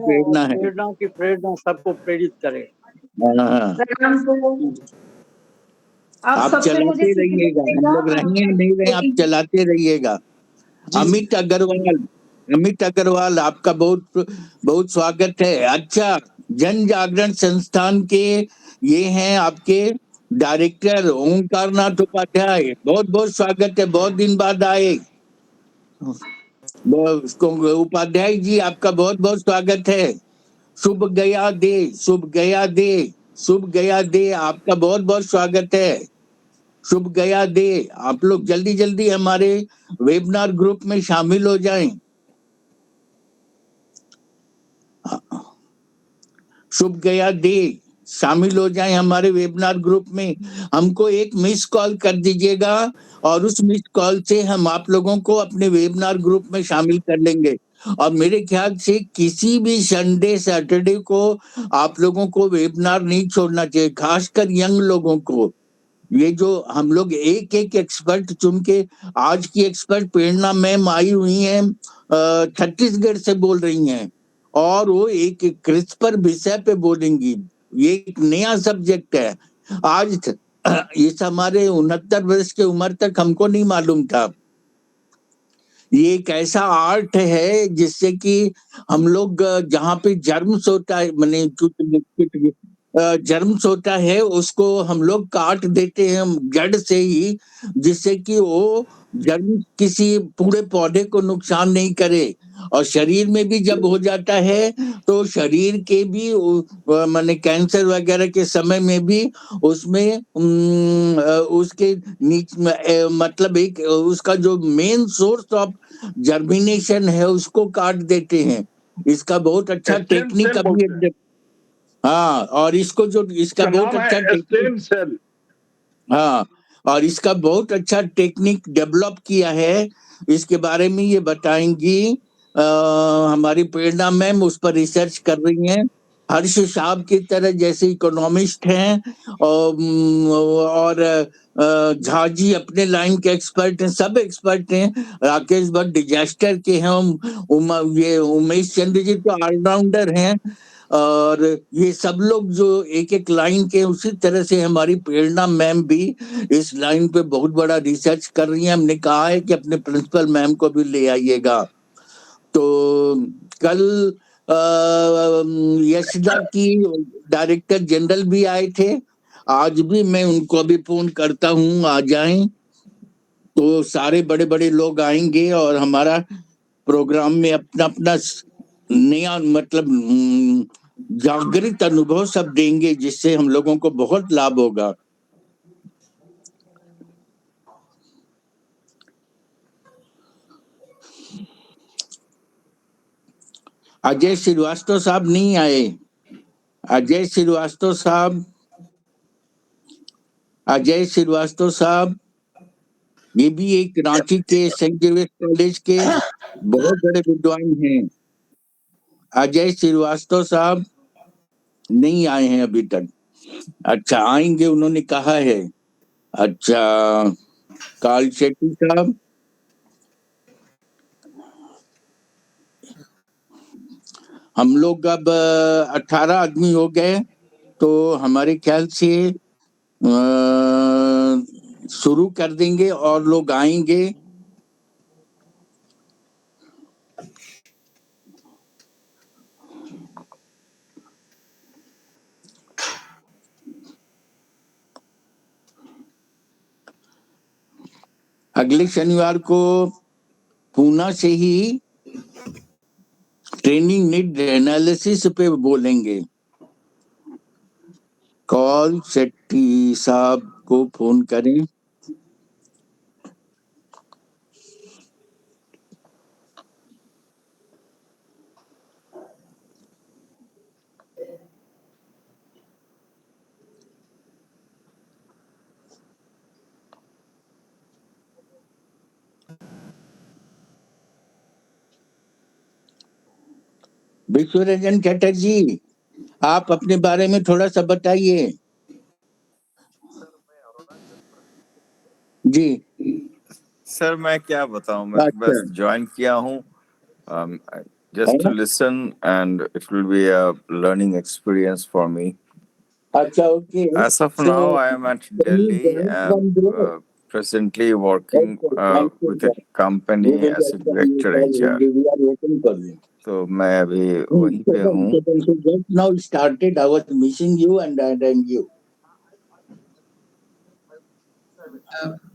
प्रेरणा है। प्रेरणा की प्रेरणा सबको प्रेरित करे। हाँ, आप चलाते रहिएगा, हम लोग रहेंगे नहीं रहे, आप चलाते रहिएगा। अमित अग्रवाल आपका बहुत बहुत स्वागत है। अच्छा, जन जागरण संस्थान के ये हैं आपके डायरेक्टर ओंकार नाथ उपाध्याय, बहुत बहुत स्वागत है, बहुत दिन बाद आए। उपाध्याय जी आपका बहुत बहुत स्वागत है। शुभ गया दे आपका बहुत बहुत स्वागत है। शुभ गया दे, आप लोग जल्दी जल्दी हमारे वेबिनार ग्रुप में शामिल हो जाएं। शुभ गया दे शामिल हो जाएं हमारे वेबिनार ग्रुप में। हमको एक मिस कॉल कर दीजिएगा और उस मिस कॉल से हम आप लोगों को अपने वेबिनार ग्रुप में शामिल कर लेंगे। और मेरे ख्याल से किसी भी संडे सैटरडे को आप लोगों को वेबिनार नहीं छोड़ना चाहिए, खासकर यंग लोगों को। ये जो हम लोग एक एक एक्सपर्ट चुन के, आज की एक्सपर्ट प्रेरणा मैम आई हुई हैं, छत्तीसगढ़ से बोल रही हैं और वो एक क्रिस्पर विषय पे बोलेंगी। ये एक नया सब्जेक्ट है। आज इस हमारे 69 वर्ष की उम्र तक हमको नहीं मालूम था। ये एक ऐसा आर्ट है जिससे कि हम लोग जहाँ पे जर्म्स होता है, माने जर्म्स होता है, उसको हम लोग काट देते हैं जड़ से ही, जिससे कि वो जर्म किसी पूरे पौधे को नुकसान नहीं करे। और शरीर में भी जब हो जाता है तो शरीर के भी माने कैंसर वगैरह के समय में भी उसमें उसके मतलब एक उसका जो मेन सोर्स ऑफ जर्मिनेशन है उसको काट देते हैं। इसका बहुत अच्छा टेक्निक अभी, हाँ, और इसको जो इसका बहुत अच्छा टेक्निक, हाँ, और इसका बहुत अच्छा टेक्निक डेवलप किया है। इसके बारे में ये बताएंगी हमारी प्रेरणा मैम, उस पर रिसर्च कर रही हैं। हर्ष साहब की तरह जैसे इकोनॉमिस्ट हैं और झा जी अपने लाइन के एक्सपर्ट हैं, सब एक्सपर्ट हैं। राकेश भट्ट डिजास्टर के हैं, ये उमेश चंद्र जी तो ऑलराउंडर हैं। और ये सब लोग जो एक एक लाइन के, उसी तरह से हमारी प्रेरणा मैम भी इस लाइन पे बहुत बड़ा रिसर्च कर रही हैं। हमने कहा है कि अपने प्रिंसिपल मैम को भी ले आइएगा। तो कल यशदा की डायरेक्टर जनरल भी आए थे, आज भी मैं उनको अभी फोन करता हूँ आ जाएं। तो सारे बड़े बड़े लोग आएंगे और हमारा प्रोग्राम में अपना अपना नया मतलब जागृत अनुभव सब देंगे, जिससे हम लोगों को बहुत लाभ होगा। अजय श्रीवास्तव साहब नहीं आए। अजय श्रीवास्तव साहब ये भी एक रांची के सेंट जेवियर्स कॉलेज के बहुत बड़े विद्वान हैं। अजय श्रीवास्तव साहब नहीं आए हैं अभी तक। अच्छा, आएंगे उन्होंने कहा है। अच्छा, काल शेट्टी साहब, हम लोग अब 18 आदमी हो गए, तो हमारे ख्याल से शुरू कर देंगे और लोग आएंगे। अगले शनिवार को पूना से ही ट्रेनिंग नीड एनालिसिस पे बोलेंगे। कॉल शेट्टी साहब को फोन करें। विश्वरंजन चटर्जी, आप अपने बारे में थोड़ा सा बताइए। जी सर, मैं क्या बताऊं, मैं बस ज्वाइन किया हूं। just to listen, and it will be a learning experience for me. अच्छा, okay. As of So, now, I am at can you Delhi join and from there? presently working Okay, thank you, with a sir. We company will as a welcome you, director sir. HR. We are waiting for you. तो मैं अभी वहीं पे हूँ. So just now started. I was missing you and you.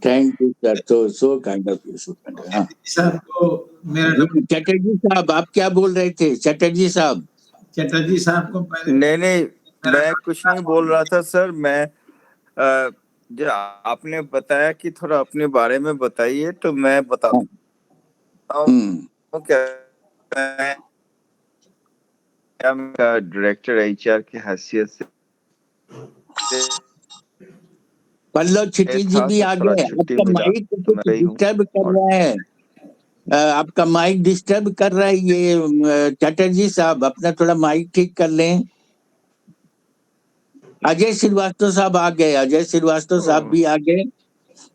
Thank you, sir. So kind of you. So kind of. हाँ. Sir को मेरा चटर्जी साहब, आप क्या बोल रहे थे? चटर्जी साहब को पहले नहीं, मैं कुछ नहीं बोल रहा था सर. मैं जो आपने बताया कि थोड़ा अपने बारे में बताइए, तो मैं बताता हूँ क्या डायरेक्टर HR की हैसियत से. पल्लव छिटी जी भी आ गए. आपका माइक कुछ डिस्टर्ब कर रहा है. आपका माइक डिस्टर्ब कर रहा है. ये चटर्जी साहब अपना थोड़ा माइक ठीक कर लें. अजय श्रीवास्तव साहब आ गए. अजय श्रीवास्तव साहब भी आ गए.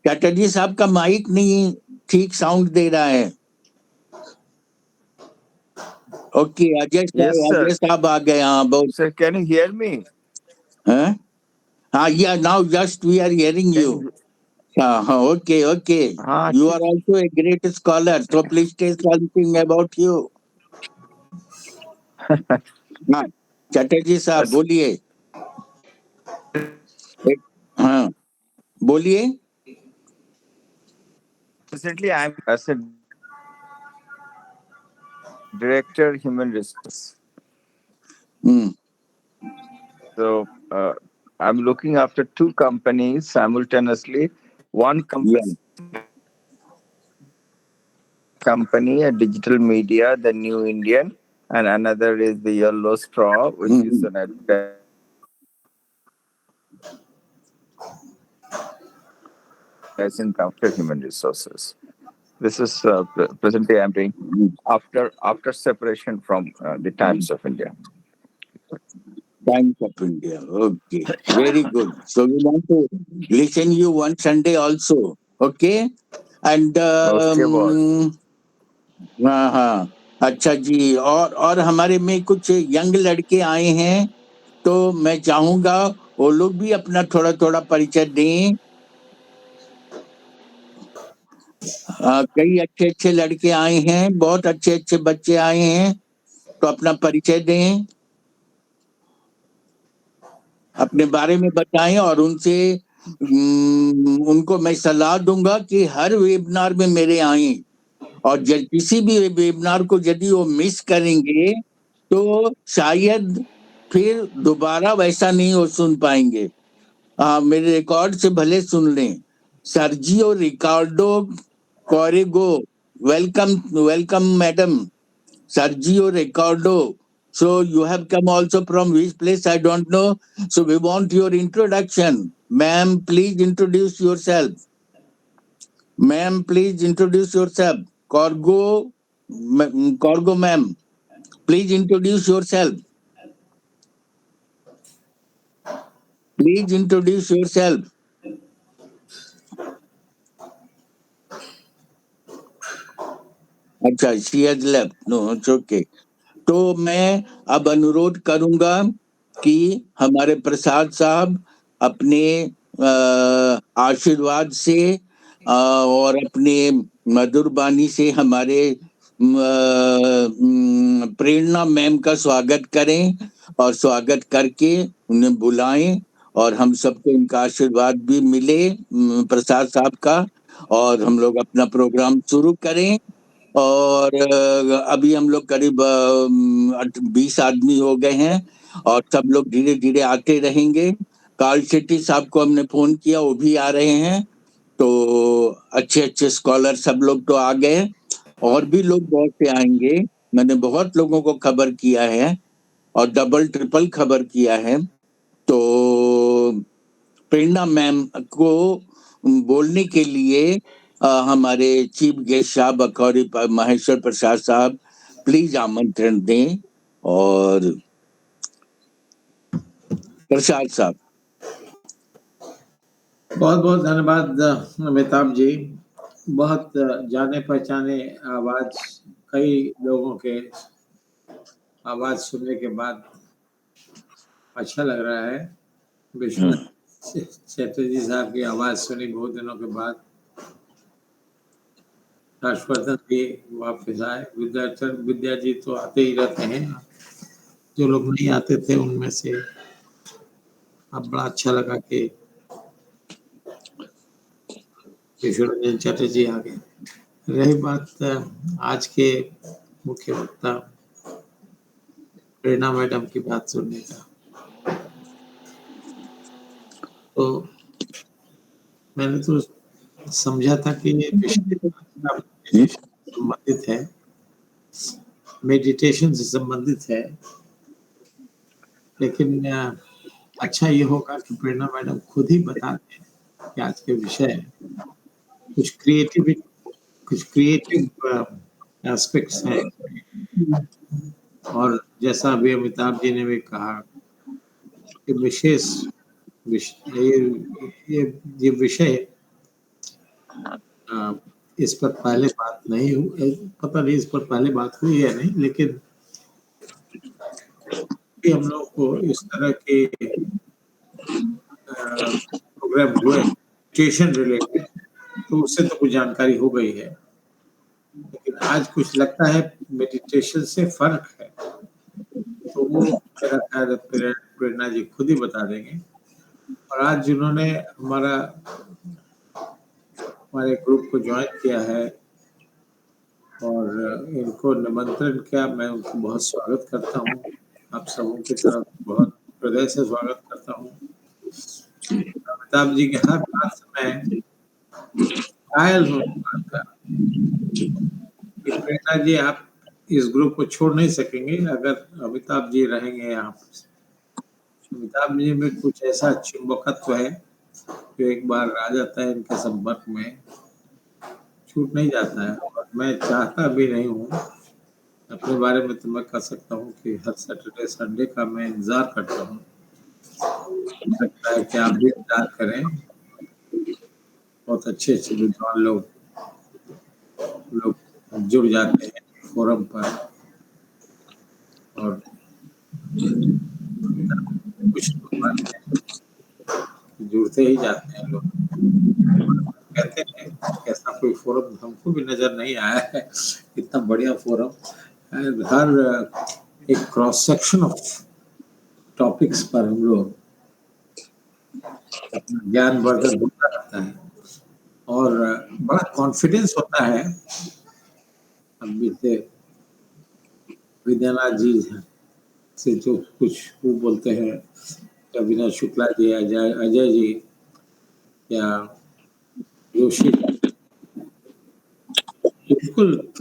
चटर्जी साहब का माइक नहीं ठीक साउंड दे रहा है. ओके, अजय साहब आ गए. हाँ, बहुत. Sir, can you hear me? हाँ, yeah, now just we are hearing you. Okay. You are also a great scholar, so please say something about you. हाँ, चटर्जी साहब बोलिए. हाँ, बोलिए. Presently, I am as a director human resources. So I'm looking after two companies simultaneously. One company, a digital media, the New Indian, and another is the Yellow Straw, which is an advertising after human resources. This is presently I'm doing after separation from the Times of India. Times of India. Okay, very good. So we want to listen you one Sunday also. Okay, and हाँ. अच्छा जी. और हमारे में कुछ young लड़के आए हैं, तो मैं चाहूंगा वो लोग भी अपना थोड़ा परिचय दें. कई अच्छे लड़के आए हैं, बहुत अच्छे बच्चे आए हैं, तो अपना परिचय दें, अपने बारे में बताएं. और उनसे उनको मैं सलाह दूंगा कि हर वेबिनार में मेरे आए. और किसी भी वेबिनार को यदि वो मिस करेंगे तो शायद फिर दोबारा वैसा नहीं वो सुन पाएंगे. मेरे रिकॉर्ड से भले सुन लें. Sergio Ricardo Corego, welcome madam. Sergio Ricardo. So you have come also from which place? I don't know. So we want your introduction. Ma'am, please introduce yourself. Corgo ma'am, please introduce yourself. अच्छा, she has left. No, it's okay. तो मैं अब अनुरोध करूंगा कि हमारे प्रसाद साहब अपने आशीर्वाद से और अपने मधुर वाणी से हमारे प्रेरणा मैम का स्वागत करें, और स्वागत करके उन्हें बुलाएं, और हम सबको इनका आशीर्वाद भी मिले प्रसाद साहब का, और हम लोग अपना प्रोग्राम शुरू करें. और अभी हम लोग करीब 20 आदमी हो गए हैं, और सब लोग धीरे धीरे आते रहेंगे. कार्ल शेट्टी साहब को हमने फोन किया, वो भी आ रहे हैं. तो अच्छे स्कॉलर सब लोग तो आ गए, और भी लोग बहुत से आएंगे. मैंने बहुत लोगों को खबर किया है, और डबल ट्रिपल खबर किया है. तो प्रेरणा मैम को बोलने के लिए हमारे चीफ गेस्ट साहब अखौरी महेश्वर प्रसाद साहब प्लीज आमंत्रण दें. और प्रसाद साहब. बहुत धन्यवाद अमिताभ जी. बहुत जाने पहचाने आवाज कई लोगों के आवाज सुनने के बाद अच्छा लग रहा है। विश्वनाथ चैटर्जी साहब की आवाज सुनी बहुत दिनों के बाद। हर्षवर्धन भी वापस आए। विद्या जी तो आते ही रहते हैं। जो लोग नहीं आते थे उनमें से अब बड़ा अच्छा लगा कि विश्वरंजन चैटर्जी आ गए। रही बात आज के मुख्य वक्ता प्रेरणा मैडम की बात सुनने का, तो मैंने तो समझा था कि ये विषय संबंधित है, मेडिटेशन से संबंधित है, लेकिन अच्छा ये होगा कि प्रेरणा मैडम खुद ही बता दें कि आज के विषय कुछ क्रिएटिव एस्पेक्ट्स हैं। और जैसा अभी अमिताभ जी ने भी कहा कि ये विषय इस पर पहले बात नहीं हुई, पता नहीं इस पर पहले बात हुई है नहीं, लेकिन हम लोग को इस तरह के प्रोग्राम हुए मेडिटेशन रिलेटेड, तो उससे तो कुछ जानकारी हो गई है, लेकिन आज कुछ लगता है मेडिटेशन से फर्क है, तो वो मेरा ख्याल है प्रेरणा जी खुद ही बता देंगे। और आज जिन्होंने हमारे ग्रुप को ज्वाइन किया है और इनको निमंत्रण किया, मैं उनको बहुत स्वागत करता हूँ। आप सबों की तरफ बहुत हृदय से स्वागत करता हूँ। अमिताभ जी के हर बात में कायल हूँ कि प्रेरणा जी आप इस ग्रुप को छोड़ नहीं सकेंगे अगर अमिताभ जी रहेंगे यहाँ पर। अमिताभ जी में कुछ ऐसा चुंबकत्व है जो एक बार आ जाता है इनके संपर्क में, छूट नहीं जाता है। और मैं चाहता भी नहीं हूँ, अपने बारे में तो मैं कह सकता हूँ कि हर सैटरडे संडे का मैं इंतजार करता हूँ। लगता है कि आप भी इंतजार करें। बहुत अच्छे विद्वान लोग जुड़ जाते हैं फोरम पर, और कुछ जुड़ते ही जाते हैं लोग। कहते हैं ऐसा कोई फोरम हमको भी नजर नहीं आया है, इतना बढ़िया फोरम। हर एक क्रॉस सेक्शन ऑफ टॉपिक्स पर हम लोग ज्ञान वर्धन होता रहता है और बड़ा कॉन्फिडेंस होता है। अब बीते विद्यानाथ जी से जो कुछ वो बोलते हैं, अविनाश शुक्ला जी, अजय जी या जोशी, बिल्कुल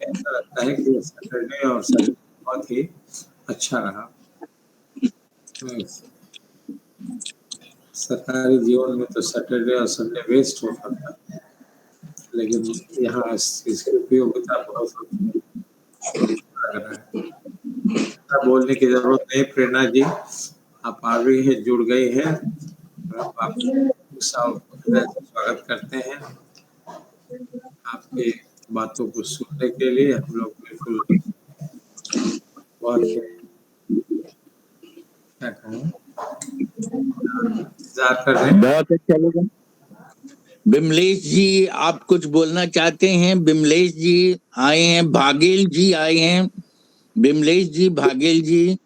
ऐसा लगता है कि सैटरडे और संडे बहुत ही अच्छा रहा। सरकारी जीवन में तो सैटरडे और संडे वेस्ट होता था, लेकिन यहाँ इसकी उपयोगिता बहुत लग रहा है। बोलने की जरूरत नहीं, प्रेरणा जी आप आ गई है, जुड़ गई है, आपका स्वागत करते हैं। आपकी बातों को सुनने के लिए हम लोग बिल्कुल बहुत क्या कहूँ इंतजार कर रहे हैं। बहुत अच्छा लगा। बिमलेश जी आप कुछ बोलना चाहते हैं? बिमलेश जी आए हैं, भागेल जी आए हैं। बिमलेश जी, भागेल जी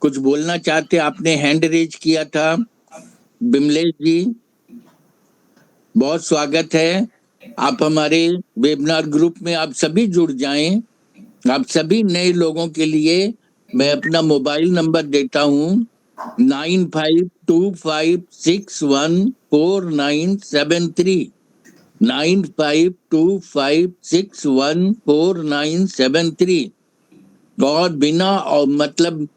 कुछ बोलना चाहते? आपने हैंड रेज किया था। बिमलेश जी बहुत स्वागत है। आप हमारे वेबिनार ग्रुप में आप सभी जुड़ जाएं। आप सभी नए लोगों के लिए मैं अपना मोबाइल नंबर देता हूँ 9525614973 9525614973। और बिना और मतलब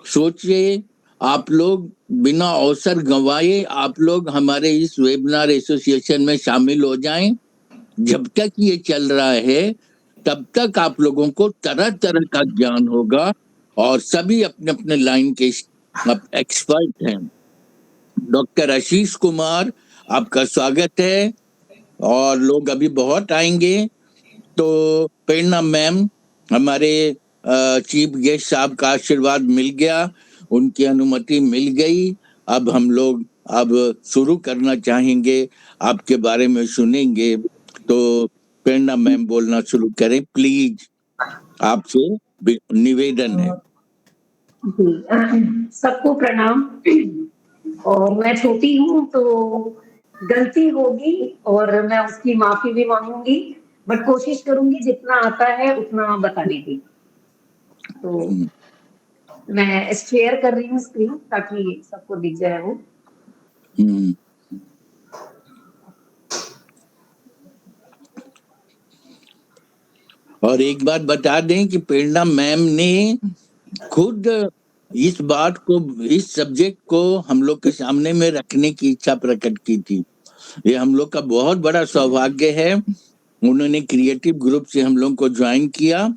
सोचिए, आप लोग बिना अवसर गंवाए आप लोग हमारे इस वेबिनार एसोसिएशन में शामिल हो जाएं। जब तक ये चल रहा है तब तक आप लोगों को तरह तरह का ज्ञान होगा और सभी अपने अपने लाइन के एक्सपर्ट हैं। डॉक्टर आशीष कुमार आपका स्वागत है, और लोग अभी बहुत आएंगे। तो प्रेरणा मैम हमारे चीफ गेस्ट साहब का आशीर्वाद मिल गया, उनकी अनुमति मिल गई। अब हम लोग अब शुरू करना चाहेंगे, आपके बारे में सुनेंगे। तो प्रेरणा मैम बोलना शुरू करें प्लीज, आपसे निवेदन है। सबको प्रणाम। और मैं छोटी हूँ तो गलती होगी और मैं उसकी माफी भी मांगूंगी, बट कोशिश करूंगी जितना आता है उतना बताने की। तो मैं शेयर कर रही हूँ स्क्रीन ताकि सबको दिख जाए वो। और एक बात बता दें कि प्रेरणा मैम ने खुद इस बात को, इस सब्जेक्ट को हम लोग के सामने में रखने की इच्छा प्रकट की थी। ये हम लोग का बहुत बड़ा सौभाग्य है। उन्होंने क्रिएटिव ग्रुप से हम लोग को ज्वाइन किया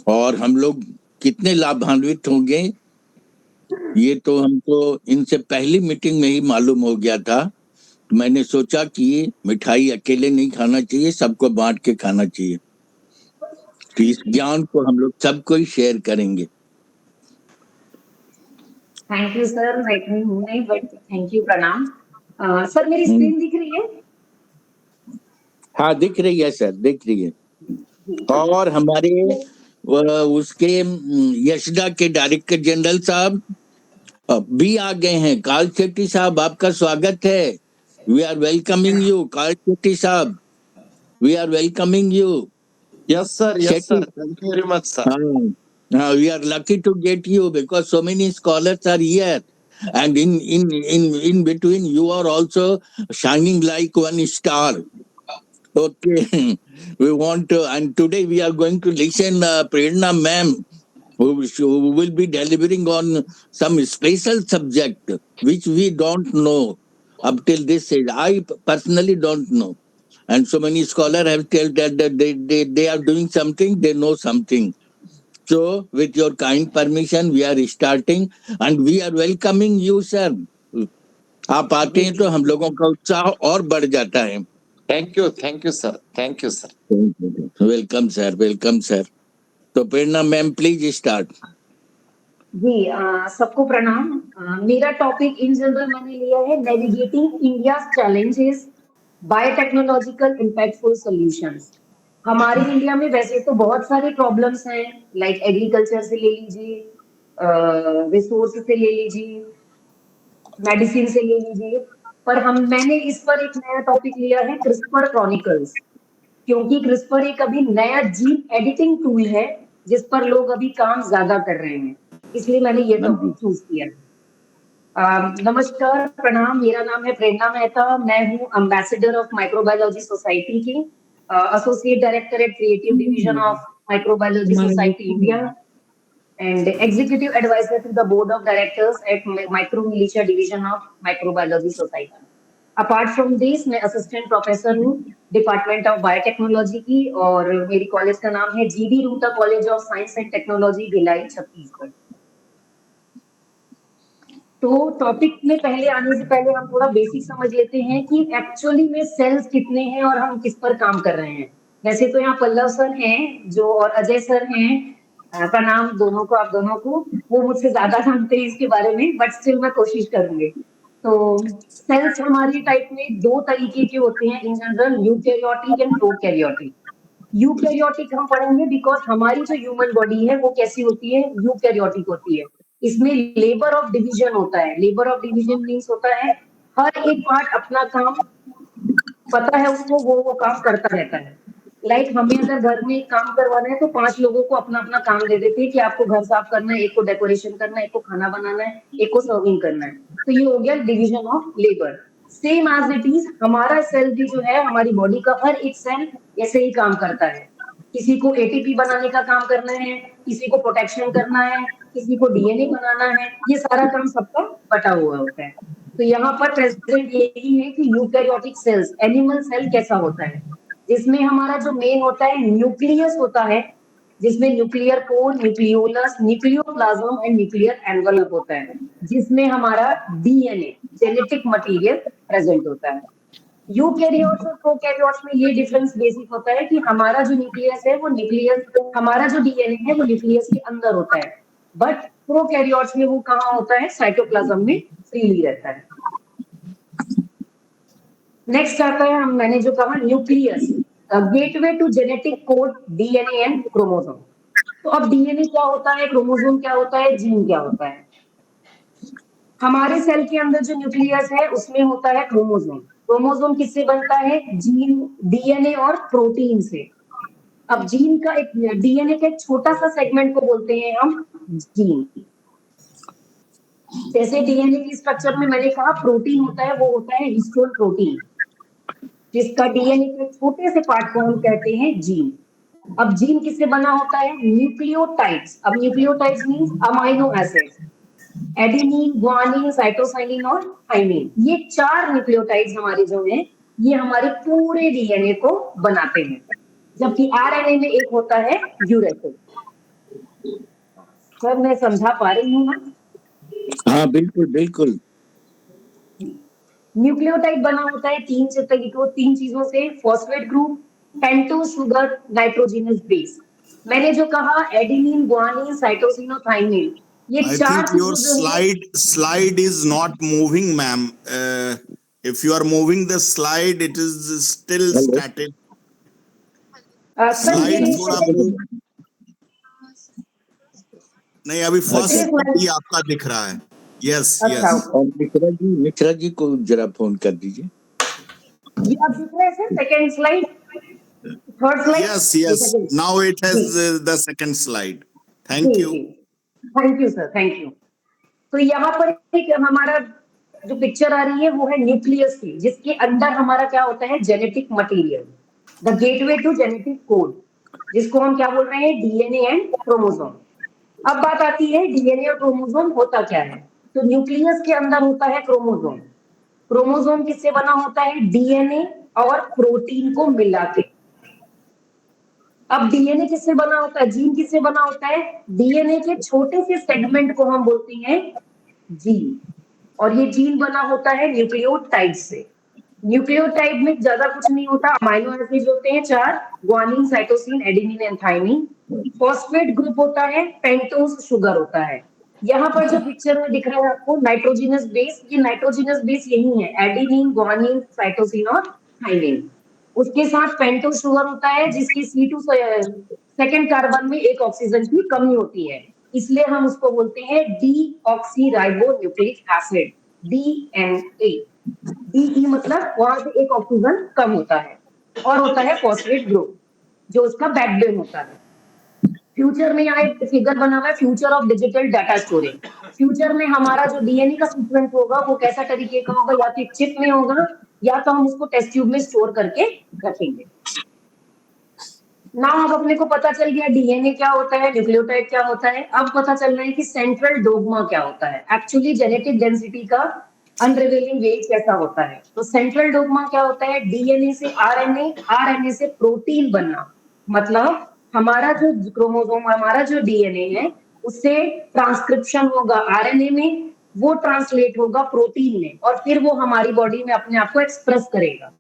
और हम लोग कितने लाभान्वित होंगे ये तो हमको इनसे पहली मीटिंग में ही मालूम हो गया था। मैंने सोचा कि मिठाई अकेले नहीं खाना चाहिए, सबको बांट के खाना चाहिए। तो इस ज्ञान को हम लोग सबको ही शेयर करेंगे। थैंक यू सर, मैं इतनी हूँ नहीं बट थैंक यू, प्रणाम। सर मेरी स्क्रीन दिख रही है? हाँ दिख रही है सर, दिख रही है। और हमारे उसके यशदा के डायरेक्टर जनरल साहब भी आ गए हैं। काल शेट्टी साहब, आपका स्वागत है। We are welcoming you. Kal Shetty साहब, we are welcoming you. Yes, sir. Yes, sir. Thank you very much, sir. We are lucky to get you because so many scholars are here, and in between you are also shining like one star. Okay, we want to, and today we are going to listen Prerna ma'am, who will be delivering on some special subject which we don't know up till this age. I personally don't know. And so many scholars have told that they are doing something, they know something. So, with your kind permission, we are starting and we are welcoming you, sir. आप आते हैं तो हम लोगों का उत्साह और बढ़ जाता है। Thank you, sir. Thank you, sir. Welcome sir, welcome sir. तो प्रेरणा मैम प्लीज स्टार्ट। जी, सबको प्रणाम। मेरा टॉपिक इन जनरल मैंने लिया है navigating India challenges, biotechnological impactful solutions. हमारे इंडिया में वैसे तो बहुत सारे प्रॉब्लम्स हैं, लाइक एग्रीकल्चर से ले लीजिए, रिसोर्स से ले लीजिए, मेडिसिन से ले लीजिए, पर मैंने इस पर एक नया टॉपिक लिया है क्रिस्पर क्रॉनिकल्स, क्योंकि क्रिस्पर एक अभी नया जीन एडिटिंग टूल है जिस पर लोग अभी काम ज्यादा कर रहे हैं, इसलिए मैंने ये टॉपिक चूज किया। नमस्कार, प्रणाम। मेरा नाम है प्रेरणा मेहता। मैं हूँ एम्बेसडर ऑफ माइक्रोबायोलॉजी सोसाइटी की, associate director at creative division of microbiology society India, and executive advisor to the board of directors at Micromilitia division of Microbiology Society. Apart from this, मैं असिस्टेंट प्रोफेसर हूँ department of biotechnology की, और मेरी college का नाम है GB ruta college of science and technology, Bhilai, Chhattisgarh. तो topic में पहले आने से पहले हम थोड़ा बेसिक समझ लेते हैं कि एक्चुअली में सेल्स कितने हैं और हम किस पर काम कर रहे हैं। वैसे तो यहाँ पल्लव सर हैं जो, और अजय सर हैं, प्रणाम दोनों को, आप दोनों को। वो मुझसे ज्यादा जानते हैं इसके बारे में, बट स्टिल मैं कोशिश करूंगी। तो सेल्स हमारी टाइप में दो तरीके के होते हैं in general, eukaryotic and prokaryotic. Eukaryotic हम पढ़ेंगे बिकॉज हमारी जो ह्यूमन बॉडी है वो कैसी होती है, यूकैरियोटिक होती है। इसमें लेबर ऑफ डिवीजन होता है। लेबर ऑफ डिवीजन मीन्स होता है हर एक पार्ट अपना काम पता है उसको, वो काम करता रहता है। लाइक हमें अगर घर में काम करवाना है तो 5 लोगों को अपना अपना काम दे देते हैं कि आपको घर साफ करना है, एक को डेकोरेशन करना है, एक को खाना बनाना है, एक को सर्विंग करना है। तो ये हो गया division of labour. Same as it is हमारा सेल भी जो है, हमारी बॉडी का हर एक सेल ऐसे ही काम करता है। किसी को एटीपी बनाने का काम करना है, किसी को प्रोटेक्शन करना है, किसी को डीएनए बनाना है, ये सारा काम सबका बटा हुआ होता है। तो यहाँ पर प्रेजेंट यही है कि यूकैरियोटिक सेल्स, एनिमल सेल कैसा होता है, जिसमें हमारा जो मेन होता है न्यूक्लियस होता है, जिसमें nuclear core, nucleolus, nucleoplasm and nuclear envelope होता है, जिसमें हमारा डीएनए, जेनेटिक मटेरियल प्रेजेंट होता है। यूकैरियोट्स और प्रोकैरियोट्स में ये डिफरेंस बेसिक होता है कि हमारा जो न्यूक्लियस है वो न्यूक्लियस, हमारा जो डीएनए है वो न्यूक्लियस के अंदर होता है, बट प्रोकैरियोट्स में वो कहाँ होता है, साइटोप्लाज्म में फ्रीली रहता है। नेक्स्ट आता है, मैंने जो कहा nucleus, gateway to genetic code DNA and chromosome. तो अब डीएनए क्या होता है, क्रोमोसोम क्या होता है, जीन क्या होता है। हमारे सेल के अंदर जो न्यूक्लियस है उसमें होता है क्रोमोसोम। क्रोमोसोम किससे बनता है, जीन, डीएनए और प्रोटीन से। अब जीन का एक, डीएनए का एक छोटा सा सेगमेंट को बोलते हैं हम जीन। जैसे डीएनए की स्ट्रक्चर में मैंने कहा प्रोटीन होता है, वो होता है हिस्टोन प्रोटीन, जिसका डीएनए के छोटे से पार्ट को हम कहते हैं जीन। अब जीन किससे बना होता है, न्यूक्लियोटाइड्स। अब nucleotides means amino acids, adenine, guanine, cytosine और थाइमिन। ये 4 न्यूक्लियोटाइड्स हमारे जो हैं ये हमारे पूरे डीएनए को बनाते हैं, जबकि आरएनए में एक होता है यूरेसिल। सर मैं समझा पा रही हूँ ना? हाँ बिल्कुल बिल्कुल। न्यूक्लियोटाइड बना होता है 3 चीजों से, phosphate group, pentose sugar, nitrogenous base. मैंने जो कहा एडेनिन, गुआनिन, साइटोसिन और थाइमिन, ये I 4 think your slide is not moving, ma'am. If you are moving the slide, it is still static. Slide थोड़ा move. नहीं, अभी फर्स्ट ही आपका दिख रहा है। Yes, yes. और मिश्रा जी को जरा फोन कर दीजिए। ये अब दिख रहा है sir, second slide, third slide. Yes, yes. Now it has the second slide. Thank you. Thank you sir, thank you. तो यहाँ पर एक हमारा जो पिक्चर आ रही है वो है न्यूक्लियस की, जिसके अंदर हमारा क्या होता है, genetic material, the gateway to genetic code, जिसको हम क्या बोल रहे हैं, डीएनए एंड क्रोमोसोम। अब बात आती है डीएनए और क्रोमोसोम होता क्या है। तो न्यूक्लियस के अंदर होता है क्रोमोसोम। क्रोमोसोम किससे बना होता है, डीएनए और प्रोटीन को मिला के। अब डीएनए किससे बना होता है, जीन किससे बना होता है, डीएनए के छोटे से सेगमेंट को हम बोलते हैं जीन, और ये जीन बना होता है न्यूक्लियोटाइड से। न्यूक्लियोटाइड में ज्यादा कुछ नहीं होता, अमाइनो एसिड होते हैं 4, guanine, cytosine, adenine and thymine. Phosphate group होता है, पेंटोज शुगर होता है। यहाँ पर जो पिक्चर में दिख रहा है आपको नाइट्रोजनस बेस, ये नाइट्रोजनस बेस यही है, एडेनिन, गुआनिन, साइटोसिन और थाइमिन। उसके साथ पेंटोज शुगर होता है, जिसकी C2 सेकेंड कार्बन में एक ऑक्सीजन की कमी होती है, इसलिए हम उसको बोलते हैं डीऑक्सीराइबोन्यूक्लिक एसिड, DNA। DE मतलब वहां से एक ऑक्सीजन कम होता है, और होता है फॉस्फेट ग्रुप जो उसका बैकबोन होता है। फ्यूचर में यहाँ एक फिगर बना हुआ है, future of digital data storage. Future में हमारा जो डीएनए का सीक्वेंस होगा वो कैसा तरीके का होगा, या तो एक चिप में होगा या तो हम उसको टेस्ट ट्यूब में स्टोर करके रखेंगे। नाउ अब अपने को पता चल गया डीएनए क्या होता है, न्यूक्लियोटाइड क्या होता है। अब पता चल रहा है कि सेंट्रल डोग्मा क्या होता है, एक्चुअली जेनेटिक डेंसिटी का अनरिवीलिंग वे कैसा होता है। तो सेंट्रल डोग्मा क्या होता है, डीएनए से आरएनए, आरएनए से प्रोटीन बनना, मतलब हमारा जो क्रोमोसोम, हमारा जो डीएनए है उससे ट्रांसक्रिप्शन होगा आरएनए में, वो ट्रांसलेट होगा प्रोटीन में, और फिर वो हमारी बॉडी में अपने आप को एक्सप्रेस करेगा।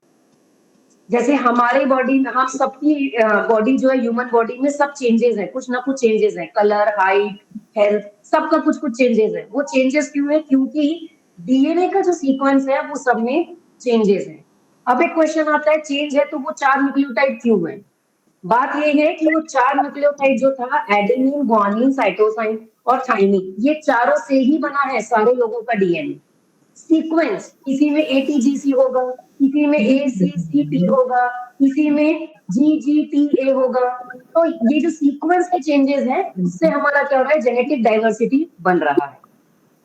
जैसे हमारे बॉडी में, हम सबकी बॉडी जो है, ह्यूमन बॉडी में सब चेंजेस है, कुछ ना कुछ चेंजेस है, कलर, हाइट, हेल्थ, सबका कुछ कुछ चेंजेस है। वो चेंजेस क्यों है, क्योंकि डीएनए का जो सीक्वेंस है वो सब में चेंजेस है। अब एक क्वेश्चन आता है, चेंज है तो वो 4 न्यूक्लियोटाइड क्यों है। बात ये है कि वो 4 न्यूक्लियोटाइड जो था, एडेनिन, गुआनिन, साइटोसिन और थाइमिन, ये चारों से ही बना है सारे लोगों का डीएनए। सीक्वेंस, किसी में ATGC होगा, किसी में ACCT होगा, किसी में GGTA होगा। तो ये जो सीक्वेंस के चेंजेस है, इससे हमारा क्या हो रहा है, जेनेटिक डाइवर्सिटी बन रहा है।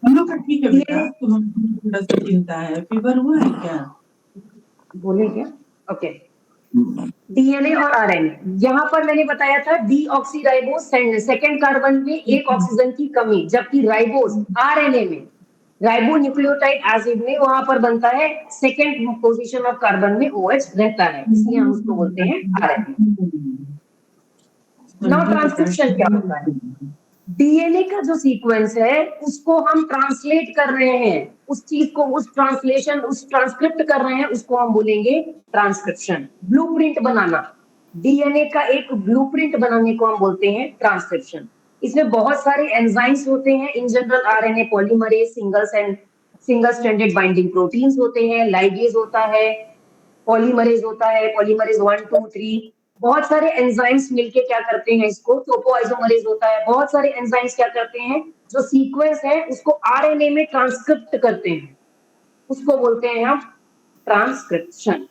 हम लोग का ठीक है बेटा, तुम्हारा चिंता है, फीवर हुआ है क्या, बोले क्या, ओके। डीएनए और आरएनए, यहाँ पर मैंने बताया था डीऑक्सीराइबोज सेकेंड कार्बन में एक ऑक्सीजन की कमी, जबकि राइबोज आरएनए में, राइबो न्यूक्लियोटाइड एसिड में, वहां पर बनता है सेकेंड पोजीशन ऑफ कार्बन में OH रहता है, इसलिए हम उसको बोलते हैं आरएनए। नाउ ट्रांसक्रिप्शन क्या होता है, डीएनए का जो सीक्वेंस है उसको हम ट्रांसलेट कर रहे हैं, उस चीज को, उस ट्रांसक्रिप्ट कर रहे हैं, उसको हम बोलेंगे ट्रांसक्रिप्शन। ब्लूप्रिंट बनाना, डीएनए का एक ब्लूप्रिंट बनाने को हम बोलते हैं ट्रांसक्रिप्शन। इसमें बहुत सारे एंजाइम्स होते हैं, in general RNA polymerase, single stranded binding proteins होते हैं, लाइगेज होता है, पॉलीमरेज होता है, पॉलीमरेज 1 2 3, बहुत सारे एंजाइम्स मिलके क्या करते हैं इसको, टोपोआइसोमरेज होता है, बहुत सारे एंजाइम्स क्या करते हैं, जो सीक्वेंस है उसको आरएनए में ट्रांसक्रिप्ट करते हैं, उसको बोलते हैं हम ट्रांसक्रिप्शन।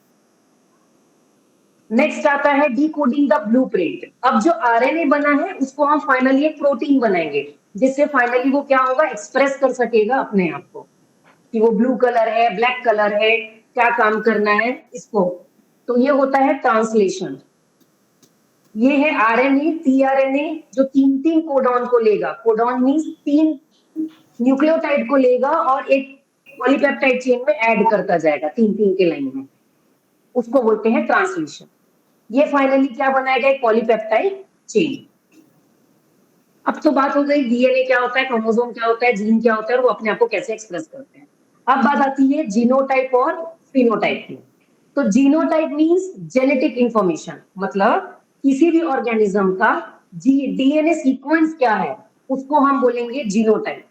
नेक्स्ट आता है डिकोडिंग द ब्लूप्रिंट। अब जो आरएनए बना है उसको हम फाइनली एक प्रोटीन बनाएंगे, जिससे फाइनली वो क्या होगा, एक्सप्रेस कर सकेगा अपने आप को कि वो ब्लू कलर है, ब्लैक कलर है, क्या काम करना है इसको। तो ये होता है ट्रांसलेशन। ये है आरएनए, टीआरएनए, जो 3 कोडॉन को लेगा। कोडॉन मींस 3 न्यूक्लियोटाइड को लेगा और एक पॉलीपेप्टाइड चेन में ऐड करता जाएगा 3 के लाइन में, उसको बोलते हैं ट्रांसलेशन। ये फाइनली क्या बनाएगा, एक पॉलीपेप्टाइड चेन। अब तो बात हो गई डीएनए क्या होता है, क्रोमोसोम क्या होता है, जीन क्या होता है और वो अपने आप को कैसे एक्सप्रेस करते हैं। अब बात आती है जीनोटाइप और फिनोटाइप की। तो जीनोटाइप मींस जेनेटिक इंफॉर्मेशन, मतलब किसी भी ऑर्गेनिज्म का डीएनए सीक्वेंस क्या है उसको हम बोलेंगे जीनोटाइप।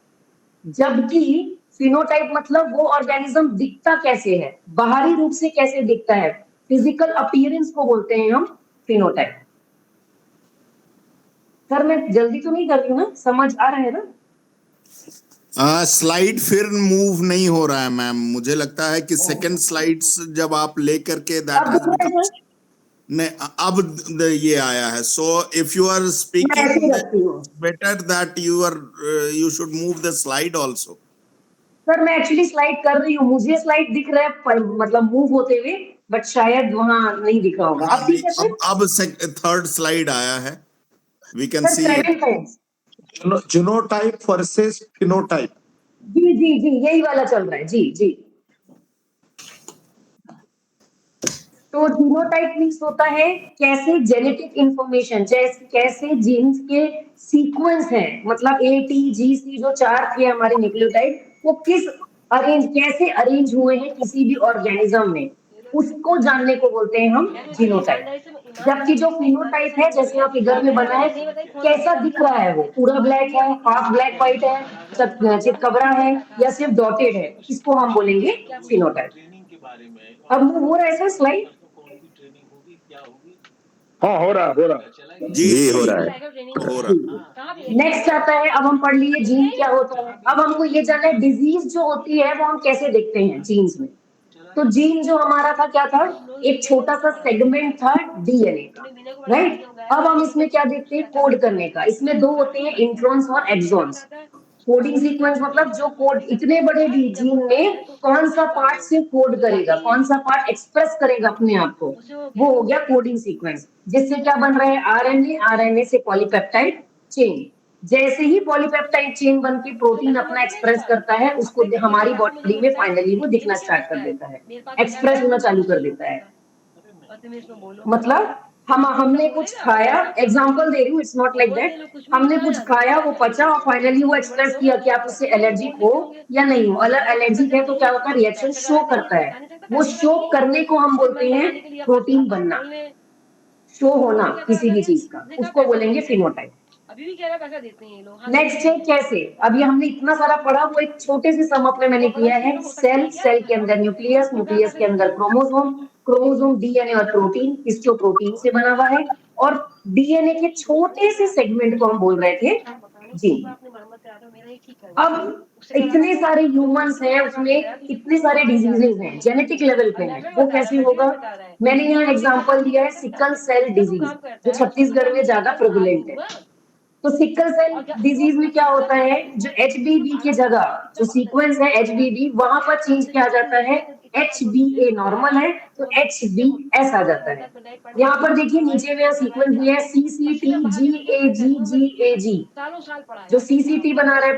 जबकि फिनोटाइप मतलब वो ऑर्गेनिज्म दिखता कैसे है, बाहरी रूप से कैसे दिखता है, फिजिकल अपीयरेंस को बोलते हैं हम फिनोटाइप। सर मैं जल्दी तो नहीं कर रही हूँ ना, समझ आ रहा है ना? स्लाइड फिर मूव नहीं हो रहा है मैम, मुझे लगता है कि सेकंड स्लाइड्स जब आप लेकर के नहीं, अब ये आया है। So if you are speaking better that you should move the slide also. Sir मैं एक्चुअली स्लाइड कर रही हूँ, मुझे स्लाइड दिख रहा है मतलब मूव होते हुए, बट शायद वहां नहीं दिख रहा होगा। अब ठीक है सर? अब थर्ड स्लाइड आया है, we can see it. Genotype versus phenotype. जी जी जी, यही वाला चल रहा है। जी जी। तो जीनोटाइप मींस होता है कैसे जेनेटिक इंफॉर्मेशन, जैसे कैसे जीन्स के सीक्वेंस है, मतलब ए टी जी सी जो 4 थे हमारे न्यूक्लियोटाइड, वो कैसे अरेंज हुए हैं किसी भी ऑर्गेनिज्म में, उसको जानने को बोलते हैं हम जीनोटाइप। जबकि जो फिनोटाइप है, जैसे यहाँ फिगर में बना है, कैसा दिख रहा है, वो पूरा ब्लैक है, हाफ ब्लैक व्हाइट है, चितकबरा है या सिर्फ डॉटेड है, इसको हम बोलेंगे फिनोटाइप। अब मूव हो रहा है सर स्लाइड? हाँ हो रहा जी हो रहा है। नेक्स्ट आता है, अब हम पढ़ लिए जीन क्या होता है। अब हमको ये जानना है डिजीज जो होती है वो हम कैसे देखते हैं जीन्स में। तो जीन जो हमारा था क्या था, एक छोटा सा सेगमेंट था डीएनए का, राइट। अब हम इसमें क्या देखते हैं, कोड करने का। इसमें 2 होते हैं, इंट्रॉन्स और एक्सॉन्स। कोडिंग सीक्वेंस मतलब जो कोड इतने बड़े जीन में कौन सा पार्ट से कोड करेगा, कौन सा पार्ट एक्सप्रेस करेगा अपने आप को, वो हो गया कोडिंग सीक्वेंस। जिससे क्या बन रहा है, आरएनए, आरएनए से पॉलीपेप्टाइड चेन। जैसे ही पॉलीपेप्टाइड चेन बन के प्रोटीन अपना एक्सप्रेस करता है, उसको हमारी बॉडी में फाइनली वो दिखना स्टार्ट कर देता है, एक्सप्रेस होना चालू कर देता है। मतलब हमने कुछ खाया, एग्जांपल दे रही हूँ, इट्स नॉट लाइक दैट, हमने कुछ खाया, वो पचा और फाइनली वो एक्सप्रेस किया कि आप उससे एलर्जिक हो या नहीं हो। अगर एलर्जिक है तो क्या होता है, रिएक्शन शो करता है। वो शो करने को हम बोलते हैं प्रोटीन बनना, शो होना किसी भी चीज का, उसको बोलेंगे फिनोटाइप। नेक्स्ट है कैसे। अभी हमने इतना सारा पढ़ा, वो एक छोटे से सम अप में मैंने किया है। सेल के अंदर न्यूक्लियस, न्यूक्लियस के अंदर क्रोमोसोम, क्रोमोसोम डीएनए और प्रोटीन, किसको प्रोटीन से बना हुआ है, और डीएनए के छोटे से सेगमेंट को हम बोल रहे थे जीन। अब इतने सारे ह्यूमंस हैं, उसमें इतने सारे डिजीजेज हैं, जेनेटिक लेवल पे हैं, वो कैसे होगा। मैंने यहाँ एग्जांपल दिया है सिकल सेल डिजीज, जो छत्तीसगढ़ में ज्यादा प्रेवलेंट है। तो सिकल सेल डिजीज में क्या होता है, जो एचबीवी की जगह जो सीक्वेंस है एचबीवी, वहां पर चेंज किया जाता है। HbA नॉर्मल है तो HbS आ जाता है। यहाँ पर देखिए नीचे में सीक्वेंस दिया है CCT-GAG-GAG। जो CCT बना रहा है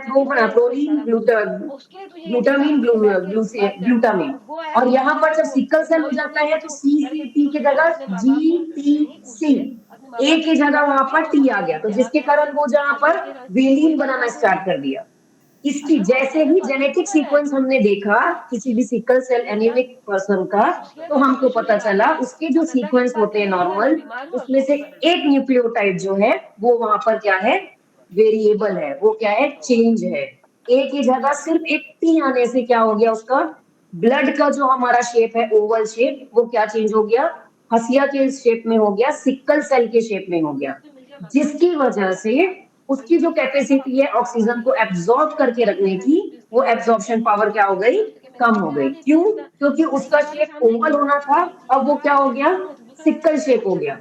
प्रोलीन ग्लूटामीन ग्लूटामीन, और यहाँ पर जब सिकल सेल हो जाता है तो CCT की जगह GTC ए की जगह वहां पर टी आ गया, तो जिसके कारण वो जहां पर वेलिन बनाना स्टार्ट कर दिया। इसकी जैसे ही जेनेटिक सीक्वेंस हमने देखा किसी भी सिकल सेल एनीमिक पर्सन का, तो हमको पता चला उसके जो सीक्वेंस होते हैं नॉर्मल, उसमें से एक न्यूक्लियोटाइड जो है वो वहां पर क्या है, वेरिएबल है, वो क्या है, चेंज है। ए की जगह सिर्फ एक टी आने से क्या हो गया, उसका ब्लड का जो हमारा शेप है ओवल शेप, वो क्या चेंज हो गया, हसिया के शेप में हो गया, सिकल सेल के शेप में हो गया, जिसकी वजह से उसकी जो कैपेसिटी है ऑक्सीजन को एब्जॉर्ब करके रखने की, वो एब्जॉर्प्शन पावर क्या हो गई, कम हो गई। क्यों? क्योंकि उसका शेप ओवल होना था, अब वो क्या हो गया, सिकल शेप हो गया।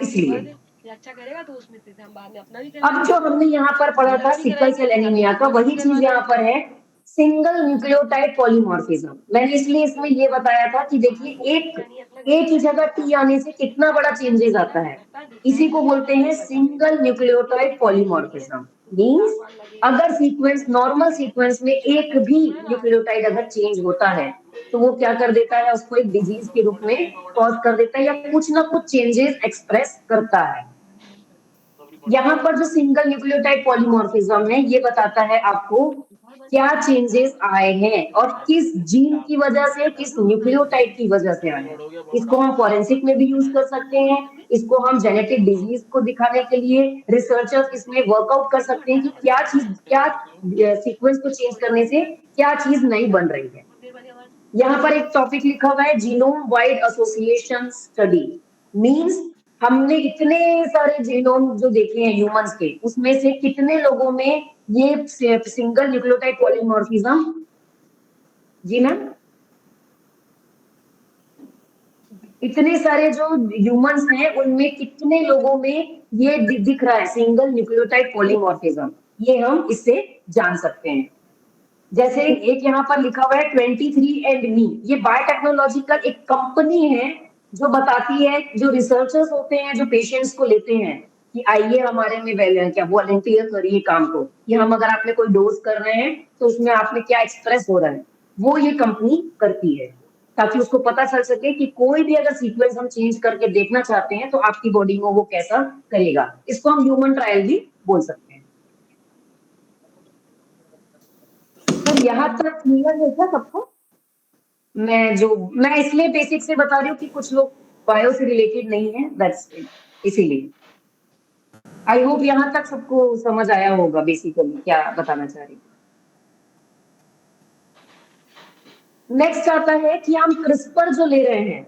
इसलिए अब जो हमने यहाँ पर पढ़ा था सिकल सेल एनीमिया का, वही चीज यहाँ पर है, सिंगल न्यूक्लियोटाइड पॉलीमॉर्फिज्म। मैंने इसलिए इसमें ये बताया था कि देखिए एक ही जगह टी आने से कितना बड़ा चेंजेस आता है, इसी को बोलते हैं सिंगल न्यूक्लियोटाइड पॉलीमॉर्फिज्म। मींस अगर सीक्वेंस नॉर्मल सीक्वेंस में एक भी न्यूक्लियोटाइड अगर चेंज होता है, तो वो क्या कर देता है, उसको एक डिजीज के रूप में कॉज कर देता है, या कुछ ना कुछ चेंजेस एक्सप्रेस करता है। यहाँ पर जो सिंगल न्यूक्लियोटाइड पॉलीमॉर्फिज्म है, ये बताता है आपको क्या चेंजेस आए हैं और किस जीन की वजह से, किस न्यूक्लियोटाइड की वजह से आए हैं। इसको हम फॉरेंसिक में भी यूज कर सकते हैं, इसको हम जेनेटिक डिजीज को दिखाने के लिए रिसर्चर्स इसमें वर्कआउट कर सकते हैं कि क्या चीज, क्या सीक्वेंस को चेंज करने से क्या चीज नई बन रही है। यहाँ पर एक टॉपिक लिखा हुआ है genome wide association study. Means हमने इतने सारे जीनोम जो देखे हैं ह्यूमंस के, उसमें से कितने लोगों में ये सिंगल न्यूक्लियोटाइड पॉलीमॉर्फिज्म, जी मैम, इतने सारे जो ह्यूमंस हैं उनमें कितने लोगों में ये दिख रहा है सिंगल न्यूक्लियोटाइड पॉलीमॉर्फिज्म, ये हम इससे जान सकते हैं। जैसे एक यहाँ पर लिखा हुआ है 23andMe, ये बायोटेक्नोलॉजिकल एक कंपनी है जो बताती है, जो रिसर्चर्स होते हैं जो पेशेंट्स को लेते हैं कि आइए हमारे में क्या वॉलंटियर करिए काम को, कि हम अगर आपने कोई डोज कर रहे हैं तो उसमें आपने क्या एक्सप्रेस हो रहा है, वो ये कंपनी करती है, ताकि उसको पता चल सके कि कोई भी अगर सीक्वेंस हम चेंज करके देखना चाहते हैं तो आपकी बॉडी को वो कैसा करेगा। इसको हम ह्यूमन ट्रायल भी बोल सकते हैं। तो यहाँ तक क्लियर है क्या सबको? मैं इसलिए बेसिक से बता रही हूँ कि कुछ लोग बायो से रिलेटेड नहीं है, दैट्स इसीलिए। आई होप यहाँ तक सबको समझ आया होगा बेसिकली क्या बताना चाह रही हूँ। नेक्स्ट आता है कि हम क्रिस्पर जो ले रहे हैं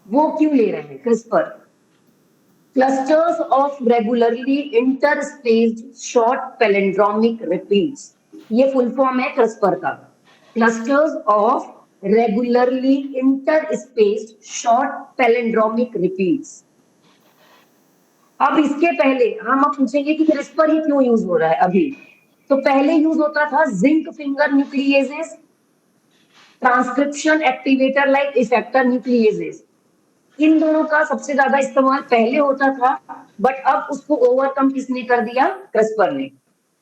वो क्यों ले रहे हैं। CRISPR clusters of regularly interspaced short palindromic repeats, ये फुल फॉर्म है क्रिस्पर का, clusters of regularly interspaced short palindromic repeats. अब इसके पहले हम अब पूछेंगे कि क्रिस्पर ही क्यों यूज हो रहा है अभी। तो पहले यूज होता था zinc finger nucleases, transcription activator like effector nucleases, इन दोनों का सबसे ज्यादा इस्तेमाल पहले होता था, बट अब उसको ओवरकम किसने कर दिया, क्रिस्पर ने।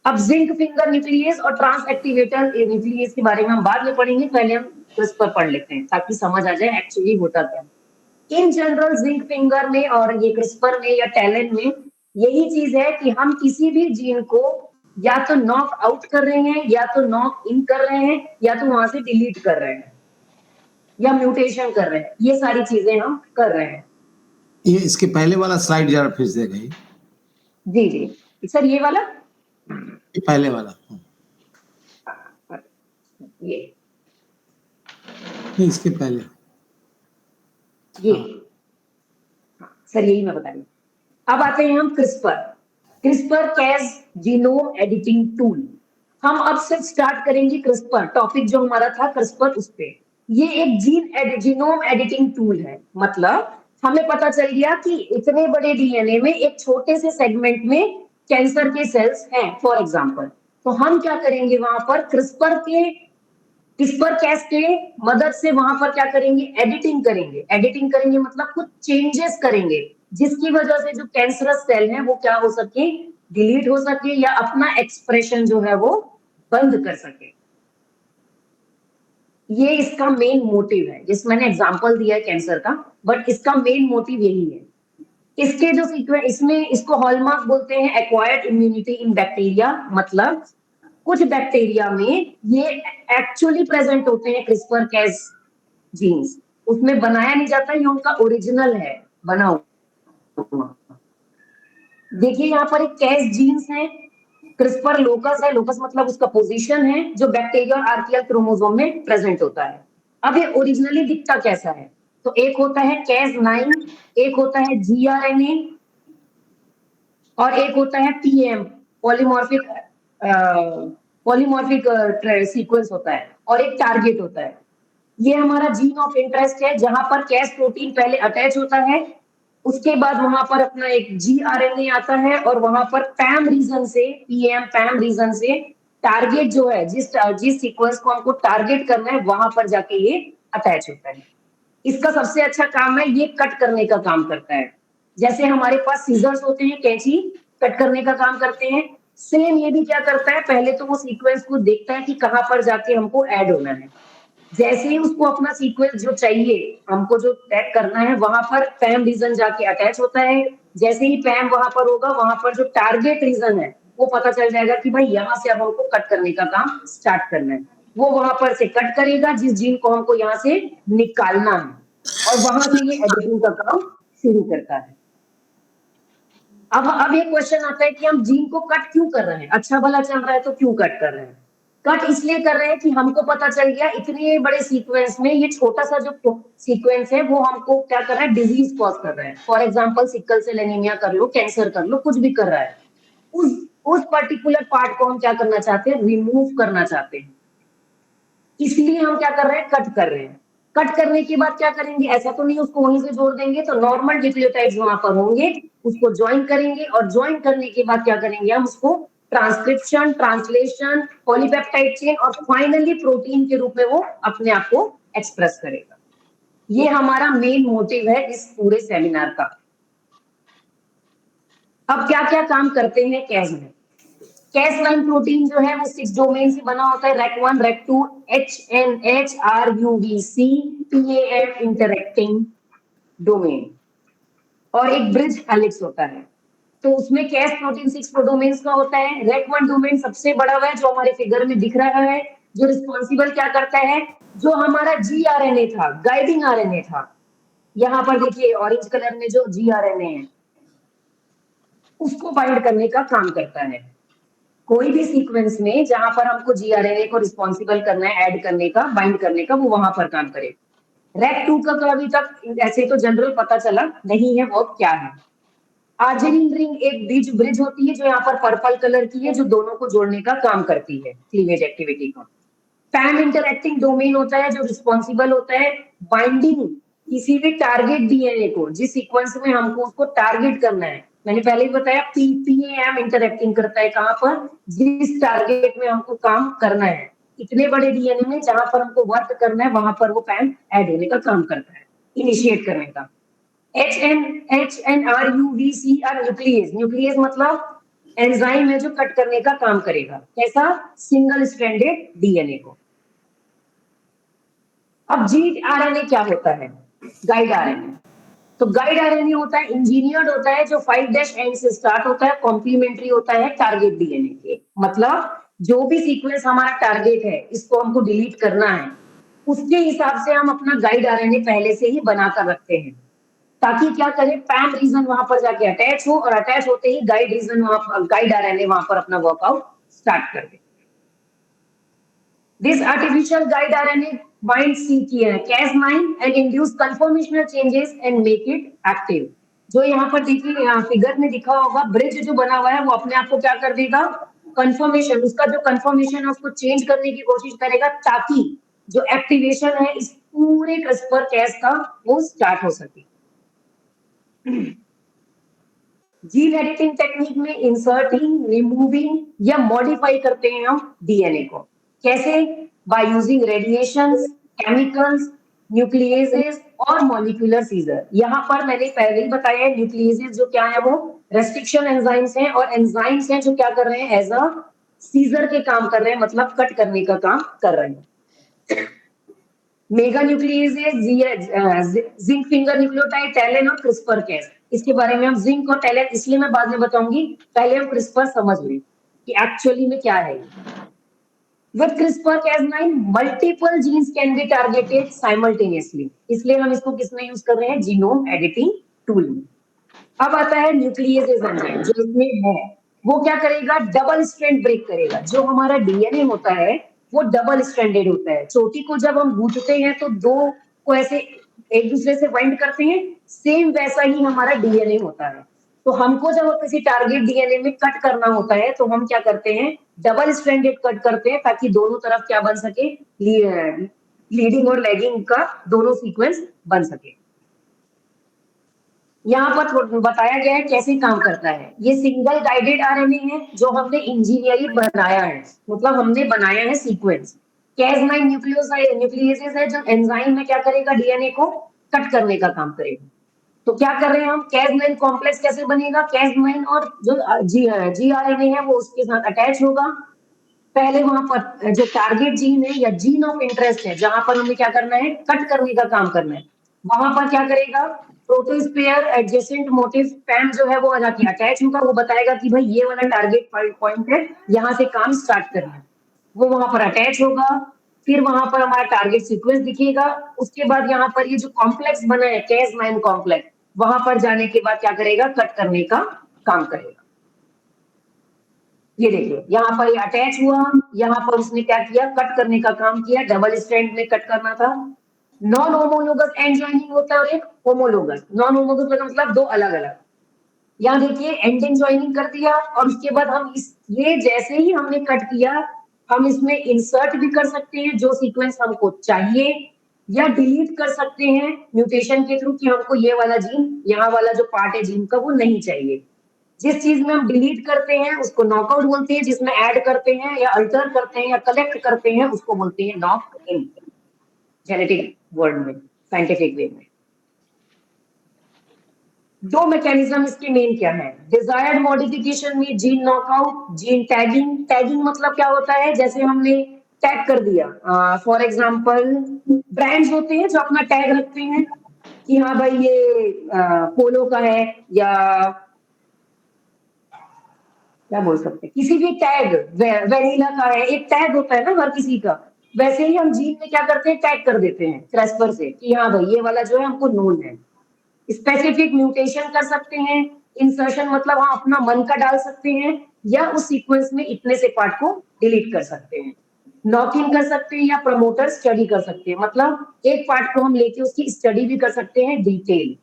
अब जिंक फिंगर न्यूक्लिएज और ट्रांस एक्टिवेटर न्यूक्लिएज के बारे में हम बाद में पढ़ेंगे, पहले हम क्रिस्पर पढ़ लेते हैं ताकि समझ आ जाए एक्चुअली होता क्या। इन जनरल जिंक फिंगर में और ये क्रिस्पर में या टैलेंट में यही चीज है कि हम किसी भी जीन को या तो नॉक आउट कर रहे हैं, या तो नॉक इन कर रहे हैं, या तो वहां से डिलीट कर रहे हैं, या म्यूटेशन कर रहे हैं, ये सारी चीजें हम कर रहे हैं। ये इसके पहले वाला स्लाइड जरा फिर से गई। जी जी सर, ये वाला, ये पहले वाला, ये नहीं इसके पहले ये सर, यही मैं बता रही हूँ। अब आते हैं हम क्रिस्पर कैज जीनोम एडिटिंग टूल। हम अब सिर्फ स्टार्ट करेंगे क्रिस्पर, टॉपिक जो हमारा था क्रिस्पर उस पे। ये एक जीनोम एडिटिंग टूल है, मतलब हमें पता चल गया कि इतने बड़े डीएनए में एक छोटे से सेगमेंट में कैंसर के सेल्स हैं फॉर एग्जांपल, तो हम क्या करेंगे वहां पर क्रिस्पर कैस के मदद से वहां पर क्या करेंगे, एडिटिंग करेंगे मतलब कुछ चेंजेस करेंगे जिसकी वजह से जो कैंसरस सेल है वो क्या हो सके, डिलीट हो सके, या अपना एक्सप्रेशन जो है वो बंद कर सके। ये इसका मेन मोटिव है, जिस मैंने एग्जांपल दिया है कैंसर का, बट इसका मेन मोटिव यही है। इसके जो सीक्वेंस इसमें इसको हॉलमार्क बोलते हैं एक्वायर्ड इम्यूनिटी इन बैक्टीरिया, मतलब कुछ बैक्टीरिया में ये एक्चुअली प्रेजेंट होते हैं क्रिस्पर कैस जीन्स, उसमें बनाया नहीं जाता, ये उनका ओरिजिनल है बना हुआ। देखिए यहाँ पर एक कैस जीन्स है, क्रिस्पर लोकस है, लोकस मतलब उसका पोजीशन है जो बैक्टीरिया और आर्कियल क्रोमोसोम में प्रेजेंट होता है। अब ये ओरिजिनली दिखता कैसा है, तो एक होता है Cas9, एक होता है gRNA और एक होता है PM पॉलीमॉर्फिक सीक्वेंस होता है और एक टारगेट होता है। ये हमारा जीन ऑफ इंटरेस्ट है जहां पर कैस प्रोटीन पहले अटैच होता है, उसके बाद वहां पर अपना एक gRNA आता है और वहां पर PAM रीजन से टारगेट जो है जिस सीक्वेंस को हमको टारगेट करना है वहां पर जाके ये अटैच होता है। इसका सबसे अच्छा काम है ये कट करने का काम करता है। जैसे हमारे पास सीजर्स होते हैं, कैंची कट करने का काम करते हैं, सेम ये भी क्या करता है, पहले तो वो सीक्वेंस को देखता है कि कहां पर जाके हमको ऐड होना है। जैसे ही उसको अपना सीक्वेंस जो चाहिए हमको जो टैग करना है वहां पर पैम रीजन जाके अटैच होता है। जैसे ही पैम वहां पर होगा वहां पर जो टारगेट रीजन है वो पता चल जाएगा कि भाई यहाँ से अब हमको कट करने का काम स्टार्ट करना है। वो वहां पर से कट करेगा जिस जीन को हमको यहाँ से निकालना है और वहां से ये एडिटिंग का काम शुरू करता है। अब ये क्वेश्चन आता है कि हम जीन को कट क्यों कर रहे हैं, अच्छा भला चल रहा है तो क्यों कट कर रहे हैं? कट इसलिए कर रहे हैं कि हमको पता चल गया इतने बड़े सीक्वेंस में ये छोटा सा जो सीक्वेंस है वो हमको क्या कर रहा है, डिजीज कॉज कर रहा है। For example sickle cell anaemia कर लो, कैंसर कर लो, कुछ भी कर रहा है, उस पर्टिकुलर पार्ट को हम क्या करना चाहते हैं, रिमूव करना चाहते हैं। इसलिए हम क्या कर रहे हैं, कट कर रहे हैं। कट करने के बाद क्या करेंगे, ऐसा तो नहीं उसको वहीं से जोड़ देंगे, तो नॉर्मल न्यूक्लियोटाइड्स वहां पर होंगे, उसको ज्वाइन करेंगे और ज्वाइन करने के बाद क्या करेंगे हम उसको ट्रांसक्रिप्शन, ट्रांसलेशन, पॉलीपेप्टाइड चेन और फाइनली प्रोटीन के रूप में वो अपने आप को एक्सप्रेस करेगा। ये हमारा मेन मोटिव है इस पूरे सेमिनार का। अब क्या क्या काम करते हैं कैस में? Cas9 प्रोटीन जो है वो 6 डोमेन से बना होता है, REC1, REC2, HNH, RUBC, PAM interacting domain और एक ब्रिज हेलिक्स होता है। तो उसमें कैस प्रोटीन 6 डोमेन्स का होता है। REC1 डोमेन सबसे बड़ा है जो हमारे फिगर में दिख रहा है, जो रिस्पॉन्सिबल क्या करता है, जो हमारा gRNA था, गाइडिंग RNA था, यहाँ पर देखिए ऑरेंज कलर में जो gRNA है उसको बाइंड करने का काम करता है। कोई भी सीक्वेंस में जहां पर हमको gRNA को रिस्पॉन्सिबल करना है, ऐड करने का, बाइंड करने का, वो वहां पर काम करेगा। REC2 का तो अभी तक ऐसे तो जनरल पता चला नहीं है वो क्या है। आर्जिनिन रिंग एक ब्रिज होती है जो यहाँ पर पर्पल कलर की है, जो दोनों को जोड़ने का काम करती है क्लीवेज एक्टिविटी को। पैम इंटरैक्टिंग डोमेन होता है जो रिस्पॉन्सिबल होता है बाइंडिंग किसी भी टारगेट डीएनए को, जिस सीक्वेंस में हमको उसको टारगेट करना है। मैंने पहले ही बताया PAM इंटरैक्टिंग करता है कहां पर, जिस टारगेट में हमको काम करना है। इतने बड़े डीएनए में जहां पर हमको वर्क करना है वहां पर वो पैम ऐड होने का काम करता है, इनिशिएट करने का। HNH and RUBC are nucleus मतलब एंजाइम है जो कट करने का काम करेगा। कैसा? सिंगल स्ट्रैंडेड डीएनए को। अब gRNA क्या होता है? Guide RNA। तो गाइड RNA होता है इंजीनियर्ड होता है जो 5' एंड से स्टार्ट होता है, कॉम्प्लीमेंट्री होता है टारगेट डीएनए के। मतलब जो भी सीक्वेंस हमारा टारगेट है इसको हमको डिलीट करना है, उसके हिसाब से हम अपना गाइड RNA पहले से ही बनाकर रखते हैं ताकि क्या करें, पैम रीजन वहां पर जाके अटैच हो और अटैच होते ही गाइड RNA वहां पर अपना वर्कआउट स्टार्ट कर दे। This artificial guide RNA binds Cas9 and induce conformational changes and make it active. जो यहाँ पर देखिए यहाँ फिगर में दिखा होगा, ब्रिज जो बना हुआ है वो अपने आप को क्या कर देगा, कंफर्मेशन, उसका जो कंफर्मेशन है उसको चेंज करने की कोशिश करेगा ताकि जो एक्टिवेशन है इस पूरे क्रिस्पर कैस का वो स्टार्ट हो सके। जीन एडिटिंग टेक्निक में इंसर्टिंग, रिमूविंग या मॉडिफाई करते हैं हम डीएनए को। कैसे? बाय यूजिंग रेडिएशंस, केमिकल्स, न्यूक्लियेजेस और मॉलिक्यूलर सीजर। यहाँ पर मैंने पहले ही बताया है न्यूक्लियेजेस जो क्या है वो रेस्ट्रिक्शन एंजाइम्स हैं और एंजाइम्स हैं जो क्या कर रहे हैं, एज अ सीजर के काम कर रहे हैं, मतलब कट करने का काम कर रहे हैं। Mega nucleases, zinc finger nucleotide, TALEN और क्रिस्पर कैस, इसके बारे में हम जिंक और टैलेंट इसलिए मैं बाद में बताऊंगी, पहले हम क्रिस्पर समझ लें कि एक्चुअली में क्या है। With CRISPR-Cas9, multiple genes can be targeted simultaneously. इसलिए हम इसको किस में यूज कर रहे हैं, जीनोम एडिटिंग टूल में। अब आता है न्यूक्लियेसेस एंजाइम, जो इसमें है वो क्या करेगा, डबल स्ट्रैंड ब्रेक करेगा। जो हमारा डीएनए होता है वो डबल स्ट्रैंडेड होता है। चोटी को जब हम गूंथते हैं तो दो को ऐसे एक दूसरे से बाइंड करते हैं, सेम वैसा ही हमारा डीएनए होता है। तो हमको जब किसी टारगेट डीएनए में कट करना होता है तो हम क्या करते हैं, डबल स्ट्रैंडेड कट करते हैं, ताकि दोनों तरफ क्या बन सके, लीडिंग और लैगिंग का दोनों सीक्वेंस बन सके। यहाँ पर बताया गया है कैसे काम करता है। ये सिंगल गाइडेड आरएनए है जो हमने इंजीनियरी बनाया है, मतलब हमने बनाया है सीक्वेंस। Cas9 न्यूक्लियोसाइड है जो एंजाइम में क्या करेगा, डीएनए को कट करने का काम करेगा। तो क्या कर रहे हैं हम, Cas9 कॉम्प्लेक्स कैसे बनेगा, Cas9 और जो जीआरएनए है वो उसके साथ अटैच होगा। पहले वहां पर जो टारगेट जीन है या जीन ऑफ इंटरेस्ट है, जहां पर हमें क्या करना है, कट करने का काम करना है, वहां पर क्या करेगा, प्रोटोस्फेयर एडजेसेंट मोटिव पैम जो है वो आ जाके अटैच होगा। वो बताएगा कि भाई ये वाला टारगेट पॉइंट है, यहाँ से काम स्टार्ट करना है। वो वहां पर अटैच होगा, फिर वहां पर हमारा टारगेट सीक्वेंस दिखेगा। उसके बाद यहाँ पर ये जो कॉम्प्लेक्स बना है Cas9 कॉम्प्लेक्स, वहां पर जाने के बाद क्या करेगा, कट करने का काम करेगा। ये देखिए यहाँ पर ये अटैच हुआ, यहाँ पर उसने क्या किया, कट करने का काम किया, डबल स्ट्रैंड में कट करना था। नॉन होमोलोगस एंड जॉइनिंग होता है और एक होमोलोगस। नॉन होमोलोगस का मतलब दो अलग अलग। यहाँ देखिए एंडिंग ज्वाइनिंग कर दिया, और उसके बाद हम ये जैसे ही हमने कट किया, हम इसमें इंसर्ट भी कर सकते हैं जो सीक्वेंस हमको चाहिए, या डिलीट कर सकते हैं म्यूटेशन के थ्रू कि हमको ये वाला जीन, यहाँ वाला जो पार्ट है जीन का वो नहीं चाहिए। जिस चीज में हम डिलीट करते हैं उसको नॉकआउट बोलते हैं, जिसमें ऐड करते हैं या अल्टर करते हैं या कलेक्ट करते हैं उसको बोलते हैं नॉक इन, जेनेटिक वर्ड में, साइंटिफिक वे में। दो मैकेनिज्म इसके मेन क्या है, डिजायर्ड मॉडिफिकेशन में gene knockout, gene tagging. Tagging मतलब क्या होता है, जैसे हमने टैग कर दिया, फॉर एग्जांपल ब्रांड्स होते हैं जो अपना टैग रखते हैं कि हाँ भाई ये पोलो का है, या क्या बोल सकते हैं, किसी भी टैग, वेनिला का है, एक टैग होता है ना हर किसी का। वैसे ही हम जीन में क्या करते हैं, टैग कर देते हैं क्रिस्पर से कि हाँ भाई ये वाला जो है हमको नोन है। स्पेसिफिक म्यूटेशन कर सकते हैं, इंसर्शन मतलब हाँ अपना मन का डाल सकते हैं, या उस सीक्वेंस में इतने से पार्ट को डिलीट कर सकते हैं। नॉकिंग कर सकते हैं या प्रमोटर स्टडी कर सकते हैं, मतलब एक पार्ट को हम लेके उसकी स्टडी भी कर सकते हैं डिटेल।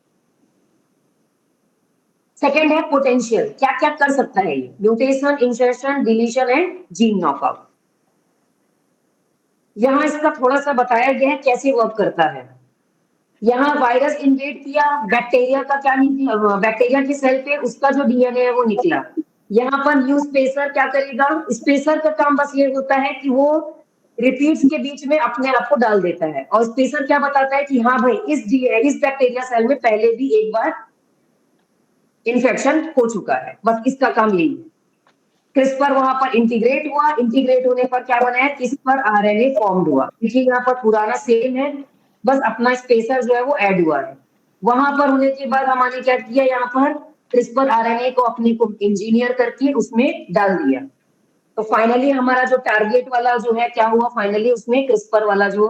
सेकेंड है पोटेंशियल, क्या क्या कर सकता है ये, mutation, insertion, deletion and gene knockout. यहाँ इसका थोड़ा सा बताया गया है कैसे वर्क करता है। यहाँ वायरस इन्वेड किया, बैक्टीरिया का क्या निकला, बैक्टीरिया की सेल पे उसका जो डीएनए है वो निकला। यहाँ पर न्यू स्पेसर क्या करेगा, स्पेसर का काम बस ये होता है कि वो रिपीट्स के बीच में अपने आप को डाल देता है, और स्पेसर क्या बताता है कि हाँ भाई इस बैक्टीरिया सेल में पहले भी एक बार इन्फेक्शन हो चुका है, बस इसका काम यही है। क्रिस्पर वहां पर इंटीग्रेट हुआ, इंटीग्रेट होने पर क्या बना है, क्रिस्पर आरएनए फॉर्म्ड हुआ, क्योंकि यहाँ पर पुराना सेम है, बस अपना स्पेसर जो है वो ऐड हुआ है। वहां पर होने के बाद हमने क्या किया, यहाँ पर क्रिस्पर आरएनए को अपने को इंजीनियर करके उसमें डाल दिया। तो फाइनली हमारा जो टारगेट वाला जो है क्या हुआ, फाइनली उसमें क्रिस्पर वाला जो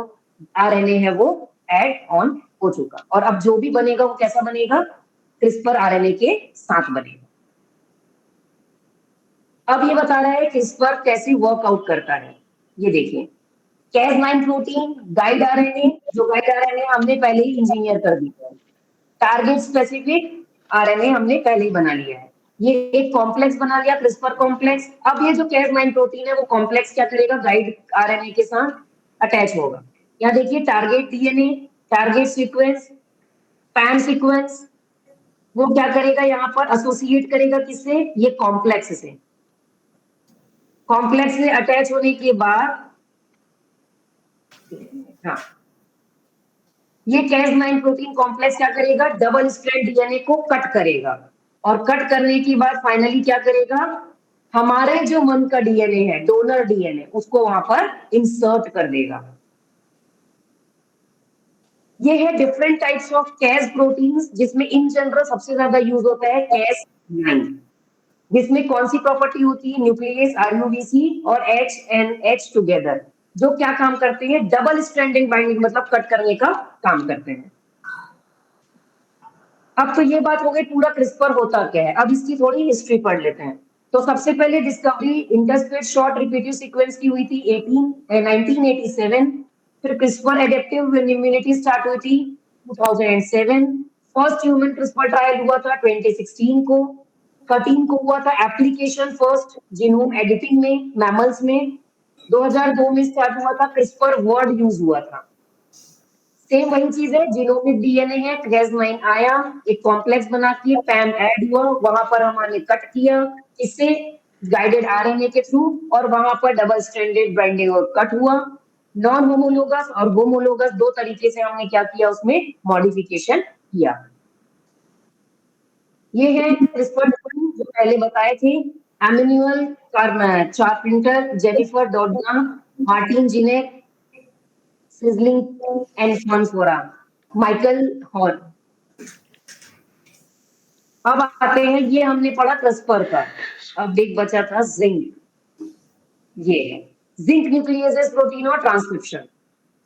आरएनए है वो ऐड ऑन हो चुका, और अब जो भी बनेगा वो कैसा बनेगा, क्रिस्पर आरएनए के साथ बनेगा। अब ये बता रहा है क्रिस्पर कैसे वर्कआउट करता है। ये देखिए Cas9 प्रोटीन गाइड आरएनए, जो गाइड आरएनए हमने पहले ही इंजीनियर कर दिया है। टारगेट स्पेसिफिक आरएनए हमने पहले ही बना लिया है। ये एक कॉम्प्लेक्स बना लिया, क्रिस्पर कॉम्प्लेक्स। अब ये जो Cas9 प्रोटीन है वो कॉम्प्लेक्स क्या करेगा, गाइड आरएनए के साथ अटैच होगा। यहाँ देखिए target DNA, target sequence, पैम sequence, वो क्या करेगा, यहाँ पर एसोसिएट करेगा किससे, ये कॉम्प्लेक्स से। कॉम्प्लेक्स से अटैच होने के बाद हाँ, ये Cas9 प्रोटीन कॉम्प्लेक्स क्या करेगा, डबल स्ट्रैंड डीएनए को कट करेगा, और कट करने के बाद फाइनली क्या करेगा, हमारे जो मन का डीएनए है, डोनर डीएनए, उसको वहां पर इंसर्ट कर देगा। ये है different types of Cas proteins, जिसमें इन जनरल सबसे ज्यादा यूज होता है Cas9, जिसमें कौन सी प्रॉपर्टी होती है, न्यूक्लियस, RUBC और H and H टुगेदर, जो क्या काम करते हैं, डबल स्ट्रैंडिंग बाइंडिंग मतलब कट करने का काम करते हैं। अब तो ये बात हो गई पूरा क्रिस्पर होता क्या है, अब इसकी थोड़ी हिस्ट्री पढ़ लेते हैं। तो सबसे पहले discovery interspace short repetitive sequence की हुई थी 1987, फिर क्रिस्पर एडेप्टिव इम्यूनिटी स्टार्ट हुई थी 2007, फर्स्ट ह्यूमन क्रिस्पर ट्रायल हुआ था 2016 को, 13 को हुआ था एप्लीकेशन फर्स्ट जीनोम एडिटिंग में मैमल्स में, 2002 में स्टार्ट हुआ था, क्रिस्पर वर्ड यूज हुआ था। सेम वही चीज है, जीनोमिक डीएनए है, Cas9 आया, एक कॉम्प्लेक्स बना के पैम ऐड हुआ, वहां पर हमने कट किया इससे गाइडेड आरएनए के थ्रू, और वहां पर डबल स्ट्रैंडेड बाइंडिंग और कट हुआ। नॉन होमोलोगस और होमोलोगस दो तरीके से हमने क्या किया, उसमें मॉडिफिकेशन किया। ये है क्रिस्पर जो पहले बताए थे, Emmanuelle Charpentier, Jennifer Doudna, Martin Jinek, सिजलिंग एंड फॉन्सोरा, माइकल हॉर्न। अब आते हैं, ये हमने पढ़ा क्रिस्पर का, अब एक बचा था जिंक। ये है जिंक न्यूक्लियस प्रोटीन और ट्रांसक्रिप्शन।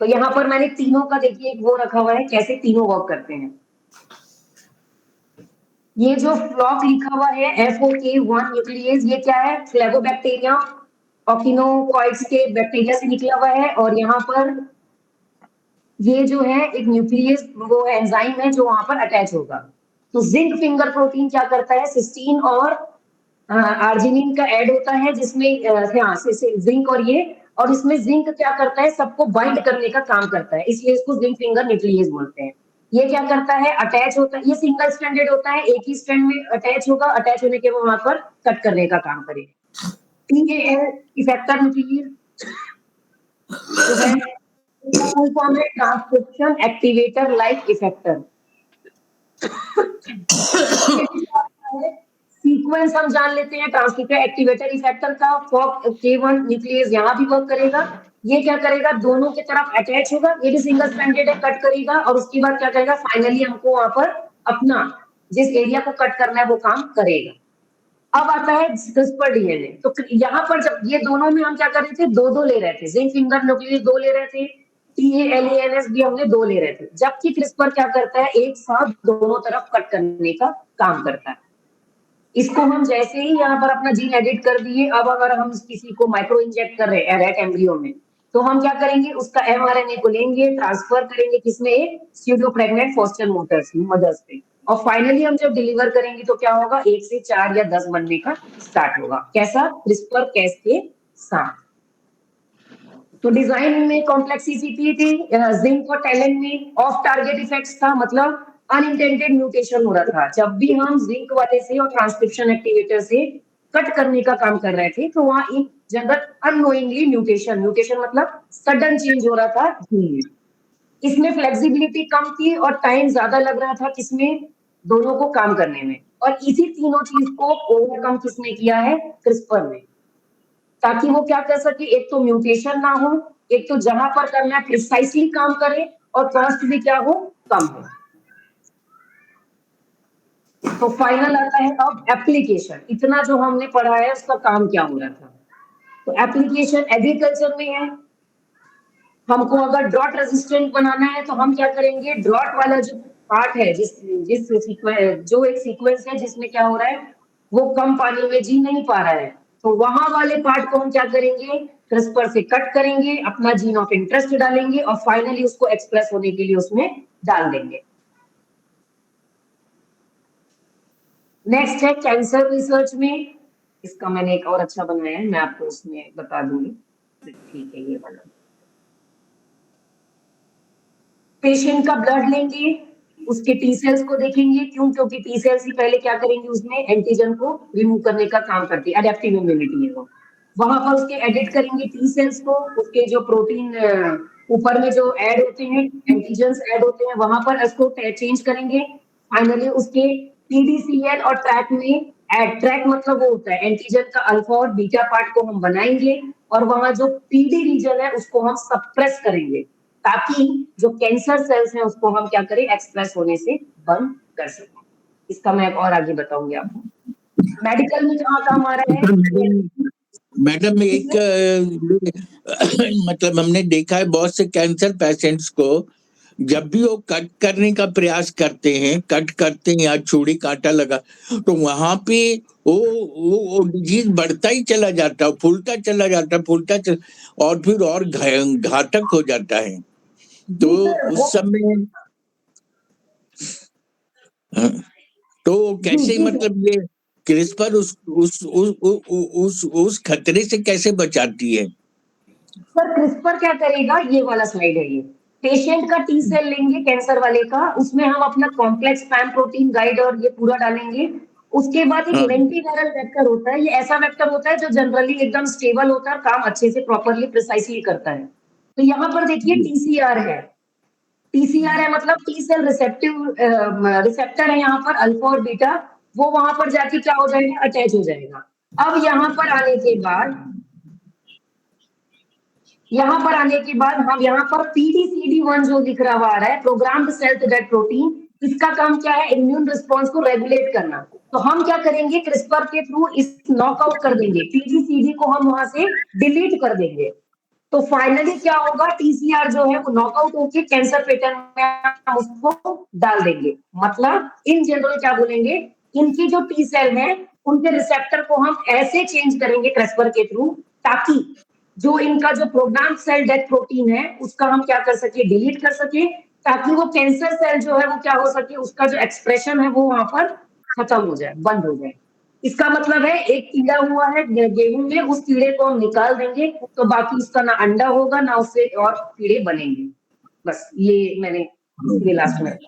तो यहाँ पर मैंने तीनों का देखिए एक वो रखा हुआ है, कैसे तीनों वर्क करते हैं। ये जो फ्लॉक लिखा हुआ है FOK1 न्यूक्लियस, ये क्या है, फ्लेवोबैक्टीरिया ऑकिनोकॉइड्स के बैक्टीरिया से निकला हुआ है, और यहाँ पर ये जो है एक न्यूक्लियस वो एंजाइम है जो वहां पर अटैच होगा। तो जिंक फिंगर प्रोटीन क्या करता है, सिस्टीन और आर्जिनिन का ऐड होता है, जिसमें जिंक और इसमें जिंक क्या करता है, सबको बाइंड करने का काम करता है, इसलिए इसको जिंक फिंगर न्यूक्लियस बोलते हैं। ये क्या करता है, अटैच होता है, ये सिंगल स्ट्रैंडेड होता है, एक ही स्ट्रैंड में अटैच होगा, अटैच होने के वहां पर कट करने का काम करेगा। TAL इफेक्टर न्यूक्लियस जो है, फुल फॉर्म है transcription activator like effector. Sequence हम जान लेते हैं ट्रांसक्रिप्टर एक्टिवेटर इफेक्टर का। FOK1 न्यूक्लियस यहाँ भी वर्क करेगा। ये क्या करेगा, दोनों की तरफ अटैच होगा, ये भी सिंगल स्ट्रैंडेड है, कट करेगा, और उसके बाद क्या करेगा, फाइनली हमको वहां पर अपना जिस एरिया को कट करना है वो काम करेगा। अब आता है क्रिस्पर डीएनए। तो यहाँ पर जब ये दोनों में हम क्या कर रहे थे, दो ले रहे थे, जिंक फिंगर न्यूक्लियस 2 ले रहे थे, TALANS भी हमने 2 ले रहे थे, जबकि क्रिस्पर क्या करता है, एक साथ दोनों तरफ कट करने का काम करता है। इसको हम जैसे ही यहाँ पर अपना जीन एडिट कर दिए, अब अगर हम किसी को माइक्रो इंजेक्ट कर रहे हैं रैट एम्ब्रियो में, तो हम क्या करेंगे, उसका mRNA को लेंगे, ट्रांसफर करेंगे किसमें, स्यूडो प्रेग्नेंट फोस्टर मदर्स पे, और फाइनली हम जब डिलीवर करेंगे तो क्या होगा, 1 से 4 या 10 बनने का स्टार्ट होगा। कैसा, क्रिस्पर Cas के साथ। तो डिजाइन में कॉम्प्लेक्सिटी थी, जिंक और टैलेंट में ऑफ टारगेट इफेक्ट्स था, मतलब अनइंटेंडेड म्यूटेशन हो रहा था। जब भी हम जिंक वाले से और ट्रांसक्रिप्शन एक्टिवेटर से कट करने का काम कर रहे थे, तो वहां इन जनरल अननोइंगली म्यूटेशन मतलब सडन चेंज हो रहा था जीन में। इसमें फ्लेक्सिबिलिटी कम थी और टाइम ज्यादा लग रहा था, किसमें, दोनों को काम करने में, और इसी तीनों चीज को ओवरकम किसने किया है, क्रिस्पर ने, ताकि वो क्या कर सके, एक तो म्यूटेशन ना हो, एक तो जहां पर करना है प्रिसाइसली काम करे, और कॉस्ट भी क्या हो, कम हो। तो फाइनल आता है अब एप्लीकेशन। इतना जो हमने पढ़ा है उसका काम क्या हो रहा था। तो एप्लीकेशन एग्रीकल्चर में है, हमको अगर ड्रॉट रेजिस्टेंट बनाना है तो हम क्या करेंगे, ड्रॉट वाला जो पार्ट है, जो एक सीक्वेंस है जिसमें क्या हो रहा है, वो कम पानी में जी नहीं पा रहा है, तो वहां वाले पार्ट को हम क्या करेंगे, क्रिस्पर से कट करेंगे, अपना जीन ऑफ इंटरेस्ट डालेंगे, और फाइनली उसको एक्सप्रेस होने के लिए उसमें डाल देंगे। नेक्स्ट है कैंसर रिसर्च में, इसका मैंने एक और अच्छा बनाया है, मैं आपको उसमें बता दूंगी। ठीक है, ये बना, पेशेंट का ब्लड लेंगे, उसके टी सेल्स को देखेंगे, क्यों, क्योंकि टी सेल्स ही पहले क्या करेंगे, उसमें एंटीजन को रिमूव करने का काम करती है, एडेप्टिव इम्यूनिटी है वो। वहां पर उसके एडिट करेंगे टी सेल्स को, उसके जो प्रोटीन ऊपर में जो ऐड होते हैं, एंटीजन्स ऐड होते हैं, वहां पर इसको चेंज करेंगे। फाइनली उसके PDCL और ट्रैक में ट्रैक मतलब वो होता है एंटीजन का अल्फा और बीटा पार्ट को हम बनाएंगे, और वहां जो PD रीजन है उसको हम सप्रेस करेंगे, ताकि जो कैंसर सेल्स हैं उसको हम क्या करें, एक्सप्रेस होने से बंद कर सकें। इसका मैं और आगे बताऊंगी आपको। मेडिकल में जहाँ काम आ रहा है मैडम एक मतलब हमने देखा है बहुत से कैंसर पेशेंट्स को जब भी वो कट करने का प्रयास करते हैं, कट करते हैं या छुरी कांटा लगा, तो वहां पे वो डिजीज बढ़ता ही चला जाता है, फूलता चला जाता, और फिर और घातक हो जाता है। तो उस समय तो कैसे मतलब ये क्रिस्पर उस खतरे से कैसे बचाती है? सर क्रिस्पर क्या करेगा, ये वाला स्लाइड है, ये पेशेंट का टी सेल लेंगे कैंसर वाले का, उसमें हम अपना कॉम्प्लेक्स पैम प्रोटीन गाइड और ये पूरा डालेंगे। उसके बाद एक लेंटिवायरल वेक्टर होता है, ये ऐसा वेक्टर होता है जो जनरली एकदम स्टेबल होता है और काम अच्छे से प्रॉपरली प्रिसाइसली करता है। तो यहाँ पर देखिए टीसीआर है, टीसीआर है मतलब टी सेल रिसेप्टर है यहाँ पर अल्फा और बीटा, वो वहां पर जाके क्या हो जाएगा, अटैच हो जाएगा। अब यहाँ पर आने के बाद हम यहाँ पर PDCD1 जो दिख रहा है, प्रोग्राम्ड सेल डेथ प्रोटीन, इसका काम क्या है, इम्यून रिस्पॉन्स को रेगुलेट करना। तो हम क्या करेंगे, क्रिस्पर के थ्रू इस नॉकआउट कर देंगे, PDCD को हम वहां से डिलीट कर देंगे। तो फाइनली क्या होगा, टीसीआर जो है वो नॉकआउट होकर कैंसर पैटर्न में हम उसको डाल देंगे। मतलब इन जनरल क्या बोलेंगे, इनकी जो टी सेल है उनके रिसेप्टर को हम ऐसे चेंज करेंगे क्रिस्पर के थ्रू, ताकि जो इनका जो प्रोग्राम सेल डेथ प्रोटीन है उसका हम क्या कर सके, डिलीट कर सके, ताकि वो कैंसर सेल जो है वो क्या हो सके, उसका जो एक्सप्रेशन है वो वहां पर खत्म हो जाए, बंद हो जाए। इसका मतलब है एक कीड़ा हुआ है गेहूं में, उस कीड़े को हम निकाल देंगे तो बाकी उसका ना अंडा होगा ना उससे और कीड़े बनेंगे। बस ये मैंने इसके लास्ट में,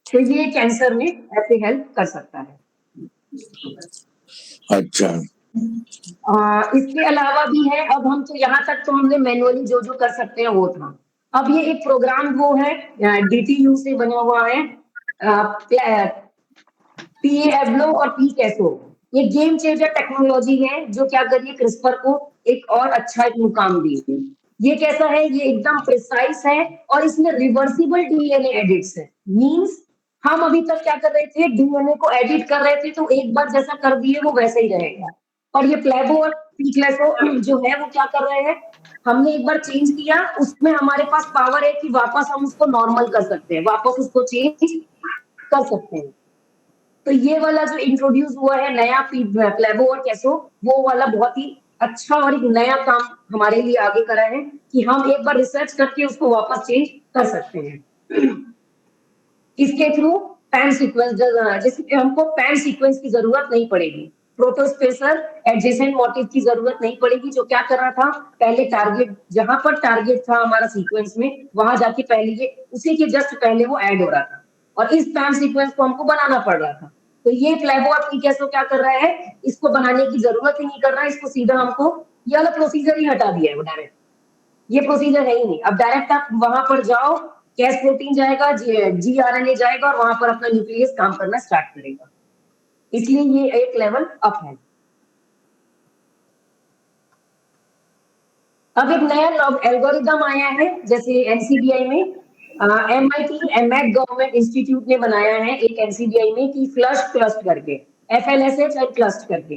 तो ये कैंसर में ऐसे हेल्प कर सकता है। अच्छा, इसके अलावा भी है, अब हम तो यहाँ तक तो हमने मैनुअली जो जो कर सकते हैं वो था। अब ये एक प्रोग्राम वो है DTU से बना हुआ है, PABLO और PCASO, ये गेम चेंजर टेक्नोलॉजी है जो क्या करिए क्रिस्पर को एक और अच्छा एक मुकाम दी है। ये कैसा है, ये एकदम प्रिसाइज है और इसमें रिवर्सिबल DNA एडिट्स है। मींस हम अभी तक क्या कर रहे थे, DNA को एडिट कर रहे थे तो एक बार जैसा कर दिए वो वैसे ही रहेगा। और ये प्लेबो और PCASO जो है वो क्या कर रहे हैं, हमने एक बार चेंज किया, उसमें हमारे पास पावर है कि वापस हम उसको नॉर्मल कर सकते हैं, वापस उसको चेंज कर सकते हैं। तो ये वाला जो इंट्रोड्यूस हुआ है नया प्लेबो और कैसो, वो वाला बहुत ही अच्छा और एक नया काम हमारे लिए आगे करा है कि हम एक बार रिसर्च करके उसको वापस चेंज कर सकते हैं। इसके थ्रू पैन सीक्वेंस, जिसमें हमको पैन सीक्वेंस की जरूरत नहीं पड़ेगी, प्रोटोस्पेसर एडजेसेंट मोटिव की जरूरत नहीं पड़ेगी। जो क्या कर रहा था, पहले टारगेट, जहां पर टारगेट था हमारा सीक्वेंस में, वहां जाके पहले ये उसी के जस्ट पहले वो ऐड हो रहा था और इस पैन सीक्वेंस को हमको बनाना पड़ रहा था। तो ये प्लेबो और PCASO क्या कर रहा है, इसको बनाने की जरूरत ही नहीं कर रहा है, इसको सीधा हमको ये वाला प्रोसीजर ही हटा दिया है, वो डायरेक्ट ये प्रोसीजर है ही नहीं। अब डायरेक्ट आप वहां पर जाओ, कैस प्रोटीन जाएगा, GRNA जाएगा और वहां पर अपना न्यूक्लियस काम करना स्टार्ट करेगा। इसलिए ये एक लेवल अप है। अब एक नया एल्गोरिदम आया है, जैसे NCBI में MIT MAC गवर्नमेंट इंस्टीट्यूट ने बनाया है एक NCBI में कि फ्लश क्लस्ट करके, FLSH और क्लस्ट करके।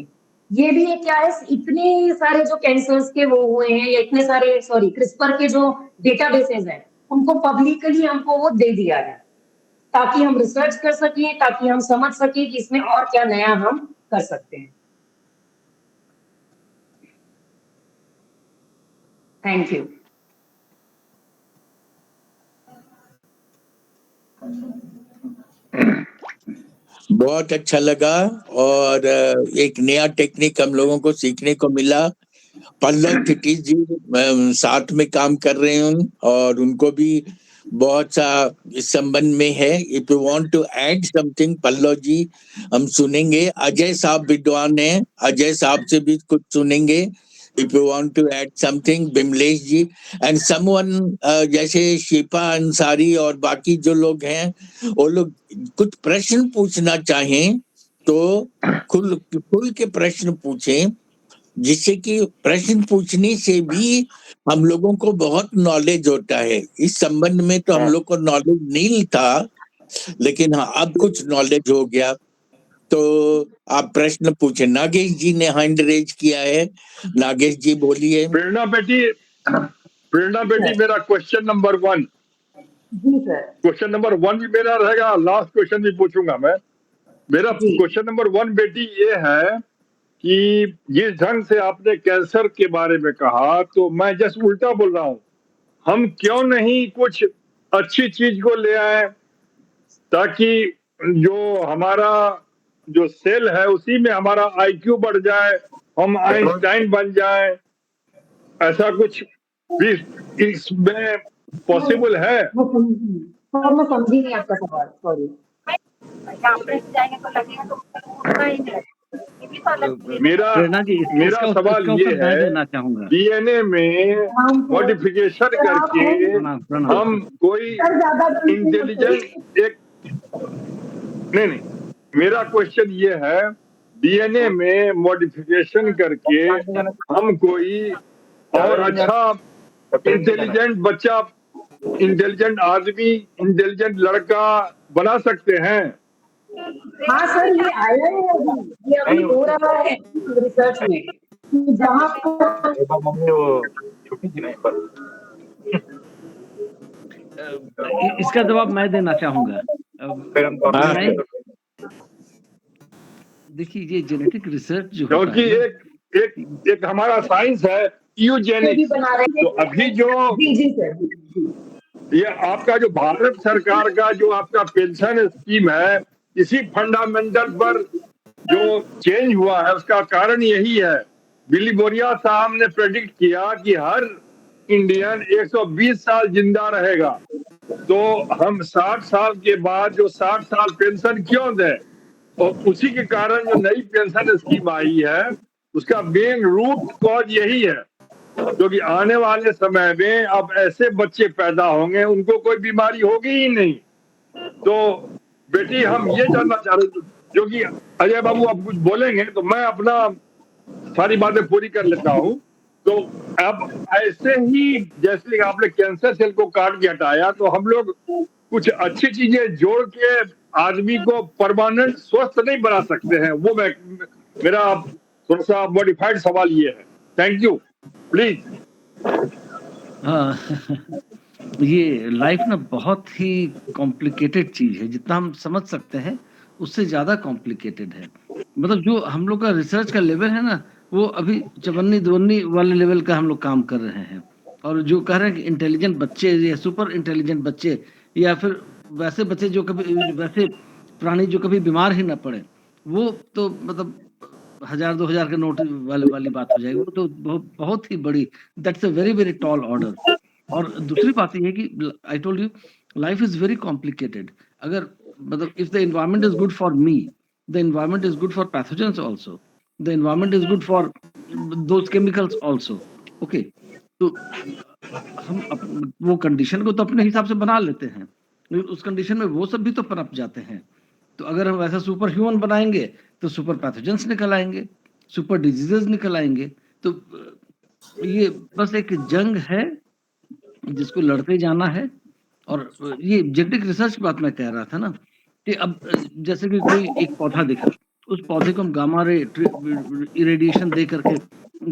ये भी एक क्या है, इतने सारे जो कैंसर्स के वो हुए हैं या इतने सारे क्रिस्पर के जो डेटाबेसेस हैं उनको पब्लिकली हमको वो दे दिया है, ताकि हम रिसर्च कर सकें, ताकि हम समझ सकें कि इसमें और क्या नया हम कर सकते हैं। Thank you. बहुत अच्छा लगा और एक नया टेक्निक हम लोगों को सीखने को मिला। पल्लव क्षितिज जी साथ में काम कर रहे हैं और उनको भी बहुत सा इस संबंध में है। If you want to add something Pallav ji, हम सुनेंगे। अजय साहब विद्वान हैं, अजय साहब से भी कुछ सुनेंगे। If you want to add something, Bimlesh ji and someone जैसे शिफा अंसारी और बाकी जो लोग हैं, वो लोग कुछ प्रश्न पूछना चाहें तो खुल के प्रश्न पूछें। जिससे कि प्रश्न पूछने से भी हम लोगों को बहुत नॉलेज होता है। इस संबंध में तो हम लोग को नॉलेज नहीं था, लेकिन हाँ अब कुछ नॉलेज हो गया। तो आप प्रश्न पूछे। नागेश जी ने हैंड रेज किया है। नागेश जी बोलिए। प्रेरणा बेटी मेरा क्वेश्चन नंबर 1। जी सर। क्वेश्चन नंबर 1 भी मेरा रहेगा, लास्ट क्वेश्चन भी पूछूंगा मैं। मेरा क्वेश्चन नंबर 1 बेटी ये है कि जिस ढंग से आपने कैंसर के बारे में कहा, तो मैं जस्ट उल्टा बोल रहा हूँ। हम क्यों नहीं कुछ अच्छी चीज को ले आए, ताकि जो हमारा जो सेल है उसी में हमारा IQ बढ़ जाए, हम आइंस्टाइन बन जाए। ऐसा कुछ भी इसमें पॉसिबल है? सर मैं समझी नहीं आपका सवाल, सॉरी। मेरा सवाल ये है, DNA में मॉडिफिकेशन करके हम कोई इंटेलिजेंट एक नहीं, मेरा क्वेश्चन ये है, DNA में मॉडिफिकेशन करके हम कोई और अच्छा इंटेलिजेंट बच्चा, इंटेलिजेंट आदमी, इंटेलिजेंट लड़का बना सकते हैं? हाँ सर, ये आया है ये अभी हो रहा है रिसर्च में, जहाँ इसका जवाब मैं देना चाहूंगा। देखिए ये जेनेटिक रिसर्च जो क्योंकि एक हमारा साइंस है यूजेनिक्स। तो अभी जो ये आपका जो भारत सरकार का जो आपका पेंशन स्कीम है, इसी फंडामेंटल पर जो चेंज हुआ है उसका कारण यही है। बिली बोरिया साहब ने प्रेडिक्ट किया कि हर इंडियन 120 साल जिंदा रहेगा, तो हम 60 साल के बाद जो 60 साल पेंशन क्यों दें? और उसी के कारण जो नई पेंशन स्कीम आई है उसका मेन रूट कॉज यही है, क्योंकि आने वाले समय में अब ऐसे बच्चे पैदा होंगे उनको कोई बीमारी होगी ही नहीं। तो बेटी हम ये जानना चाह रहे थे, क्योंकि अजय बाबू आप कुछ बोलेंगे तो मैं अपना सारी बातें पूरी कर लेता हूँ। तो अब ऐसे ही जैसे आपने कैंसर सेल को काट के हटाया, तो हम लोग कुछ अच्छी चीजें जोड़ के आदमी को परमानेंट स्वस्थ नहीं बना सकते हैं। वो मेरा थोड़ा सा मॉडिफाइड सवाल ये है। Thank you, please. हाँ ये लाइफ ना बहुत ही कॉम्प्लिकेटेड चीज है, जितना हम समझ सकते हैं उससे ज्यादा कॉम्प्लिकेटेड है। मतलब जो हम लोग का रिसर्च का लेवल है ना, वो अभी चवन्नी दुवन्नी वाले लेवल का हम लोग काम कर रहे हैं। और जो कह रहे हैं कि इंटेलिजेंट बच्चे या सुपर इंटेलिजेंट बच्चे, या फिर वैसे बच्चे जो कभी, वैसे प्राणी जो कभी बीमार ही ना पड़े, वो तो मतलब 1000-2000 के नोट वाली बात हो जाएगी। वो तो बहुत ही बड़ी, that's a very very tall order. और दूसरी बात ये है कि I told you life is very complicated. अगर मतलब if the environment is good for me, the environment is good for pathogens also, the environment is good for those chemicals also. Okay, तो हम वो कंडीशन को तो अपने हिसाब से बना लेते हैं, लेकिन उस कंडीशन में वो सब भी तो पनप जाते हैं। तो अगर हम ऐसा सुपर ह्यूमन बनाएंगे तो सुपर पैथोजेंस निकल आएंगे, सुपर डिजीजेस निकल आएंगे। तो ये बस एक जंग है जिसको लड़ते जाना है। और ये जेनेटिक रिसर्च की बात मैं कह रहा था ना, कि अब जैसे कि कोई एक पौधा दिखा, उस पौधे को हम गामा रे इरेडिएशन दे करके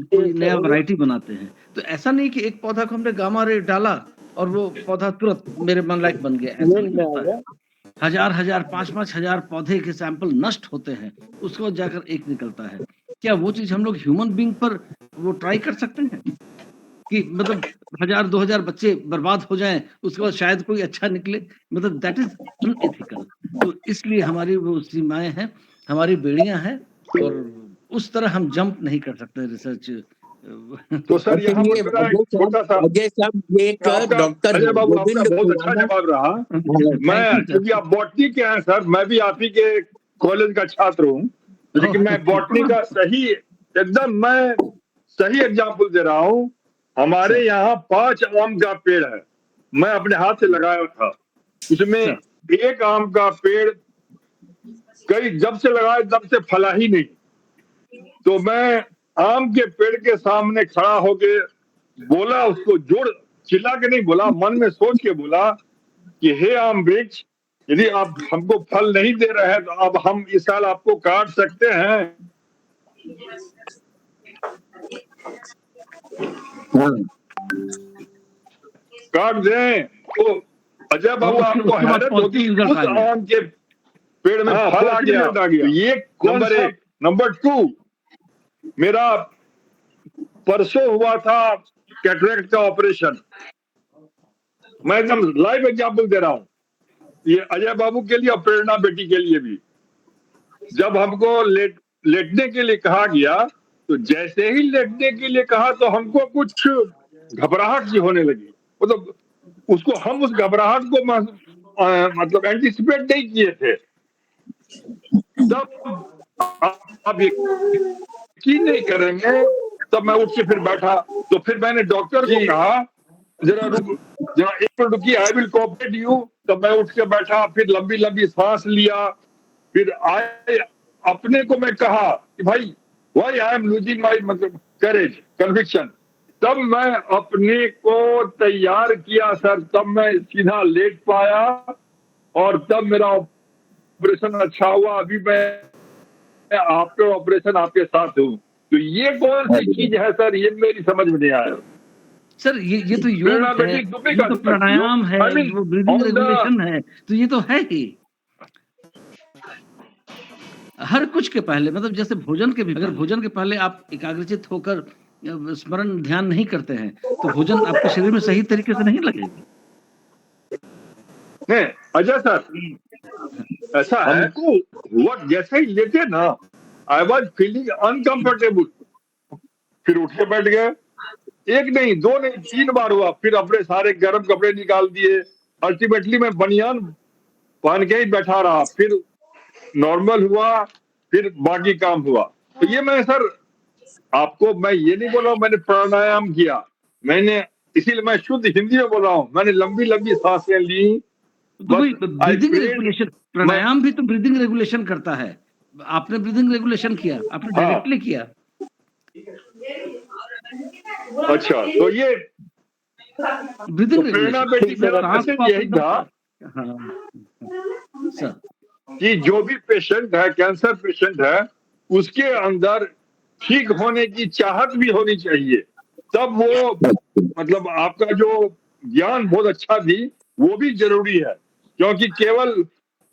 कोई नया वैरायटी बनाते हैं। तो ऐसा नहीं कि एक पौधा को हमने गामा रे डाला और वो पौधा तुरंत मेरे मन लायक बन गया, ऐसा नहीं होता है। 1000 5-5 हजार पौधे के सैंपल नष्ट होते हैं, उसके बाद जाकर एक निकलता है। क्या वो चीज हम लोग ह्यूमन बीइंग पर वो ट्राई कर सकते हैं कि मतलब 1000-2000 बच्चे बर्बाद हो जाएं, उसके बाद शायद कोई अच्छा निकले? मतलब दैट इज अनएथिकल। तो इसलिए हमारी वो सीमाएं हैं, हमारी बेड़ियां हैं, और उस तरह हम जंप नहीं कर सकते रिसर्च। तो सर यहाँ अजय साहब, ये एक डॉक्टर अजय बाबू आपका बहुत अच्छा जवाब रहा। मैं क्योंकि आप बॉटनी के हैं सर, मैं भी आप ही के कॉलेज का छात्र हूँ, लेकिन मैं बॉटनी का एकदम मैं सही एग्जाम्पल दे रहा हूँ। हमारे यहाँ 5 आम का पेड़ है, मैं अपने हाथ से लगाया था। उसमें एक आम का पेड़ कई जब से लगाया तब से फला ही नहीं। तो मैं आम के पेड़ के सामने खड़ा होके बोला, उसको जोड़ चिल्ला के नहीं बोला, मन में सोच के बोला कि हे आम वृक्ष, यदि आप हमको फल नहीं दे रहे हैं तो अब हम इस साल आपको काट सकते हैं। काट दें तो अजय बाबू आपको हैरत होगी, उस आम के पेड़ में फल आ गया। तो ये नंबर एक। नंबर 2, मेरा परसों हुआ था कैटरेक्ट का ऑपरेशन। मैं एकदम लाइव एग्जाम्पल दे रहा हूं, ये अजय बाबू के लिए और प्रेरणा बेटी के लिए भी। जब हमको लेटने के लिए कहा गया, तो जैसे ही लेटने के लिए कहा तो हमको कुछ घबराहट सी होने लगी। मतलब उसको हम उस घबराहट को मतलब एंटिसिपेट नहीं किए थे। तब आप यकीन नहीं करेंगे, तब मैं उठ के फिर बैठा, तो फिर मैंने डॉक्टर को कहा जरा एक मिनट रुकिए, आई विल कोऑपरेट यू। तब मैं उठ के बैठा, फिर लंबी लंबी सांस लिया, फिर आए अपने को मैं कहा कि भाई why I am losing my मतलब करेज, कन्विक्शन। तब मैं अपने को तैयार किया सर, तब मैं सीधा लेट पाया और तब मेरा ऑपरेशन अच्छा हुआ। अभी मैं आफ्टर ऑपरेशन आपके साथ हूँ। तो ये कौन सी चीज है सर, ये मेरी समझ में नहीं आया सर। ये तो योग है, ये तो प्राणायाम है, वो ब्रीदिंग रेगुलेशन है, तो ये तो है ही हर कुछ के पहले। मतलब जैसे भोजन के भी, अगर भोजन के पहले आप एकाग्रचित होकर स्मरण ध्यान नहीं करते हैं तो भोजन आपके शरीर में सही तरीके से नहीं लगेगा। नहीं अजय सर, ऐसा है हुआ, जैसे ही लेटे ना आई वॉज फीलिंग अनकंफर्टेबल, फिर उठ के बैठ गए। एक नहीं, 2 नहीं, 3 बार हुआ। फिर अपने सारे गर्म कपड़े निकाल दिए। अल्टीमेटली मैं बनियान पहन के ही बैठा रहा, फिर नॉर्मल हुआ, फिर बाकी काम हुआ। तो ये मैं सर आपको मैं ये नहीं बोल रहा हूँ मैंने प्राणायाम किया, मैंने इसीलिए मैं शुद्ध हिंदी में बोल रहा हूँ, मैंने लंबी लंबी सांसें ली। ब्रीदिंग रेगुलेशन, प्राणायाम भी तो ब्रीदिंग रेगुलेशन करता है। आपने ब्रीदिंग रेगुलेशन किया, आपने डायरेक्टली किया। अच्छा, तो ये ब्रीदिंग प्रेरणा बेटी मेरा मैसेज यही था कि जो भी पेशेंट है, कैंसर पेशेंट है, उसके अंदर ठीक होने की चाहत भी होनी चाहिए। तब वो मतलब आपका जो ज्ञान बहुत अच्छा थी वो भी जरूरी है, क्योंकि केवल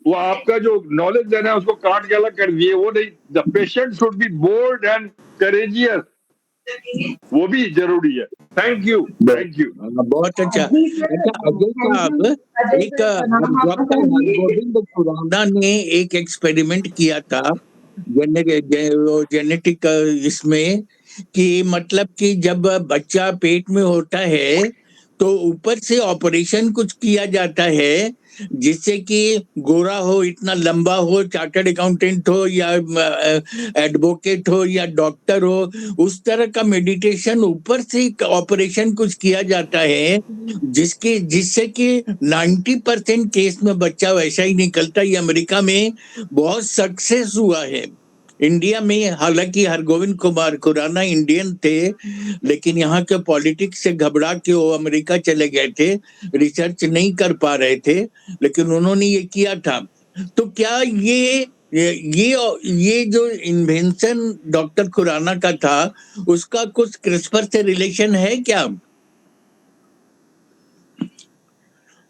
वो आपका जो नॉलेज देना है उसको काट के अलग कर दिए, वो नहीं। The patient should be bold and courageous, वो भी जरूरी है। Thank you, thank you. बहुत अच्छा। अजय साहब, एक डॉक्टर गोविंद खुराना ने एक एक्सपेरिमेंट किया था जेनेटिक इसमें, कि मतलब कि जब बच्चा पेट में होता है तो ऊपर से ऑपरेशन कुछ किया जाता है जिससे कि गोरा हो, इतना लंबा हो, चार्टर्ड अकाउंटेंट हो या एडवोकेट हो या डॉक्टर हो, उस तरह का मेडिटेशन ऊपर से ऑपरेशन कुछ किया जाता है जिससे कि 90% केस में बच्चा वैसा ही निकलता है। ये अमेरिका में बहुत सक्सेस हुआ है। इंडिया में हालांकि हरगोविंद कुमार खुराना इंडियन थे, लेकिन यहाँ के पॉलिटिक्स से घबरा के वो अमेरिका चले गए थे, रिसर्च नहीं कर पा रहे थे, लेकिन उन्होंने ये किया था। तो क्या ये जो इन्वेंशन डॉक्टर खुराना का था उसका कुछ क्रिस्पर से रिलेशन है क्या?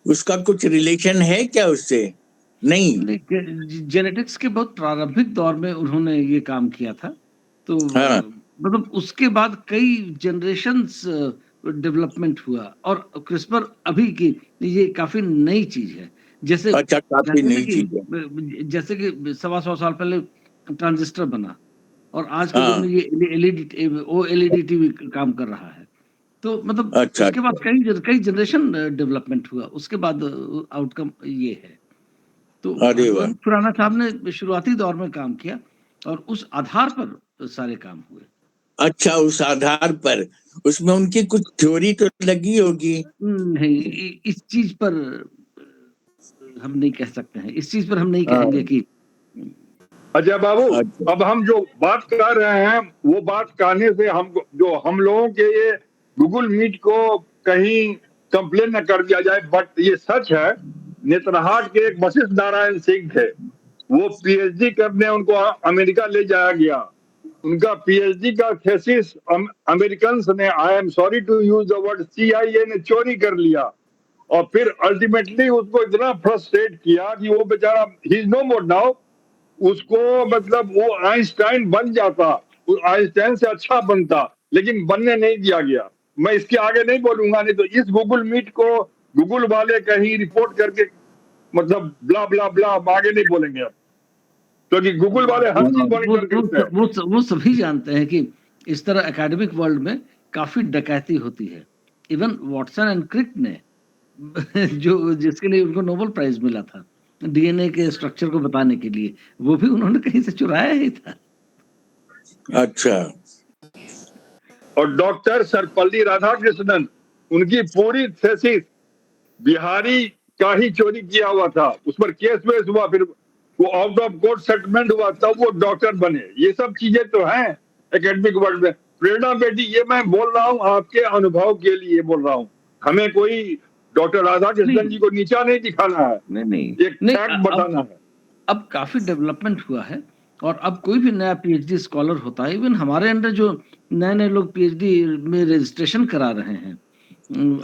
उसका कुछ रिलेशन है क्या उससे? नहीं, जेनेटिक्स के बहुत प्रारंभिक दौर में उन्होंने ये काम किया था। तो मतलब उसके बाद कई जनरेशंस डेवलपमेंट हुआ, और क्रिस्पर अभी की ये काफी नई चीज है। जैसे अच्छा, काफी नई चीज है। जैसे कि 125 साल पहले ट्रांजिस्टर बना, और आज के दिन में ये एलईडी टीवी काम कर रहा है। तो मतलब अच्छा, उसके बाद कई जनरेशन डेवलपमेंट हुआ, उसके बाद आउटकम ये है। तो खुराना साहब ने शुरुआती दौर में काम किया और उस आधार पर सारे काम हुए। अच्छा, उस आधार पर उसमें उनकी कुछ थ्योरी तो लगी होगी? नहीं, इस चीज पर हम नहीं कह सकते हैं, इस चीज पर हम नहीं कहेंगे कि अजय बाबू, अब हम जो बात कर रहे हैं वो बात करने से हम लोगों के ये गूगल मीट को कहीं कंप्लेन न कर दिया जाए, बट ये सच है। नेतरहाट के एक वशिष्ठ नारायण सिंह थे, वो पीएचडी करने उनको अमेरिका ले जाया गया। उनका पीएचडी का थीसिस अमेरिकन ने, I am sorry to use the word, CIA ने चोरी कर लिया और फिर अल्टीमेटली उसको इतना फ्रस्ट्रेट किया कि वो बेचारा, he is no more now, उसको मतलब वो आइंस्टाइन बन जाता, आइंस्टाइन से अच्छा बनता, लेकिन बनने नहीं दिया गया। मैं इसके आगे नहीं बोलूंगा, नहीं तो इस गूगल मीट को गूगल वाले कहीं रिपोर्ट करके मतलब ब्ला ब्ला ब्ला आगे नहीं बोलेंगे अब, क्योंकि गूगल वाले हर चीज मॉनिटर करते हैं। वो सभी जानते हैं कि इस तरह एकेडमिक वर्ल्ड में काफी डकैती होती है। इवन वॉटसन एंड क्रिक ने जिसके लिए उनको नोबेल प्राइज मिला था डीएनए के स्ट्रक्चर को बताने के लिए, वो भी उन्होंने कहीं से चुराया ही था। अच्छा। और डॉक्टर सर्वपल्ली राधाकृष्णन, उनकी पूरी थीसिस बिहारी का ही चोरी किया हुआ था, उस पर केस वेस हुआ, फिर वो आउट ऑफ कोर्ट सेटलमेंट हुआ, तब वो डॉक्टर बने। ये सब चीजें तो हैं एकेडमिक वर्ल्ड में। प्रेरणा बेटी, ये मैं बोल रहा हूँ आपके अनुभव के लिए बोल रहा हूँ, हमें कोई डॉक्टर राधाकृष्णन जी को नीचा नहीं दिखाना है, नहीं एक फैक्ट बताना है। अब काफी डेवलपमेंट हुआ है और अब कोई भी नया पीएचडी स्कॉलर होता है, इवन हमारे अंदर जो नए लोग पीएचडी में रजिस्ट्रेशन करा रहे हैं,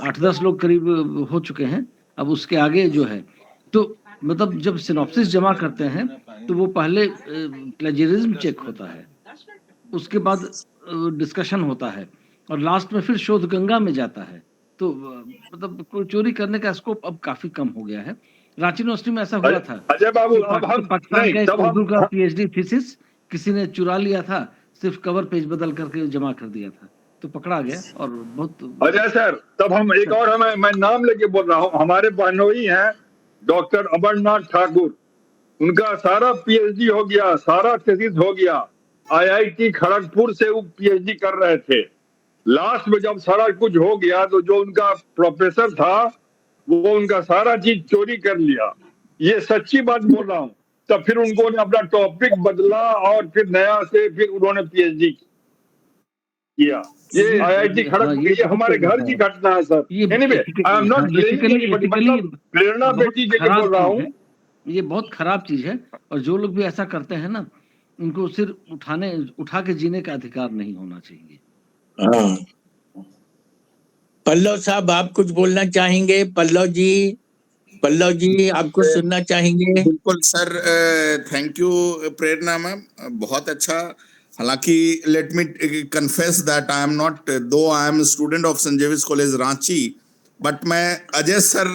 8-10 लोग करीब हो चुके हैं। अब उसके आगे जो है, तो मतलब जब सिनॉप्सिस जमा करते हैं तो वो पहले प्लेजरिज्म चेक होता है, उसके बाद डिस्कशन होता है और लास्ट में फिर शोध गंगा में जाता है। तो मतलब कोई चोरी करने का स्कोप अब काफी कम हो गया है। रांची यूनिवर्सिटी में ऐसा हुआ था। अजय बाबू, अब हम पाकिस्तान का एक उर्दू का पीएचडी थीसिस किसी ने चुरा लिया था, सिर्फ कवर पेज बदल करके जमा कर दिया था, तो पकड़ा गया। और बहुत अजय सर, तब हम एक और, मैं नाम लेके बोल रहा हूँ, हमारे बहनोई हैं डॉक्टर अमरनाथ ठाकुर, उनका सारा पीएचडी हो गया, सारा थीसिस हो गया, IIT खड़गपुर से वो पीएचडी कर रहे थे। लास्ट में जब सारा कुछ हो गया तो जो उनका प्रोफेसर था वो उनका सारा चीज चोरी कर लिया। ये सच्ची बात बोल रहा हूँ। तब फिर उनको अपना टॉपिक बदला और फिर नया से फिर उन्होंने पीएचडी किया। ये IIT खड़गपुर, ये हमारे घर की घटना है sir. Anyway, I am not blaming, Prerna बेटी के लिए बोल रहा हूँ। ये बहुत खराब चीज है और जो लोग भी ऐसा करते हैं ना, उनको सिर उठा के जीने का अधिकार नहीं होना चाहिए। हाँ। पल्लव साहब, आप कुछ बोलना चाहेंगे? पल्लव जी आपको सुनना चाहेंगे? बिल्कुल sir, thank you Prerna ma'am, बहुत अच्छा। हालांकि let me confess that I am not, though I am student of Saint Xavier's College Ranchi, but मैं अजय सर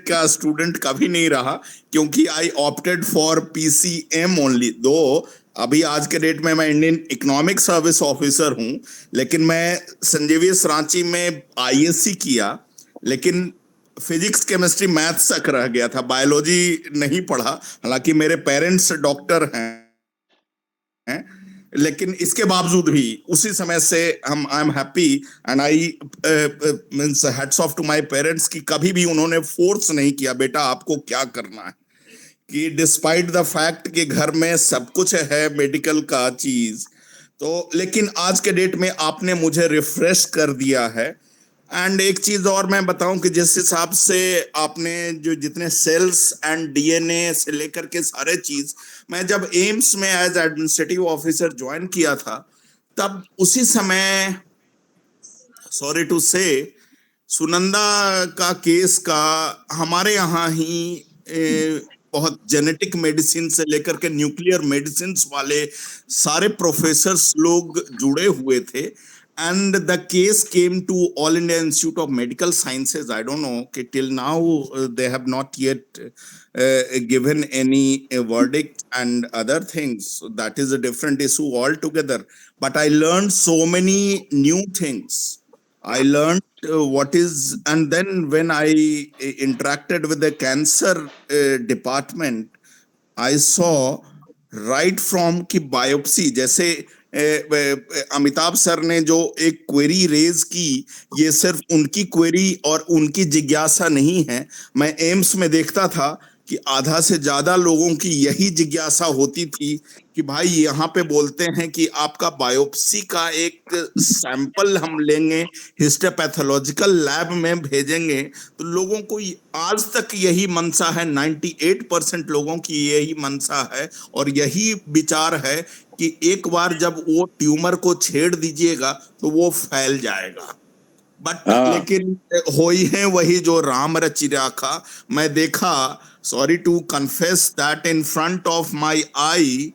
का स्टूडेंट कभी नहीं रहा, क्योंकि I opted for PCM only. दो अभी आज के डेट में मैं इंडियन इकोनॉमिक सर्विस ऑफिसर हूं, लेकिन मैं सेंट जेवियर्स रांची में ISC किया, लेकिन फिजिक्स, केमिस्ट्री, मैथ्स तक रह गया था, बायोलॉजी नहीं पढ़ा। हालांकि मेरे पेरेंट्स डॉक्टर हैं, लेकिन इसके बावजूद भी उसी समय से I am happy and I means hats off to my parents कि कभी भी उन्होंने फोर्स नहीं किया बेटा आपको क्या करना है, कि डिस्पाइट द फैक्ट कि घर में सब कुछ है मेडिकल का चीज, तो लेकिन आज के डेट में आपने मुझे रिफ्रेश कर दिया है। एंड एक चीज और मैं बताऊं कि जिस हिसाब से आपने जो जितने सेल्स एंड DNA से लेकर के सारे चीज, मैं जब एम्स में एज एडमिनिस्ट्रेटिव ऑफिसर ज्वाइन किया था, तब उसी समय सॉरी टू से सुनंदा का केस का हमारे यहाँ ही बहुत जेनेटिक मेडिसिन से लेकर के न्यूक्लियर मेडिसिन वाले सारे प्रोफेसर्स लोग जुड़े हुए थे। And the case came to All India Institute of Medical Sciences. I don't know, till now they have not yet given any verdict and other things. So that is a different issue altogether. But I learned so many new things. I learned what is, and then when I interacted with the cancer department, I saw right from कि biopsy, जैसे Amitabh sir ने जो एक query raise की, ये सिर्फ उनकी query और उनकी जिज्ञासा नहीं है। मैं एम्स में देखता था कि आधा से ज्यादा लोगों की यही जिज्ञासा होती थी कि भाई यहाँ पे बोलते हैं कि आपका बायोप्सी का एक सैंपल हम लेंगे, हिस्टोपैथोलॉजिकल लैब में भेजेंगे। तो लोगों को आज तक यही मनसा है, 98% लोगों की यही मनसा है और यही विचार है कि एक बार जब वो ट्यूमर को छेड़ दीजिएगा तो वो फैल जाएगा। बट लेकिन हो ही है वही जो राम रचि राखा। मैं देखा, sorry to confess that in front of my eye,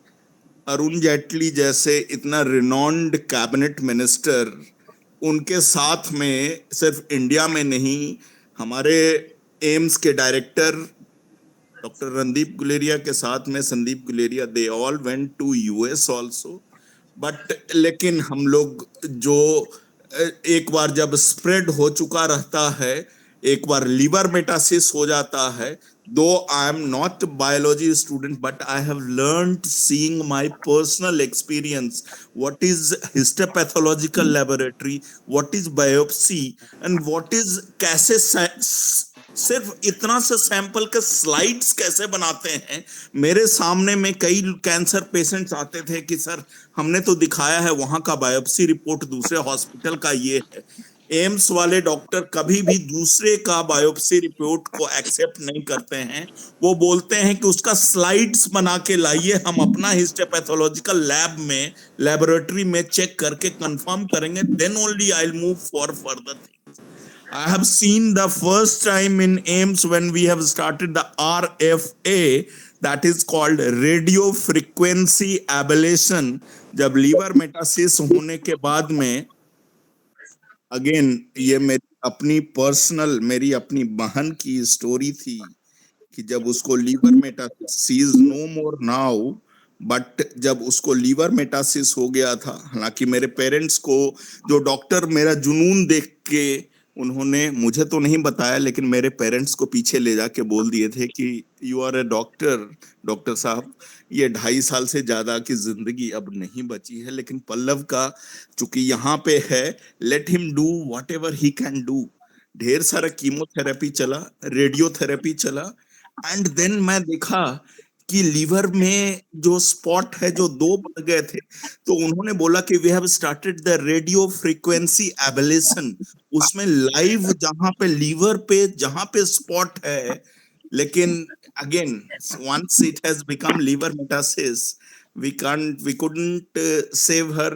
Arun Jaitley जैसे इतना रिनॉन्ड कैबिनेट मिनिस्टर, उनके साथ में सिर्फ इंडिया में नहीं, हमारे एम्स के डायरेक्टर डॉक्टर रणदीप गुलेरिया के साथ में Sandeep Guleria, they all went to US also. But लेकिन हम लोग जो एक बार जब स्प्रेड हो चुका रहता है, एक बार लीवर मेटासिस हो जाता है, though I am not a biology student, but I have learned seeing my personal experience, what is histopathological laboratory, what is biopsy, and what is कैसे सिर्फ इतना से सैंपल के स्लाइड्स कैसे बनाते हैं। मेरे सामने में कई कैंसर पेशेंट्स आते थे कि सर हमने तो दिखाया है वहां का बायोप्सी रिपोर्ट दूसरे हॉस्पिटल का ये है। एम्स वाले डॉक्टर कभी भी दूसरे का बायोप्सी रिपोर्ट को एक्सेप्ट नहीं करते हैं। वो बोलते हैं कि उसका स्लाइड्स बना के लाइए, हम अपना हिस्टोपैथोलॉजिकल लैब में, लेबोरेटरी में चेक करके कंफर्म करेंगे, then only I will move for further things. I have seen the first time in AIIMS when we have started the RFA, that is called radio frequency ablation, जब liver मेटासिस होने के बाद में, again ये मेरी अपनी बहन की स्टोरी थी कि जब उसको liver metastasis, she is no more now, but जब उसको लीवर मेटासिस हो गया था, हालांकि मेरे पेरेंट्स को जो डॉक्टर मेरा जुनून देख के उन्होंने मुझे तो नहीं बताया, लेकिन मेरे पेरेंट्स को पीछे ले जाके बोल दिए थे कि यू आर ए डॉक्टर साहब, ये 2.5 साल से ज्यादा की जिंदगी अब नहीं बची है, लेकिन पल्लव का चूंकि यहाँ पे है, let him do what ever he can do. ढेर सारा कीमोथेरेपी चला, रेडियोथेरेपी चला, एंड देन मैं देखा कि लीवर में जो स्पॉट है जो 2 बढ़ गए थे, तो उन्होंने बोला कि we have started the radio frequency ablation. उसमें लाइव जहां पे लीवर पे जहां पे स्पॉट है, लेकिन again once it has become liver metastasis, we couldn't save her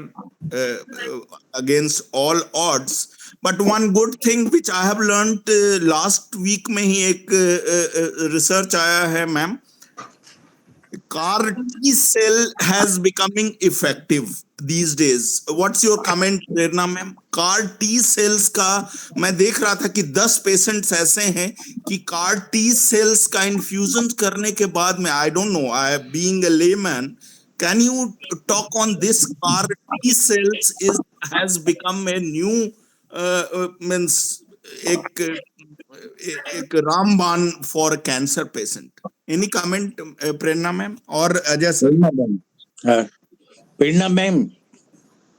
against all odds. But one good thing which I have learned last week में ही एक रिसर्च आया है ma'am, CAR T cell has becoming effective these days. What's your comment, Prerna ma'am? CAR T cells का मैं देख रहा था कि 10 पेशेंट्स ऐसे हैं कि CAR T cells का इन्फ्यूजन करने के बाद में, I don't know, I being a layman, can you talk on this? CAR T cells has become a new means एक रामबाण for cancer patient. Any comment Prerna ma'am और Ajay sir? Prerna ma'am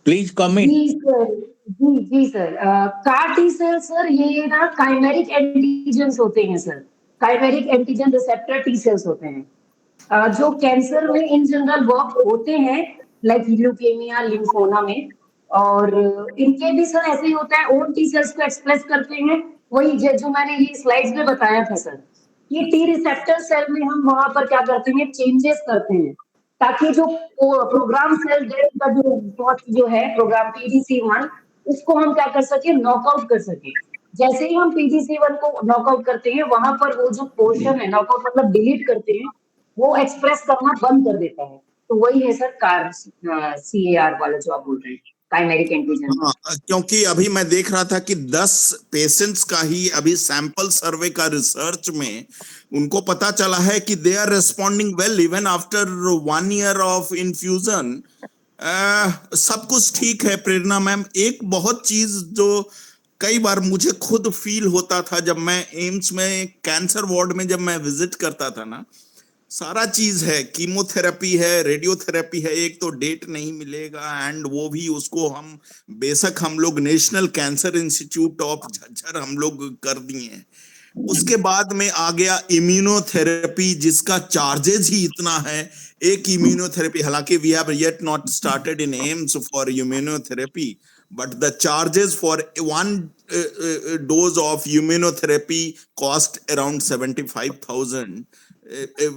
please comment. जी sir, CAR T cell sir ये ना chimeric antigens होते हैं sir, chimeric antigen receptor T cells होते हैं जो कैंसर में इन जनरल वर्क होते हैं, लाइक ल्यूकेमिया, लिम्फोमा में, और इनके भी सर ऐसे ही होता है, ओन टी सेल्स को एक्सप्रेस करते हैं, वही जो मैंने ये स्लाइड्स में बताया था सर। ये टी रिसेप्टर सेल में हम वहां पर क्या करते हैं, चेंजेस करते हैं ताकि जो प्रोग्राम सेल डेथ का जो है प्रोग्राम PDC1, उसको हम क्या कर सके, नॉकआउट कर सके। जैसे ही हम PDC1 को नॉकआउट करते हैं, वहां पर वो जो पोर्शन है, नॉकआउट मतलब डिलीट करते हैं, वो एक्सप्रेस करना बंद कर देता है। तो वही है सर CAR वाला जो आप बोल रहे हैं, काइमेरिक एंटीजन। हाँ, क्योंकि अभी मैं देख रहा था कि 10 पेशेंट्स का ही अभी सैंपल सर्वे का रिसर्च में उनको पता चला है कि they are responding well even after 1 year of infusion. सब कुछ ठीक है प्रेरणा मैम। एक बहुत चीज जो कई बार मुझे खुद फील होता था जब मैं एम्स में कैंसर वार्ड में जब मैं विजिट करता था ना, सारा चीज है, कीमोथेरेपी है, रेडियोथेरेपी है, एक तो डेट नहीं मिलेगा, एंड वो भी उसको हम बेशक हम लोग national cancer institute of Jhajjar हम लोग कर दिए हैं, उसके बाद में आ गया इम्यूनोथेरेपी, जिसका चार्जेस ही इतना है। एक इम्यूनोथेरेपी, हालांकि we have yet not started in AIIMS for immunotherapy, but the charges for one dose of immunotherapy cost around 75,000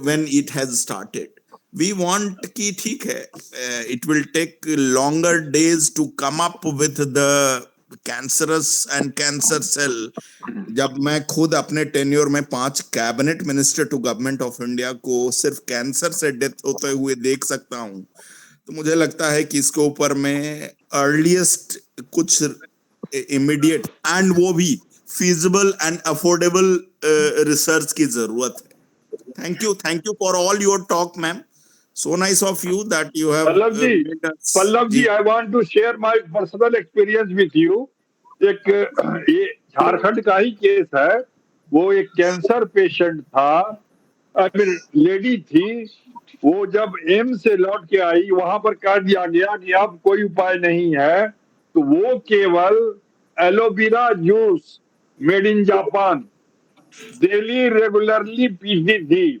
when it has started. We want कि ठीक है, it will take longer days to come up with the cancerous and cancer cell. जब मैं खुद अपने tenure में 5 cabinet minister to government of India को सिर्फ कैंसर से डेथ होते हुए देख सकता हूं, तो मुझे लगता है कि इसके ऊपर में अर्लीस्ट कुछ इमीडिएट एंड वो भी फीजिबल एंड अफोर्डेबल रिसर्च की जरूरत है। Thank you for all your talk ma'am, so nice of you that you have. Pallav ji, I want to share my personal experience with you. एक ये झारखंड का ही केस है। वो एक कैंसर पेशेंट था, आई मीन लेडी थी। वो जब एम्स से लौट के आई, वहां पर कह दिया गया कि अब कोई उपाय नहीं है, तो वो केवल aloe vera juice made in Japan daily regularly पीती थी।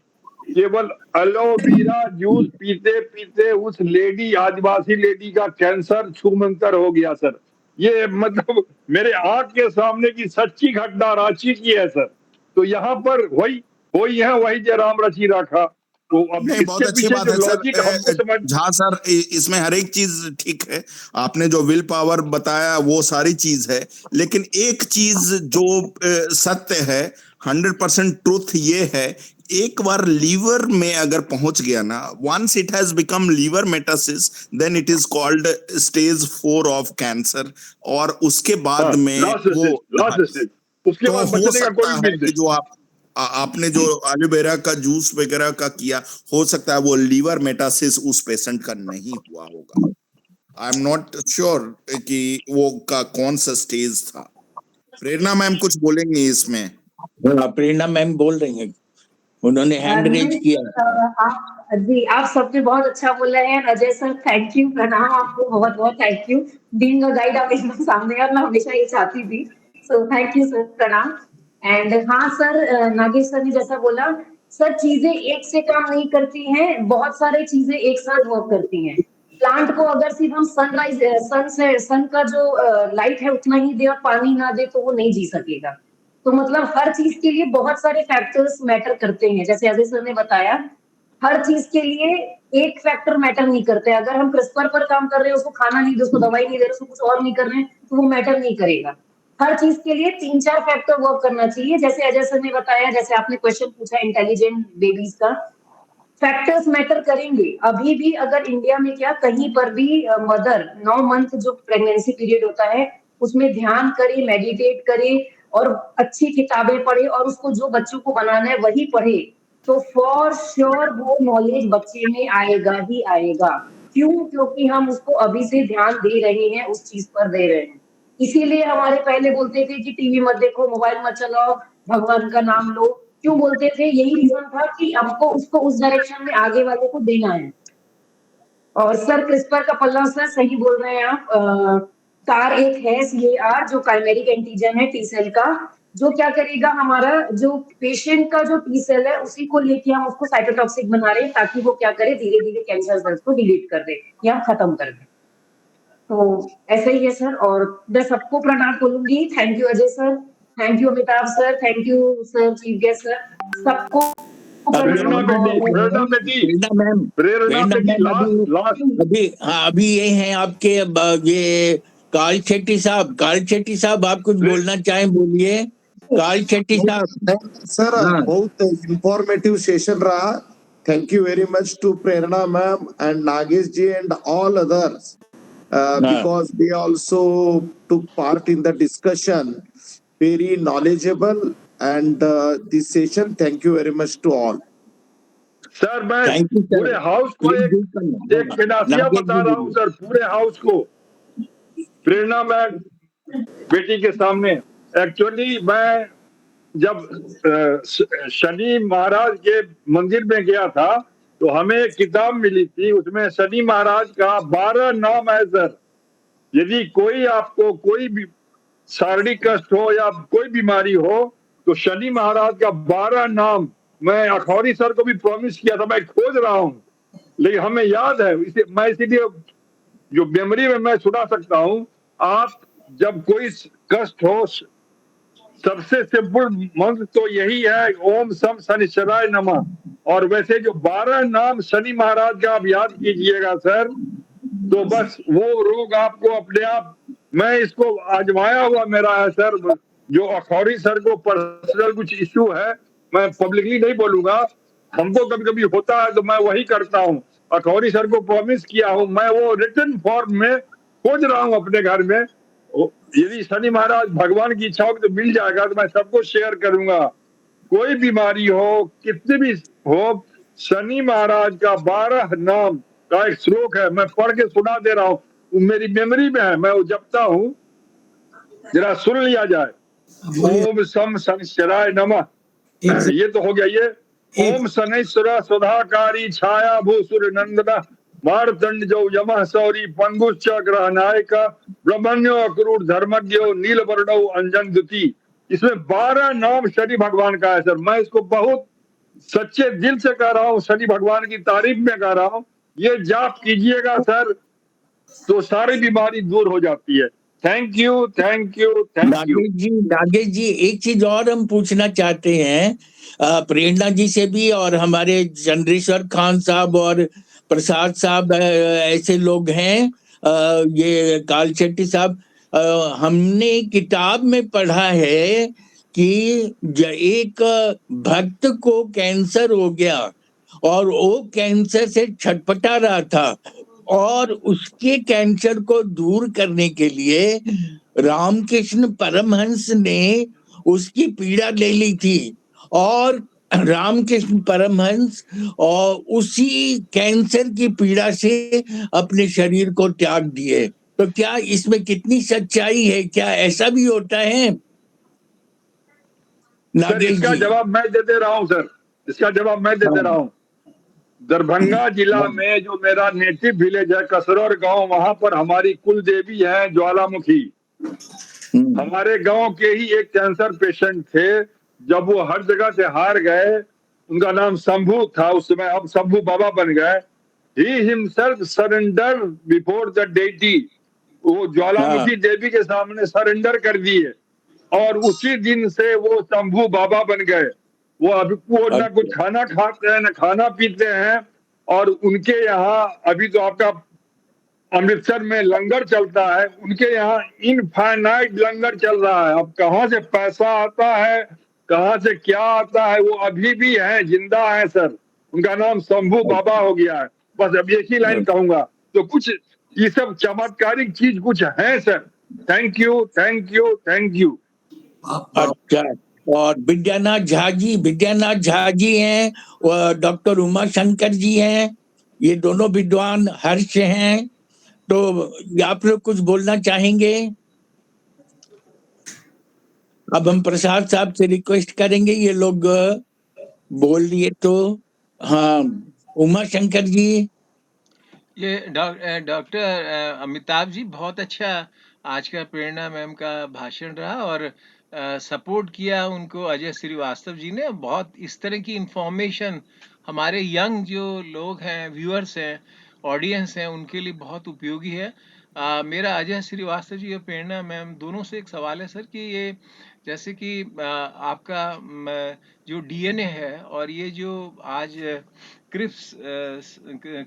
केवल एलोवेरा जूस पीते पीते उस लेडी, आदिवासी लेडी का कैंसर छूमंतर हो गया सर। ये मतलब मेरे आंख के सामने की सच्ची घटना रांची की है सर। तो यहाँ पर वही है, वही जय राम रची रखा। तो अब बहुत अच्छी बात है सर। झा सर, इसमें हर एक चीज ठीक है, आपने जो विल पावर बताया वो सारी चीज है, लेकिन एक चीज जो सत्य है, 100% ट्रूथ ये है, एक बार लीवर में अगर पहुंच गया ना, once it has become liver metastasis, then it is called stage 4 of cancer. और उसके बाद में वो उसके बाद हो सकता है कि जो आपने जो एलोवेरा का जूस वगैरह का किया, हो सकता है वो लीवर मेटासिस उस पेशेंट का नहीं हुआ होगा। आई एम नॉट श्योर कि वो का कौन सा स्टेज था। प्रेरणा मैम कुछ बोलेंगे इसमें? प्रेरणा मैम बोल रही हैं, उन्होंने हैंड रेज किया। जी, आप सबने बहुत अच्छा बोला है। अजय सर, थैंक यू, प्रणाम आपको, बहुत बहुत thank you. Being a guide आप एकदम सामने, और मैं हमेशा ये चाहती थी। सो थैंक यू सर, प्रणाम। एंड हाँ सर, नागेश सर ने जैसा बोला, सर चीजें एक से काम नहीं करती हैं, बहुत सारी चीजें एक साथ वर्क करती हैं। प्लांट को अगर सिर्फ हम सन का जो लाइट है उतना ही दे और पानी ना दे, तो वो नहीं जी सकेगा। तो मतलब हर चीज के लिए बहुत सारे फैक्टर्स मैटर करते हैं। जैसे अजय सर ने बताया, हर चीज के लिए एक फैक्टर मैटर नहीं करते। अगर हम क्रिस्पर पर काम कर रहे हैं, उसको खाना नहीं दे, उसको दवाई नहीं दे रहे, उसको कुछ और नहीं कर रहे हैं, तो वो मैटर नहीं करेगा। हर चीज के लिए 3-4 फैक्टर वर्क करना चाहिए। जैसे अजय सर ने बताया, जैसे आपने क्वेश्चन पूछा इंटेलिजेंट बेबीज का, फैक्टर्स मैटर करेंगे। अभी भी अगर इंडिया में क्या कहीं पर भी मदर 9 मंथ जो प्रेगनेंसी पीरियड होता है, उसमें ध्यान करे, मेडिटेट करे और अच्छी किताबें पढ़े और उसको जो बच्चों को बनाना है वही पढ़े, तो फॉर श्योर वो नॉलेज बच्चे में आएगा ही आएगा। क्यों? क्योंकि हम उसको अभी से ध्यान दे रहे हैं, उस चीज पर दे रहे हैं। इसीलिए हमारे पहले बोलते थे कि टीवी मत देखो, मोबाइल मत चलाओ, भगवान का नाम लो। क्यों बोलते थे? यही रीजन था कि हमको उसको उस डायरेक्शन में आगे वाले को देना है। और सर क्रिस्पर का पल्ला, सर सही बोल रहे हैं आप। कार एक है CAR, जो काइमेरिक एंटीजन है टी सेल का, जो क्या करेगा, हमारा जो पेशेंट का जो टी सेल है उसी को लेके हम उसको साइटोटॉक्सिक बना रहे हैं, ताकि वो क्या करे, धीरे धीरे कैंसर सेल्स को डिलीट कर दे या खत्म कर दे। तो ऐसा ही है सर। और मैं सबको प्रणाम बोलूंगी। Thank you Ajay sir, thank you Amitabh sir, thank you sir chief guest sir, सबको अभी ये हैं आपके ये कार्ल शेट्टी साहब, आप कुछ बोलना चाहें, बोलिए। कार्ल शेट्टी साहब। सर बहुत इंफॉर्मेटिव सेशन रहा। Thank you very much to Prerna ma'am and Nagesh ji and all others because they also took part in the discussion. Very knowledgeable and this session. Thank you very much to all. Sir मैं पूरे house को एक पेनासिया बता रहा हूँ sir, पूरे house को, प्रेरणा ma'am बेटी के सामने। एक्चुअली मैं जब शनि महाराज के मंदिर में गया था, तो हमें एक किताब मिली थी, उसमें शनि महाराज का 12 नाम है सर। यदि कोई आपको कोई भी शारीरिक कष्ट हो या कोई बीमारी हो, तो शनि महाराज का 12 नाम मैं अखौरी सर को भी प्रॉमिस किया था, मैं खोज रहा हूँ, लेकिन हमें याद है, इसीलिए जो मेमोरी में मैं सुना सकता हूँ। आप जब कोई कष्ट हो, सबसे सिंपल मंत्र तो यही है, ओम सम शनिश्चराय नमः। और वैसे जो 12 नाम शनि महाराज का आप याद कीजिएगा सर, तो बस वो रोग आपको अपने आप, मैं इसको आजमाया हुआ मेरा है सर। जो अखौरी सर को पर्सनल कुछ इश्यू है, मैं पब्लिकली नहीं बोलूंगा, हमको कभी कभी होता है तो मैं वही करता हूँ। अखौरी सर को प्रॉमिस किया हूँ, मैं वो रिटन फॉर्म में खोज रहा हूँ अपने घर में। यदि शनि महाराज भगवान की इच्छा होगी तो मिल जाएगा, तो मैं सबको शेयर करूंगा। कोई बीमारी हो, कितनी भी हो, शनि महाराज का 12 नाम का एक श्लोक है, मैं पढ़ के सुना दे रहा हूँ, मेरी मेमोरी में है, मैं वो जपता हूँ, जरा सुन लिया जाए। ओम सम शनिश्चराय नमः। ये तो हो गया। ये ओम शनैश्वर सुधाकारी छाया भूसुर नंदना मारदंड जो यमः सौरी पंगुश्च ग्रह नायक ब्रह्मण्यो अक्रूर धर्मज्ञो नीलवर्णो अंजन द्युति। इसमें 12 नाम शनि भगवान का है सर। मैं इसको बहुत सच्चे दिल से कह रहा हूँ, शनि भगवान की तारीफ में कह रहा हूँ। ये जाप कीजिएगा सर तो सारी बीमारी दूर हो जाती है। Thank you, thank you, thank you. Nagesh ji एक चीज और हम पूछना चाहते हैं प्रेरणा जी से भी, और हमारे चंद्रेश्वर खान साहब और प्रसाद साहब ऐसे लोग हैं, ये काल शेट्टी साहब, हमने किताब में पढ़ा है कि एक भक्त को कैंसर हो गया और वो कैंसर से छटपटा रहा था, और उसके कैंसर को दूर करने के लिए रामकृष्ण परमहंस ने उसकी पीड़ा ले ली थी, और रामकृष्ण परमहंस और उसी कैंसर की पीड़ा से अपने शरीर को त्याग दिए। तो क्या इसमें कितनी सच्चाई है? क्या ऐसा भी होता है? सर इसका जवाब मैं दे दे रहा हूँ सर, इसका जवाब मैं दे दे रहा हूँ। दरभंगा जिला में जो मेरा नेटिव विलेज है कसरौर गांव, वहां पर हमारी कुल देवी है ज्वालामुखी। हमारे गांव के ही एक कैंसर पेशेंट थे, जब वो हर जगह से हार गए, उनका नाम शंभू था उस समय, अब शंभू बाबा बन गए। He himself surrender before the deity, वो ज्वालामुखी देवी के सामने सरेंडर कर दिए, और उसी दिन से वो शंभू बाबा बन गए। वो अभी वो ना कुछ खाना खाते हैं, ना खाना पीते हैं, और उनके यहाँ अभी तो आपका अमृतसर में लंगर चलता है, उनके यहाँ इनफाइनाइट लंगर चल रहा है। अब कहाँ से पैसा आता है, कहाँ से क्या आता है, वो अभी भी है, जिंदा है सर। उनका नाम शंभू बाबा हो गया है। बस अब एक ही लाइन कहूंगा, तो कुछ ये सब चमत्कारिक चीज कुछ है sir. Thank you, thank you, thank you. अच्छा, और विद्यानाथ झा जी हैं, और डॉक्टर उमा शंकर जी हैं, ये दोनों विद्वान हर्ष हैं। तो आप लोग कुछ बोलना चाहेंगे? अब हम प्रसाद साहब से रिक्वेस्ट करेंगे, ये लोग बोल दिए तो। हाँ, उमा शंकर जी। ये डॉक्टर अमिताभ जी, बहुत अच्छा आज का प्रेरणा मैम का भाषण रहा, और सपोर्ट किया उनको अजय श्रीवास्तव जी ने। बहुत इस तरह की इंफॉर्मेशन हमारे यंग जो लोग हैं, व्यूअर्स हैं, ऑडियंस हैं, उनके लिए बहुत उपयोगी है। मेरा अजय श्रीवास्तव जी और प्रेरणा मैम दोनों से एक सवाल है सर, कि ये जैसे कि आपका जो डीएनए है, और ये जो आज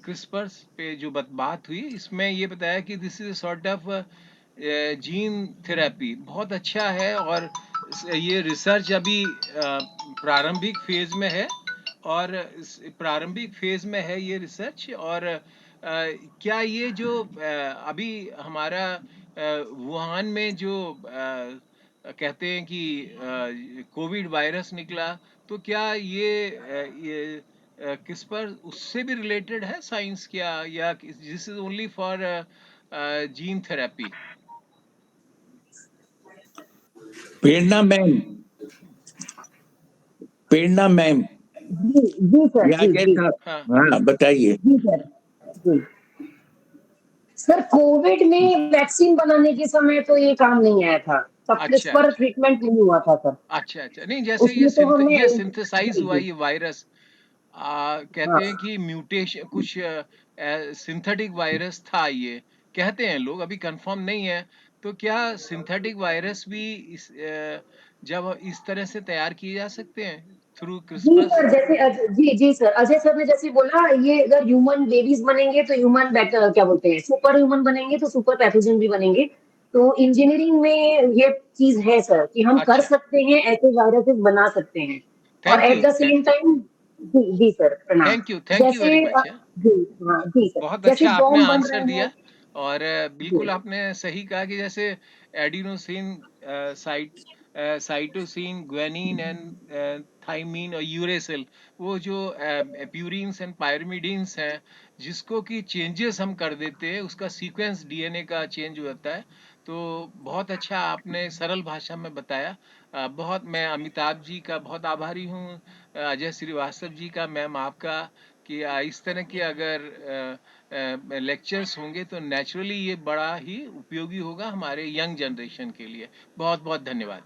क्रिस्पर्स पे जो बात हुई, इसमें ये बताया कि this is sort of gene therapy, बहुत अच्छा है, और ये रिसर्च अभी प्रारंभिक फेज में है, और प्रारंभिक फेज में है ये रिसर्च। और क्या ये जो अभी हमारा वुहान में जो कहते हैं कि कोविड वायरस निकला, तो क्या ये किस पर उससे भी रिलेटेड है साइंस क्या, या this is only for gene therapy? Prerna ma'am ji sir, हाँ बताइए। सर कोविड में वैक्सीन बनाने के समय तो ये काम नहीं आया था, सबके अच्छा पर अच्छा ट्रीटमेंट नहीं हुआ था सर। अच्छा अच्छा नहीं, जैसे उसमें तो हमने ये सिंथेसाइज जी हुआ जी ये वायरस, हाँ कहते हैं कि म्यूटेशन कुछ सिंथेटिक वायरस था, ये कहते हैं लोग, अभी कंफर्म नहीं है। तो क्या सिंथेटिक वायरस भी जब इस तरह से तैयार किए जा सकते हैं थ्रू जी क्रिस्पर्स? सर, जैसे जी जी सर, अजय सर ने जैसे बोला, ये अगर ह्यूमन बेबीज बनेंगे तो ह्यूमन बेटर क्या बोलते हैं, सुपर ह्यूमन बनेंगे तो सुपर पैथोजन भी बनेंगे। तो इंजीनियरिंग में ये चीज है सर कि हम कर अच्छा, सकते हैं, ऐसे वायरसेस बना सकते हैं। और एट द सेम टाइम जी जी सर, प्रणाम। थैंक यू जैसे वेरी मच। जी हाँ जी सर, बहुत जैसे अच्छा आपने बॉम्ब बन आंसर रहे हैं दिया, और जी बिल्कुल आपने सही कहा कि जैसे adenosine, cytosine, guanine and thymine और यूरेसिल, वो जो प्यूरिन्स एंड पायरिमिडीन्स हैं, जिसको कि चेंजेस हम कर देते हैं, उसका सीक्वेंस डीएनए का चेंज हो जाता है। तो बहुत अच्छा आपने सरल भाषा में बताया। बहुत मैं अमिताभ जी का बहुत आभारी हूँ, अजय श्रीवास्तव जी का, मैम आपका, कि इस तरह के अगर लेक्चर्स होंगे तो नेचुरली ये बड़ा ही उपयोगी होगा हमारे यंग जनरेशन के लिए। बहुत बहुत धन्यवाद।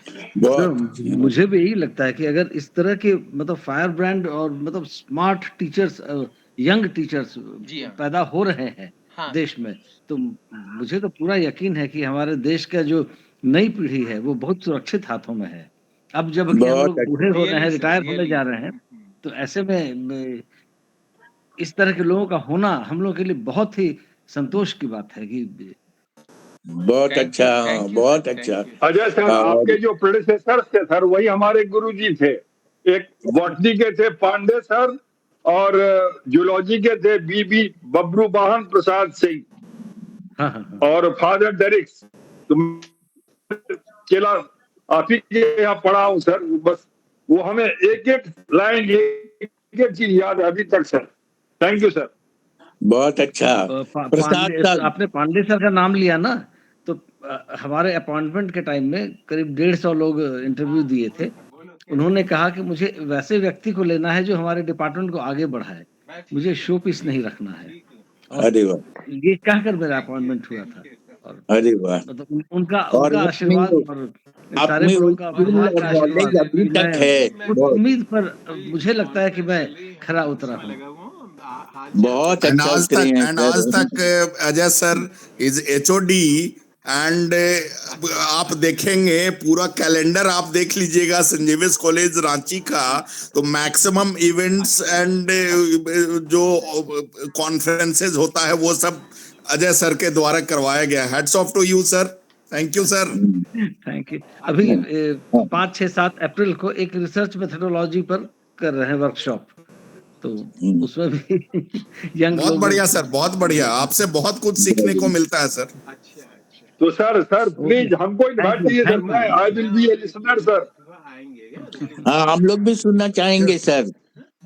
सर बहुत मुझे भी यही लगता है कि अगर इस तरह के मतलब फायर ब्रांड और मतलब स्मार्ट टीचर्स, यंग टीचर्स जी हाँ, पैदा हो रहे हैं हाँ देश में, तो मुझे तो पूरा यकीन है कि हमारे देश का जो नई पीढ़ी है वो बहुत सुरक्षित हाथों में है। अब जब कि हम बहुत लोग बूढ़े हो रहे रियली हैं, सर, रिटायर होने रियली। जा रहे हैं, तो ऐसे में इस तरह के लोगों का होना हम लोग के लिए बहुत ही संतोष की बात है कि बहुत अच्छा, हाँ, थैंक यू सर, बहुत अच्छा। Thank you. अजय सर, और आपके जो प्रेडिसेसर थे सर, वही हमारे गुरुजी थे। एक बॉटनी के थे पांडे सर, और जूलॉजी के थे बीबी बब्रू वाहन प्रसाद सिंह, हाँ हाँ हाँ और फादर डेरिक्स। तो केला आप ही के यहाँ पढ़ा हूँ सर। बस वो हमें एक एक लाइन, एक एक चीज याद है अभी तक सर। Thank you sir. बहुत अच्छा। प्रसाद पांडे साहब, आपने पांडे सर का नाम लिया ना, तो हमारे अपॉइंटमेंट के टाइम में करीब 150 लोग इंटरव्यू दिए थे। उन्होंने कहा कि मुझे वैसे व्यक्ति को लेना है जो हमारे डिपार्टमेंट को आगे बढ़ाए, मुझे शो पीस नहीं रखना है। और अरे वाह, ये कहकर मेरा अपॉइंटमेंट हुआ था। और अरे वाह। मतलब उनका और उनका अपनी आशीर्वाद और सारे अपनी बड़ों का, स्किल भगवान और का नॉलेज आशीर्वाद अभी कि मैं तक है। उस बहुत उम्मीद पर मुझे लगता है कि मैं खरा उतरा हूँ। बहुत एंड अच्छा आज उतरे तक हैं एंड सर। आज तक Ajay sir is HOD. And आप देखेंगे पूरा कैलेंडर, आप देख लीजिएगा संजीविस कॉलेज रांची का, तो मैक्सिमम इवेंट्स एंड जो कॉन्फ्रेंसेस होता है वो सब अजय सर के द्वारा करवाया गया। Hats off to you sir, thank you sir. Thank you. अभी 5, 6, 7 अप्रैल को एक रिसर्च मेथोडोलॉजी पर कर रहे हैं वर्कशॉप, तो उसमें भी यंग बहुत लोगों बढ़िया सर, को। बहुत बढ़िया, आपसे बहुत कुछ सीखने को मिलता है सर। तो सर ओके, प्लीज हमको इनवाइट कीजिए सर, थैंक मैं I will be A listener sir. हाँ, हम लोग भी सुनना चाहेंगे सर।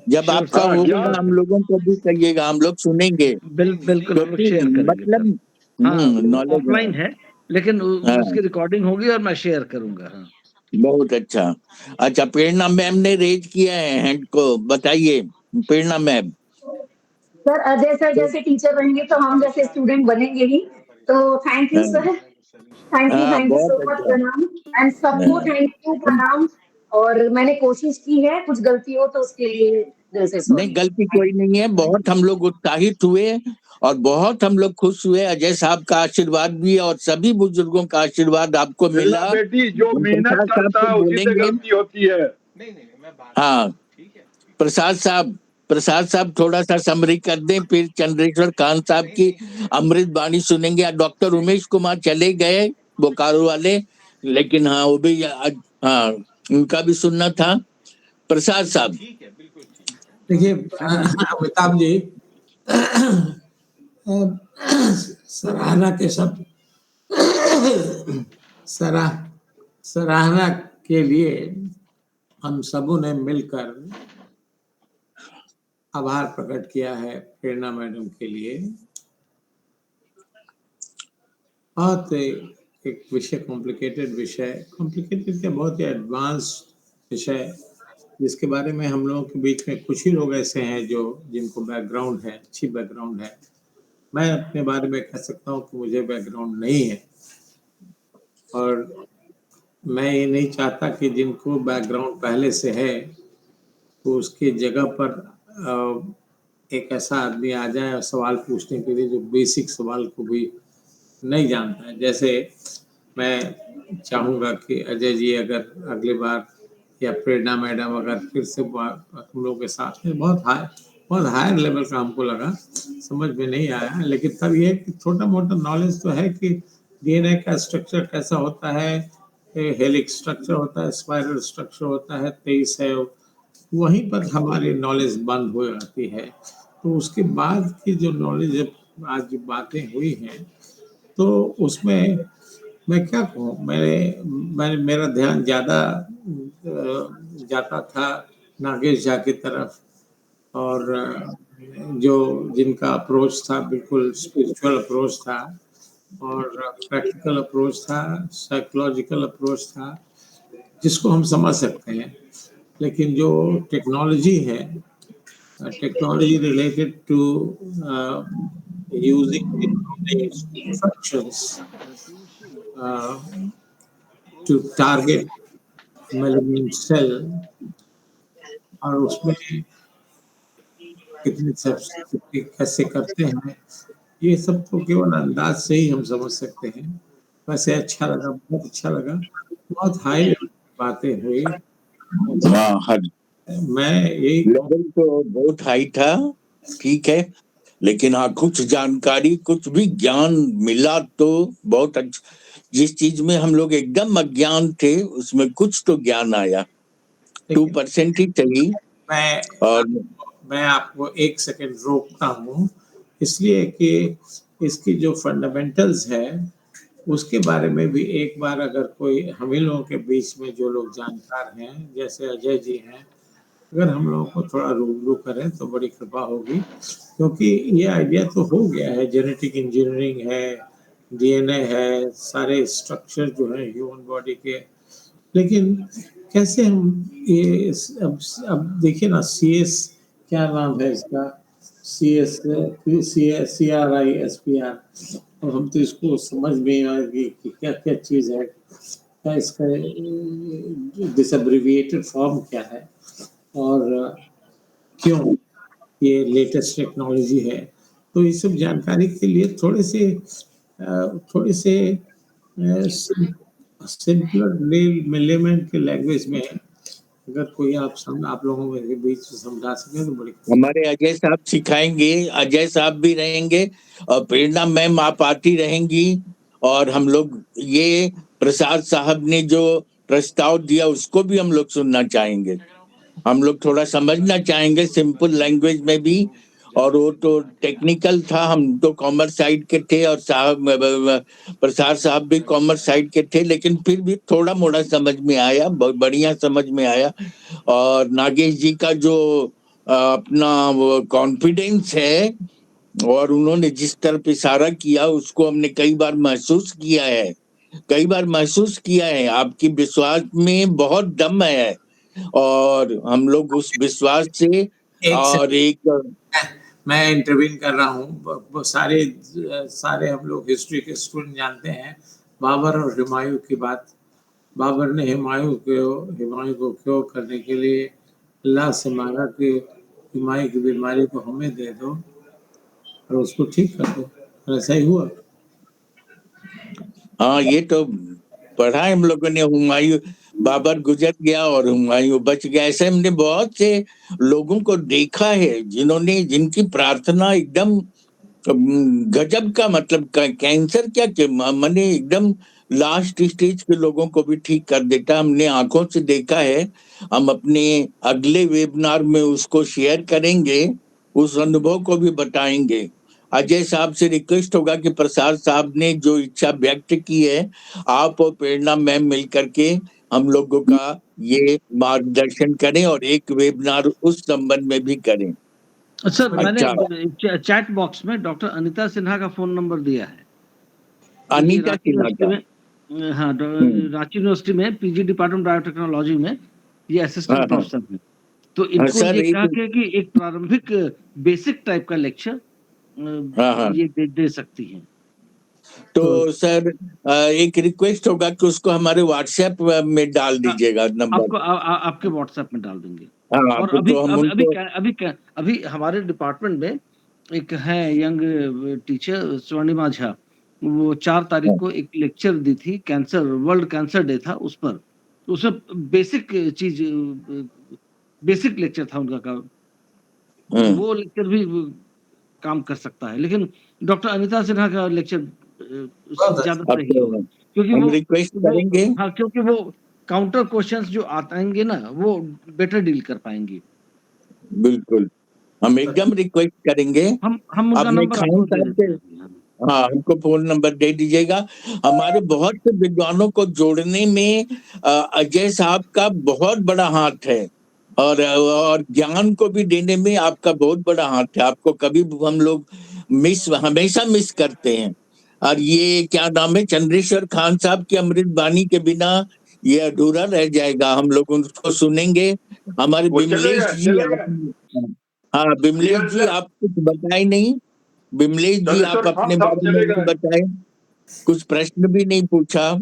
जब श्योर आपका सर, हाँ होगा ज्ञान। हम लोगों को भी कहिएगा, हम लोग सुनेंगे। बिल्कुल हम लोग क्योंकि शेयर करेंगे सर। मतलब हाँ, वो नॉलेज है। ऑफलाइन है, लेकिन हाँ, उसकी रिकॉर्डिंग होगी और मैं शेयर करूंगा। हाँ, बहुत अच्छा। अच्छा, प्रेरणा मैम ने रेज किया है हैंड को, बताइए प्रेरणा मैम। सर, अजय सर जैसे टीचर रहेंगे तो हम जैसे स्टूडेंट बनेंगे ही। तो थैंक यू हाँ, सर, हाँ, थैंक यू बहुत सो मच, अच्छा। प्रणाम। एंड सबको हाँ। थैंक यू, प्रणाम। और मैंने कोशिश की है, कुछ गलती हो तो उसके लिए दिल से नहीं, सॉरी। गलती कोई नहीं है। बहुत हम लोग उत्साहित हुए और बहुत हम लोग खुश हुए। अजय साहब का आशीर्वाद भी और सभी बुजुर्गों का आशीर्वाद आपको बिरला मिला। बेटी, जो हम मेहनत प्रसाद साहब करता से है उसी से बोलेंगे। गलती होती है। हाँ, प्रसाद साहब थोड़ा सा समरी कर दें, फिर चंद्रेश्वर खान साहब की अमृत वाणी सुनेंगे। डॉक्टर उमेश कुमार चले गए, बोकारो वाले, लेकिन हाँ वो भी हाँ उनका भी सुनना था। प्रसाद साहब। देखिए अमिताभ जी, सराहना के शब्द सराहना के लिए हम सबों ने मिलकर आभार प्रकट किया है प्रेरणा मैडम के लिए। बहुत एक विषय, कॉम्प्लिकेटेड क्या, बहुत ही एडवांस विषय, जिसके बारे में हम लोगों के बीच में कुछ ही लोग ऐसे हैं जो जिनको बैकग्राउंड है, अच्छी बैकग्राउंड है। मैं अपने बारे में कह सकता हूँ कि मुझे बैकग्राउंड नहीं है, और मैं ये नहीं चाहता कि जिनको बैकग्राउंड पहले से है तो उसके जगह पर एक ऐसा आदमी आ जाए और सवाल पूछने के लिए जो बेसिक सवाल को भी नहीं जानता है। जैसे मैं चाहूँगा कि अजय जी अगर अगली बार या प्रेरणा मैडम अगर फिर से हम लोग के साथ में बहुत हायर लेवल का हमको लगा, समझ में नहीं आया, लेकिन तब ये कि छोटा मोटा नॉलेज तो है कि डीएनए का स्ट्रक्चर कैसा होता है, हेलिक्स स्ट्रक्चर होता है, स्पाइरल स्ट्रक्चर होता है, 23 है, वहीं पर हमारी नॉलेज बंद हो जाती है। तो उसके बाद की जो नॉलेज आज बातें हुई हैं तो उसमें मैं क्या कहूँ, मेरा ध्यान ज़्यादा जाता था नागेश झा की तरफ, और जो जिनका अप्रोच था बिल्कुल स्पिरिचुअल अप्रोच था और प्रैक्टिकल अप्रोच था, साइकोलॉजिकल अप्रोच था, जिसको हम समझ सकते हैं। लेकिन जो टेक्नोलॉजी है, technology related to using instructions to target malignant cell, और उसमें कितने कैसे करते हैं, ये सब तो केवल अंदाज से ही हम समझ सकते हैं। वैसे अच्छा लगा, बहुत अच्छा लगा, बहुत हाई लेवल की बातें हुई। मैं यही लेवल तो बहुत हाई था, ठीक है, लेकिन हाँ कुछ जानकारी, कुछ भी ज्ञान मिला तो बहुत अच्छा। जिस चीज में हम लोग एकदम अज्ञान थे उसमें कुछ तो ज्ञान आया, 2% ही सही। मैं आपको एक सेकंड रोकता हूँ, इसलिए कि इसकी जो फंडामेंटल्स है उसके बारे में भी एक बार अगर कोई हम ही लोगों के बीच में जो लोग जानकार हैं जैसे अजय जी हैं, अगर हम लोगों को थोड़ा रूबरू करें तो बड़ी कृपा होगी, क्योंकि ये आइडिया तो हो गया है, जेनेटिक इंजीनियरिंग है, डीएनए है, सारे स्ट्रक्चर जो है ह्यूमन बॉडी के, लेकिन कैसे हम ये अब देखिए ना, सीएस क्या नाम है इसका, CRISPR, और हम तो इसको समझ में नहीं आ कि क्या क्या चीज़ है, क्या इसका डिसएब्रिविएटेड फॉर्म क्या है और क्यों ये लेटेस्ट टेक्नोलॉजी है। तो ये सब जानकारी के लिए थोड़े से सिंपलर लेमन के लैंग्वेज में अगर कोई आप लोगों के बीच समझा सके तो बड़ी। हमारे अजय साहब सिखाएंगे, अजय साहब भी रहेंगे और प्रेरणा मैम आप आती रहेंगी, और हम लोग ये प्रसाद साहब ने जो प्रस्ताव दिया उसको भी हम लोग सुनना चाहेंगे, हम लोग थोड़ा समझना चाहेंगे सिंपल लैंग्वेज में भी। और वो तो टेक्निकल था, हम तो कॉमर्स साइड के थे और साहब प्रसाद साहब भी कॉमर्स साइड के थे, लेकिन फिर भी थोड़ा मोड़ा समझ में आया, बहुत बढ़िया समझ में आया। और नागेश जी का जो अपना वो कॉन्फिडेंस है और उन्होंने जिस तरफ इशारा किया उसको हमने कई बार महसूस किया है, आपकी विश्वास में बहुत दम है और हम लोग उस विश्वास से और मैं इंटरव्यून कर रहा हूँ, सारे हम लोग हिस्ट्री के स्टूडेंट जानते हैं बाबर और हुमायूं की बात। बाबर ने हुमायूं को क्यों करने के लिए अल्लाह से मांगा कि हुमायूं की बीमारी को हमें दे दो और उसको ठीक कर दो, ऐसा ही हुआ। हाँ, ये तो पढ़ा है हम लोगों ने, हुमायूं बाबर गुजर गया और हुमायूं बच गया। ऐसे हमने बहुत से लोगों को देखा है जिनकी प्रार्थना एकदम गजब का, मतलब कैंसर क्या माने एकदम लास्ट स्टेज के लोगों को भी ठीक कर देता, हमने आंखों से देखा है। हम अपने अगले वेबिनार में उसको शेयर करेंगे, उस अनुभव को भी बताएंगे। अजय साहब से रिक्वेस्ट होगा कि प्रसाद साहब ने जो इच्छा व्यक्त की है, आप और प्रेरणा मैम मिलकर के हम लोगों का ये मार्गदर्शन करें और एक वेबिनार उस संबंध में भी करें। सर मैंने चैट बॉक्स में डॉक्टर अनीता सिन्हा का फोन नंबर दिया है। अनीता सिन्हा का, हाँ, रांची यूनिवर्सिटी में पीजी डिपार्टमेंट बायोटेक्नोलॉजी में ये असिस्टेंट प्रोफेसर है। तो इनको ये कहा कि एक प्रारंभिक बेसिक टाइप का लेक्चर ये दे सकती हैं। तो सर एक रिक्वेस्ट होगा कि उसको हमारे व्हाट्सएप में डाल दीजिएगा नंबर। आपको आपके व्हाट्सएप में डाल देंगे। हाँ, और अभी तो हम अभी उनको अभी हमारे डिपार्टमेंट में एक है यंग टीचर स्वर्णिमा झा, वो 4 तारीख को एक लेक्चर दी थी, कैंसर वर्ल्ड कैंसर डे था उस पर। उसमें बेसिक लेक्चर था उनका का, वो लेक्चर भी काम कर सकता है। लेकिन डॉक्टर अनिता सिन्हा का लेक्चर ज्यादा सही होगा, क्योंकि हम वो रिक्वेस्ट करेंगे। हाँ, क्योंकि वो काउंटर क्वेश्चंस जो आएंगे ना, वो बेटर डील कर पाएंगी। बिल्कुल, हम एकदम रिक्वेस्ट करेंगे। हम उनका अपने नंबर खान आपको दे साहब से, देते हैं। हाँ, हमको फोन नंबर दे दीजिएगा। हमारे बहुत से विद्वानों को जोड़ने में अजय साहब का बहुत बड़ा हाथ है, और ज्ञान को भी देने में आपका बहुत बड़ा हाथ है। आपको कभी हम लोग हमेशा मिस करते हैं। और ये क्या नाम है, चंद्रेश्वर खान साहब की अमृत बानी के बिना ये अधूरा रह जाएगा। हम लोग उनको सुनेंगे। हमारे वो बिमलेश जी हाँ, बिमलेश जी आप कुछ बताए नहीं। बिमलेश जी आप चंद्रेश्वर खान अपने साहब बारे में चले भी गए। बताएं, कुछ प्रश्न भी नहीं पूछा।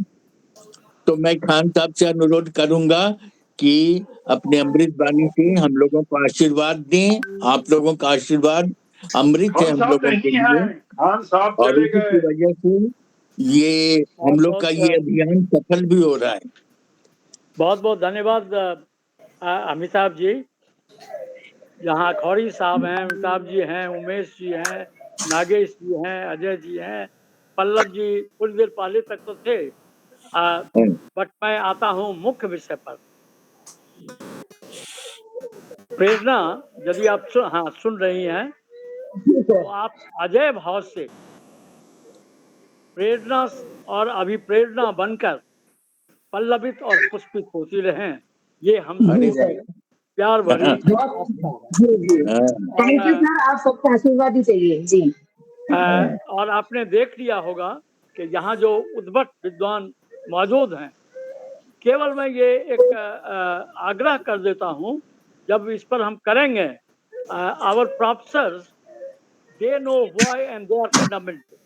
तो मैं खान साहब से अनुरोध करूंगा कि अपने अमृत बानी से हम लोगों को आशीर्वाद दें। आप लोगों का आशीर्वाद अमृत है खान हम साहब लोगों के नहीं लिए, है, खान साहब और चले इसी की गए। वजह से ये हम लोग का ये अभियान सफल भी हो रहा है। बहुत बहुत धन्यवाद अमिताभ जी। यहाँ खौरी साहब हैं, अमिताभ जी हैं, उमेश जी हैं, नागेश जी हैं, अजय जी हैं, पल्लव जी कुछ देर पहले तक तो थे। बट मैं आता हूँ मुख्य विषय पर। प्रेरणा, यदि आप सुन रही हैं तो आप अजय भाव से प्रेरणा और अभिप्रेरणा बनकर पल्लवित और पुष्पित होती रहें, ये हम सभी की प्यार भरी थैंक यू सर, आप सबका आशीर्वाद ही चाहिए जी। और आपने देख लिया होगा कि यहाँ जो उद्भट विद्वान मौजूद हैं, केवल मैं ये एक आग्रह कर देता हूँ, जब इस पर हम करेंगे, our professors they know why and they are fundamental,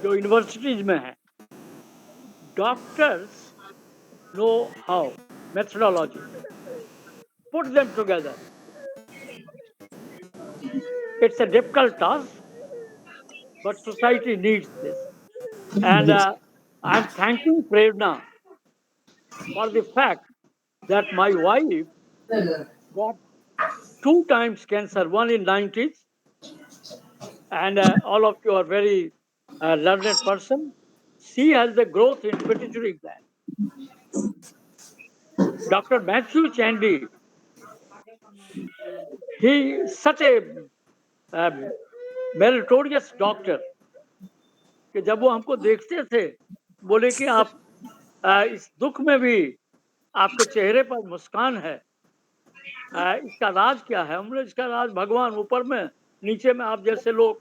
जो यूनिवर्सिटीज में है। Doctors know how, methodology, put them together. It's a difficult task, but society needs this. And I'm thanking Prerna for the fact that my wife got 2 times cancer, one in 90s, and all of you are very learned person. She has the growth in pituitary gland. Dr. Matthew Chandy, he is such a meritorious doctor कि जब वो हमको देखते थे, बोले कि आप इस दुख में भी आपके चेहरे पर मुस्कान है, इसका राज क्या है? हमने इसका राज भगवान ऊपर में, नीचे में आप जैसे लोग।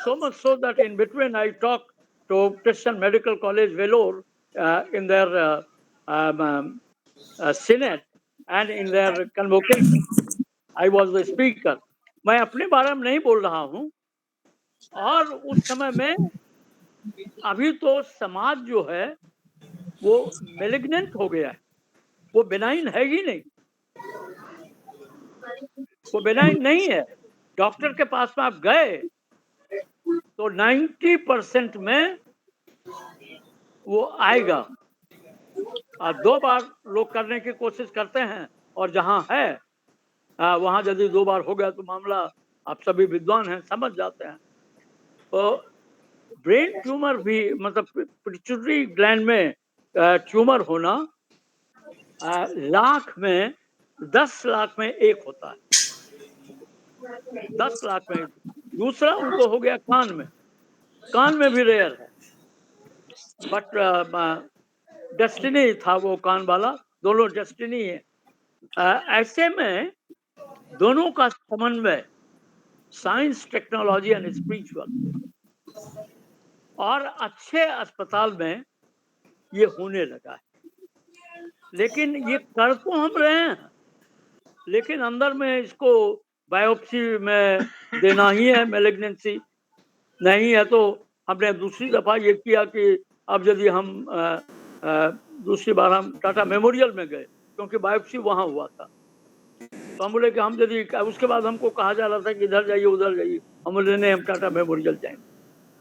So much so that in between I talked to Christian Medical College Vellore in their Senate and in their convocation. I was the speaker. मैं अपने बारे में नहीं बोल रहा हूँ। और उस समय में अभी तो समाज जो है वो मेलिग्नेंट हो गया है, वो बेनाइन है ही नहीं, वो बेनाइन नहीं है। डॉक्टर के पास में आप गए तो 90% में वो आएगा। 2 बार लोग करने की कोशिश करते हैं, और जहां है वहां यदि 2 बार हो गया तो मामला, आप सभी विद्वान हैं, समझ जाते हैं। तो ब्रेन ट्यूमर भी, मतलब पिट्यूटरी ग्लैंड में ट्यूमर होना 10 लाख में एक होता है, 10 लाख में। दूसरा उनको हो गया कान में भी रेयर है, बट डेस्टिनी था वो कान वाला, दोनों डेस्टिनी है। ऐसे में दोनों का समन्वय, साइंस, टेक्नोलॉजी एंड स्पिरिचुअल, और अच्छे अस्पताल में ये होने लगा है। लेकिन ये कर तो हम रहे हैं, लेकिन अंदर में इसको बायोप्सी में देना ही है। मेलिग्नेंसी नहीं है तो हमने दूसरी दफा ये किया कि अब यदि हम दूसरी बार हम टाटा मेमोरियल में गए, क्योंकि बायोप्सी वहां हुआ था, तो हम बोले कि हम यदि, उसके बाद हमको कहा जा रहा था कि इधर जाइए उधर जाइए, हम बोले नहीं, हम टाटा मेमोरियल जाएंगे,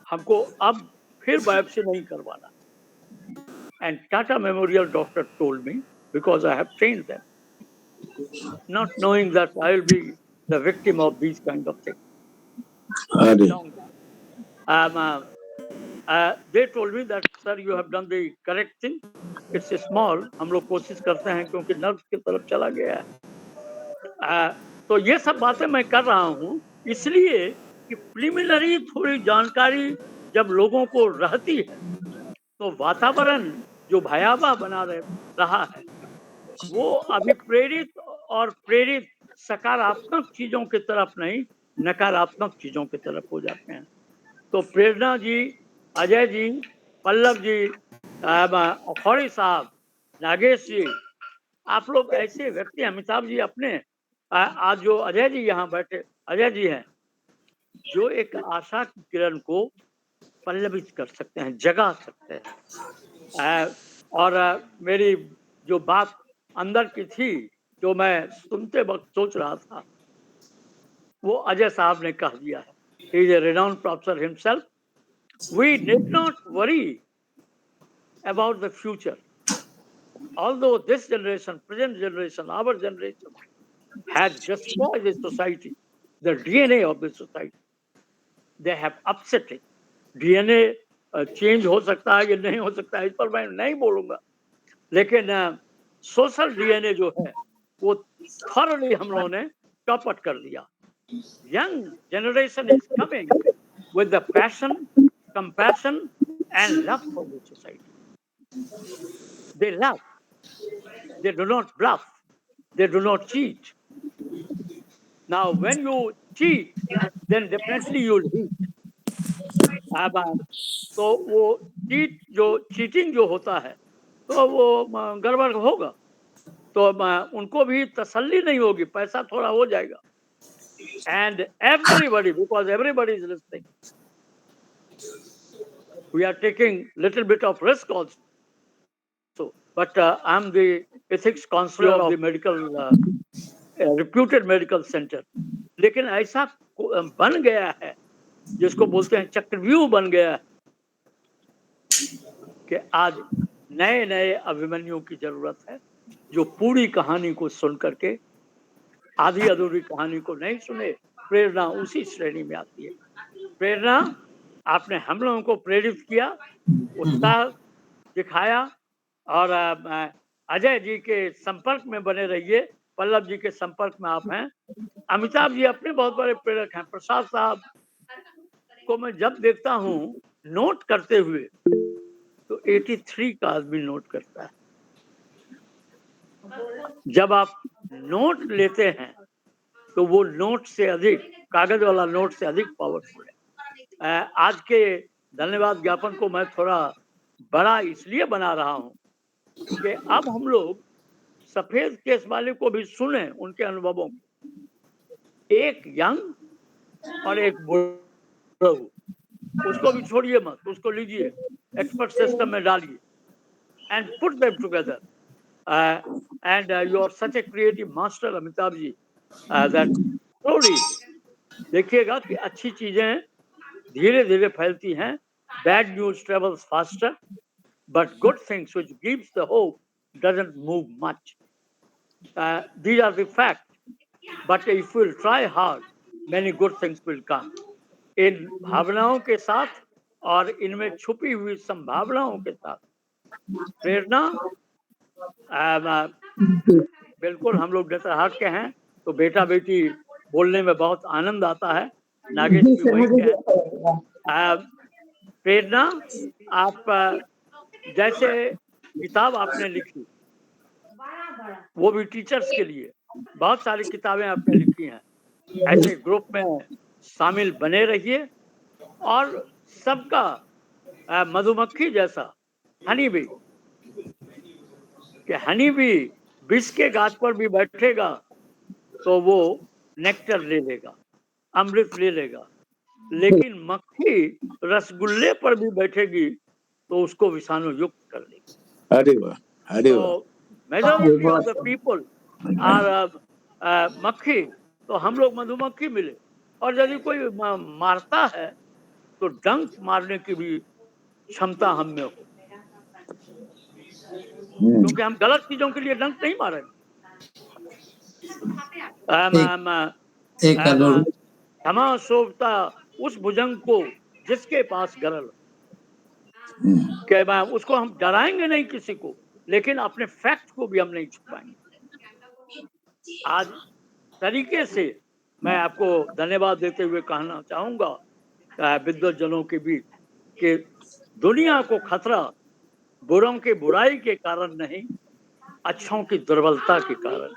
हमको अब फिर बायोप्सी नहीं करवाना। And Tata memorial doctor told me, because I have trained them, not knowing that I will be the victim of these kind of things. They told me that, sir, you have done the correct thing. It's small. हम लोग कोशिश करते हैं क्योंकि nerve की तरफ चला गया है। तो ये सब बातें मैं कर रहा हूँ इसलिए कि प्रिलिमिनरी थोड़ी जानकारी जब लोगों को रहती है तो वातावरण जो भयावह बना रहा है वो अभी प्रेरित सकारात्मक चीजों की तरफ नहीं, नकारात्मक चीजों की तरफ हो जाते हैं। तो प्रेरणा जी, अजय जी, पल्लव जी, खौरी साहब, नागेश जी, आप लोग ऐसे व्यक्ति, अमिताभ जी अपने, आज जो अजय जी यहाँ बैठे, अजय जी हैं, जो एक आशा की किरण को पल्लवित कर सकते हैं, जगा सकते हैं। और मेरी जो बात अंदर की थी, जो मैं सुनते वक्त सोच रहा था, वो अजय साहब ने कह दिया है। He is a renowned professor himself. We need not worry about the future. Although this generation, present generation, our generation has destroyed the society, the DNA of the society. They have upset it. DNA change हो सकता है या नहीं हो सकता है, इस पर मैं नहीं बोलूंगा, लेकिन सोशल डीएनए जो है वो थॉरली हम लोगों ने टॉपअप कर दिया। Young generation is coming with the passion, compassion and love for the society. They love, they do not bluff, they do not cheat. Now when you cheat then definitely you will heat. तो वो cheating जो होता है तो वो गड़बड़ होगा, तो उनको भी तसल्ली नहीं होगी, पैसा थोड़ा हो जाएगा। And everybody, because everybody is listening, we are taking little bit of risk also, but I am the ethics counsellor of the medical reputed medical centre. लेकिन ऐसा बन गया है जिसको बोलते हैं चक्रव्यूह बन गया है कि आज नए नए अभिमन्यु की जरूरत है, जो पूरी कहानी को सुन करके आधी अधूरी कहानी को नहीं सुने। प्रेरणा उसी श्रेणी में आती है। प्रेरणा, आपने हम लोगों को प्रेरित किया, उत्साह दिखाया, और अजय जी के संपर्क में बने रहिए, पल्लव जी के संपर्क में आप हैं। अमिताभ जी अपने बहुत बड़े प्रेरक हैं। प्रसाद साहब को मैं जब देखता हूँ नोट करते हुए तो 83 का आदमी नोट करता है। जब आप नोट लेते हैं तो वो नोट से अधिक, कागज वाला नोट से अधिक पावरफुल है। आज के धन्यवाद ज्ञापन को मैं थोड़ा बड़ा इसलिए बना रहा हूँ कि अब हम लोग सफेद केस वाले को भी सुने, उनके अनुभवों को। एक यंग और एक बुढ़ा, उसको भी छोड़िए मत, उसको लीजिए, एक्सपर्ट सिस्टम में डालिए and put them together. And you are such a creative master Amitabh ji, that slowly देखिएगा कि अच्छी चीजें धीरे धीरे फैलती हैं। Bad news travels faster, but good things which gives the hope doesn't move much. These are the fact, but if we will try hard many good things will come. इन भावनाओं के साथ और इनमें छुपी हुई संभावनाओं के साथ प्रेरणा, बिल्कुल हम लोग नेतरहाट के हैं तो बेटा बेटी बोलने में बहुत आनंद आता है। नागेश जी वही के हैं। प्रेरणा, आप जैसे किताब आपने लिखी, वो भी टीचर्स के लिए, बहुत सारी किताबें आपने लिखी हैं। ऐसे ग्रुप में शामिल बने रहिए और सबका मधुमक्खी जैसा हनी बी, कि हनी बी विष के गाछ पर भी बैठेगा तो वो नेक्टर ले लेगा, अमृत ले लेगा, लेकिन मक्खी रसगुल्ले पर भी बैठेगी तो उसको विषाणु युक्त कर देगी। अरे वाह, अरे वाह। तो majority of the people are मक्खी, तो हम लोग मधुमक्खी मिले। और यदि कोई मारता है तो डंक मारने की भी क्षमता हम में हो, क्योंकि हम गलत चीजों के लिए डंक नहीं मारेंगे। क्षमा सोचता उस भुजंग को जिसके पास गरल, के उसको हम डराएंगे नहीं किसी को, लेकिन अपने फैक्ट को भी हम नहीं छुपाएंगे। आज तरीके से मैं आपको धन्यवाद देते हुए कहना चाहूंगा विद्वत जनों के बीच कि दुनिया को खतरा बुरों के बुराई के कारण नहीं, अच्छों की दुर्बलता के कारण,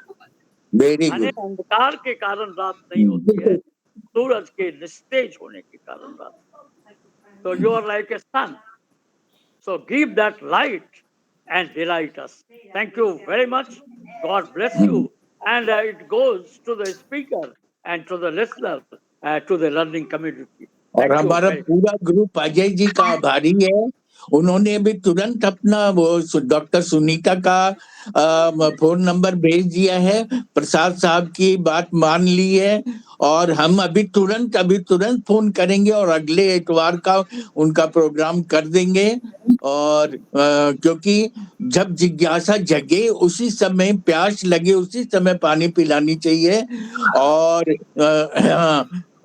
वेरी गुड, अंधकार के कारण रात नहीं होती है, सूरज के निस्तेज होने के कारण रात। तो you are like a sun, so give that light and delight us. Thank you very much. God bless you. And it goes to the speaker and to the listener, to the learning community. और हमारा पूरा group Ajay ji का आभारी है। उन्होंने भी तुरंत अपना वो डॉक्टर सुनीता का फोन नंबर भेज दिया है, प्रसाद साहब की बात मान ली है, और हम अभी तुरंत फोन करेंगे और अगले इतवार का उनका प्रोग्राम कर देंगे। और क्योंकि जब जिज्ञासा जगे उसी समय, प्यास लगे उसी समय पानी पिलानी चाहिए।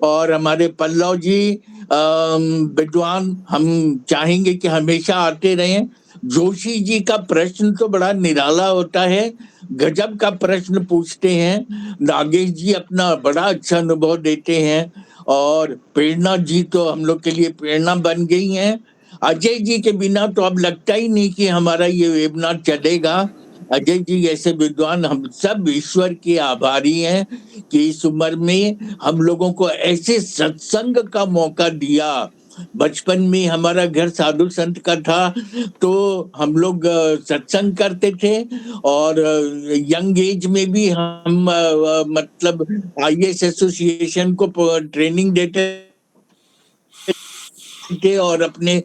और हमारे पल्लव जी विद्वान, हम चाहेंगे कि हमेशा आते रहें। जोशी जी का प्रश्न तो बड़ा निराला होता है, गजब का प्रश्न पूछते हैं। नागेश जी अपना बड़ा अच्छा अनुभव देते हैं, और प्रेरणा जी तो हम लोग के लिए प्रेरणा बन गई हैं। अजय जी के बिना तो अब लगता ही नहीं कि हमारा ये वेबिनार चलेगा। अजय जी ऐसे विद्वान, हम सब ईश्वर के आभारी हैं कि इस उम्र में हम लोगों को ऐसे सत्संग का मौका दिया। बचपन में हमारा घर साधु संत का था, तो हम लोग सत्संग करते थे, और यंग एज में भी हम मतलब IAS एसोसिएशन को ट्रेनिंग देते थे, और अपने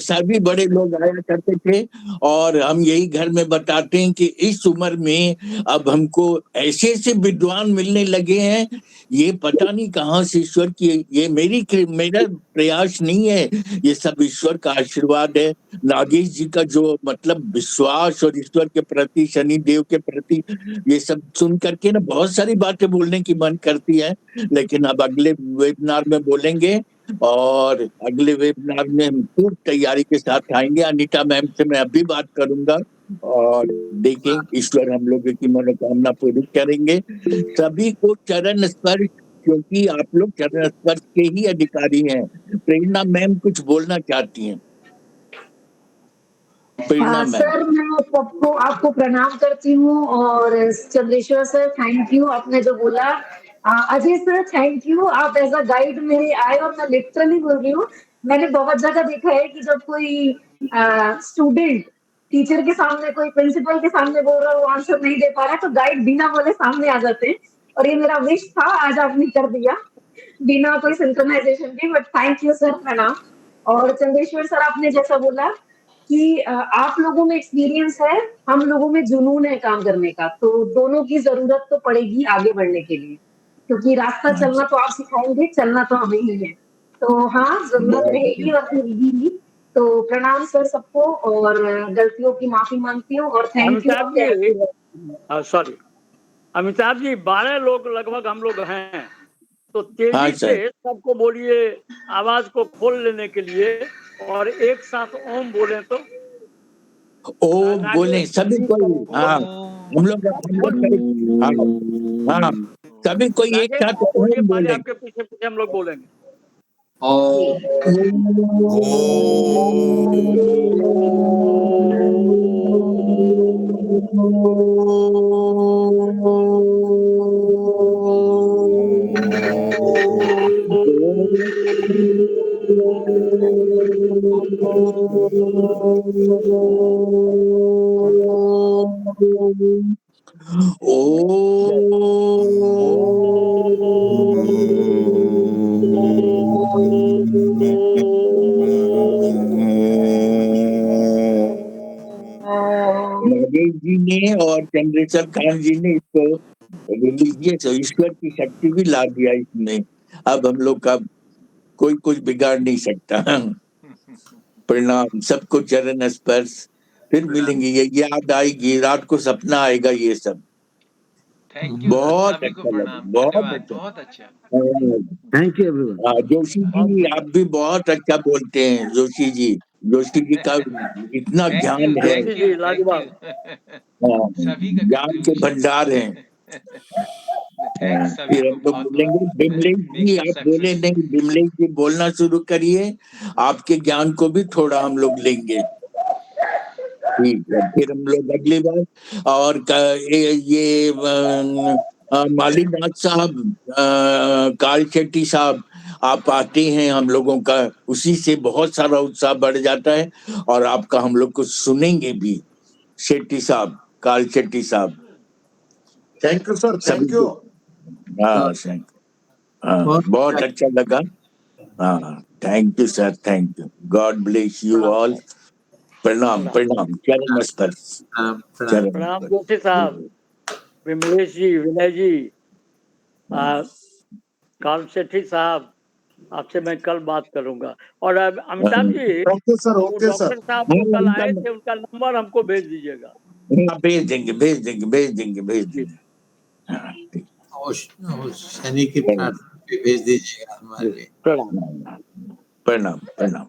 सभी बड़े लोग आया करते थे। और हम यही घर में बताते हैं कि इस उम्र में अब हमको ऐसे ऐसे विद्वान मिलने लगे हैं, ये पता नहीं कहाँ से ईश्वर की, ये मेरा प्रयास नहीं है, ये सब ईश्वर का आशीर्वाद है। नागेश जी का जो मतलब विश्वास और ईश्वर के प्रति, शनि देव के प्रति, ये सब सुन करके ना बहुत सारी बातें बोलने की मन करती है, लेकिन अब अगले वेबिनार में बोलेंगे। और अगले वेबिनार में हम खूब तैयारी के साथ आएंगे। अनीता मैम से मैं अभी बात करूंगा, और देखें ईश्वर हम लोगों की मनोकामना पूरी करेंगे। सभी को चरण स्पर्श, क्योंकि आप लोग चरण स्पर्श के ही अधिकारी हैं। प्रेरणा मैम कुछ बोलना चाहती हैं। प्रेरणा मैम। सर, मैं सबको आपको प्रणाम करती हूँ, और चंद्रेश्वर सर थैंक यू, आपने जो बोला। अजय सर थैंक यू, आप एज अ गाइड मेरे आए, और मैं लिटरली बोल रही हूँ, मैंने बहुत जगह देखा है कि जब कोई स्टूडेंट टीचर के सामने, कोई प्रिंसिपल के सामने बोल रहा है, वो आंसर नहीं दे पा रहा है, तो गाइड बिना बोले सामने आ जाते हैं। और ये मेरा विश था, आज आपने कर दिया बिना कोई सिंक्रोनाइजेशन के। बट थैंक यू सर, प्रणाम। और चंद्रेश्वर सर, आपने जैसा बोला कि आप लोगों में एक्सपीरियंस है, हम लोगों में जुनून है काम करने का, तो दोनों की जरूरत तो पड़ेगी आगे बढ़ने के लिए, क्योंकि रास्ता चलना तो आप सिखाएंगे, चलना तो हमें ही है। तो हाँ, जरूरत रहेगी और रहेगी भी। तो प्रणाम सर सबको, और गलतियों की माफी मांगती हूँ, और thank you. Sorry Amitabh ji, 12 लोग लगभग हम लोग हैं, तो तेजी से सबको बोलिए आवाज को खोल लेने के लिए, और एक साथ ओम बोले तो ओम बोले सभी कोई। हाँ, हम लोग हाँ, सभी कोई एक साथ ओम बोले। आपके पीछे पीछे हम लोग बोलेंगे। नागेश जी ने और चंद्रेश्वर खान जी ने इसको रिलीजियस ईश्वर की शक्ति भी ला दिया इसमें। अब हम लोग का कोई कुछ बिगाड़ नहीं सकता। प्रणाम सबको, चरण स्पर्श। फिर मिलेंगे, ये याद आएगी, रात को सपना आएगा ये सब। थैंक यू सर, बहुत सभी को अच्छा लगा, प्रणाम, बहुत धन्यवाद, अच्छा। बहुत अच्छा। Thank you everyone. Joshi ji आप भी बहुत अच्छा बोलते हैं। जोशी जी का इतना थैंक यू, ज्ञान है। Thank you, thank you. सभी का ज्ञान के कंट्रीब्यूशन। भंडार है। थैंक्स सभी फिर को हम लोग बहुत बोलेंगे। बहुत। बिमलेश जी मेक यू आप बोले सक्सेस। नहीं, बिमलेश जी बोलना शुरू करिए, आपके ज्ञान को भी थोड़ा हम लोग लेंगे। ठीक है, फिर हम लोग अगली बार। और ये मालीनाथ साहब, काल शेट्टी साहब, आप आते हैं, हम लोगों का उसी से बहुत सारा उत्साह बढ़ जाता है, और आपका हम लोग को सुनेंगे भी। शेट्टी साहब, काल शेट्टी साहब, थैंक यू सर, सभी थैंक यू। को। हाँ बहुत अच्छा लगा। हाँ, thank you sir, thank you. God bless you all. प्रणाम प्रणाम, चरण स्पर्श, चरण प्रणाम जोशी साहब, विमलेश जी, विनय जी, काल सेठी साहब, आपसे मैं कल बात करूंगा। और अमिताभ जी, ओके सर, वो ओके सर। डॉक्टर साहब जो कल आए थे, उनका नंबर हमको भेज दीजिएगा। भेज देंगे, भेज देंगे, भेज देंगे, भेज देंगे। हाँ, ठीक। शनि की प्रार्थना पे भेज दीजिएगा हमारे लिए। प्रणाम प्रणाम प्रणाम।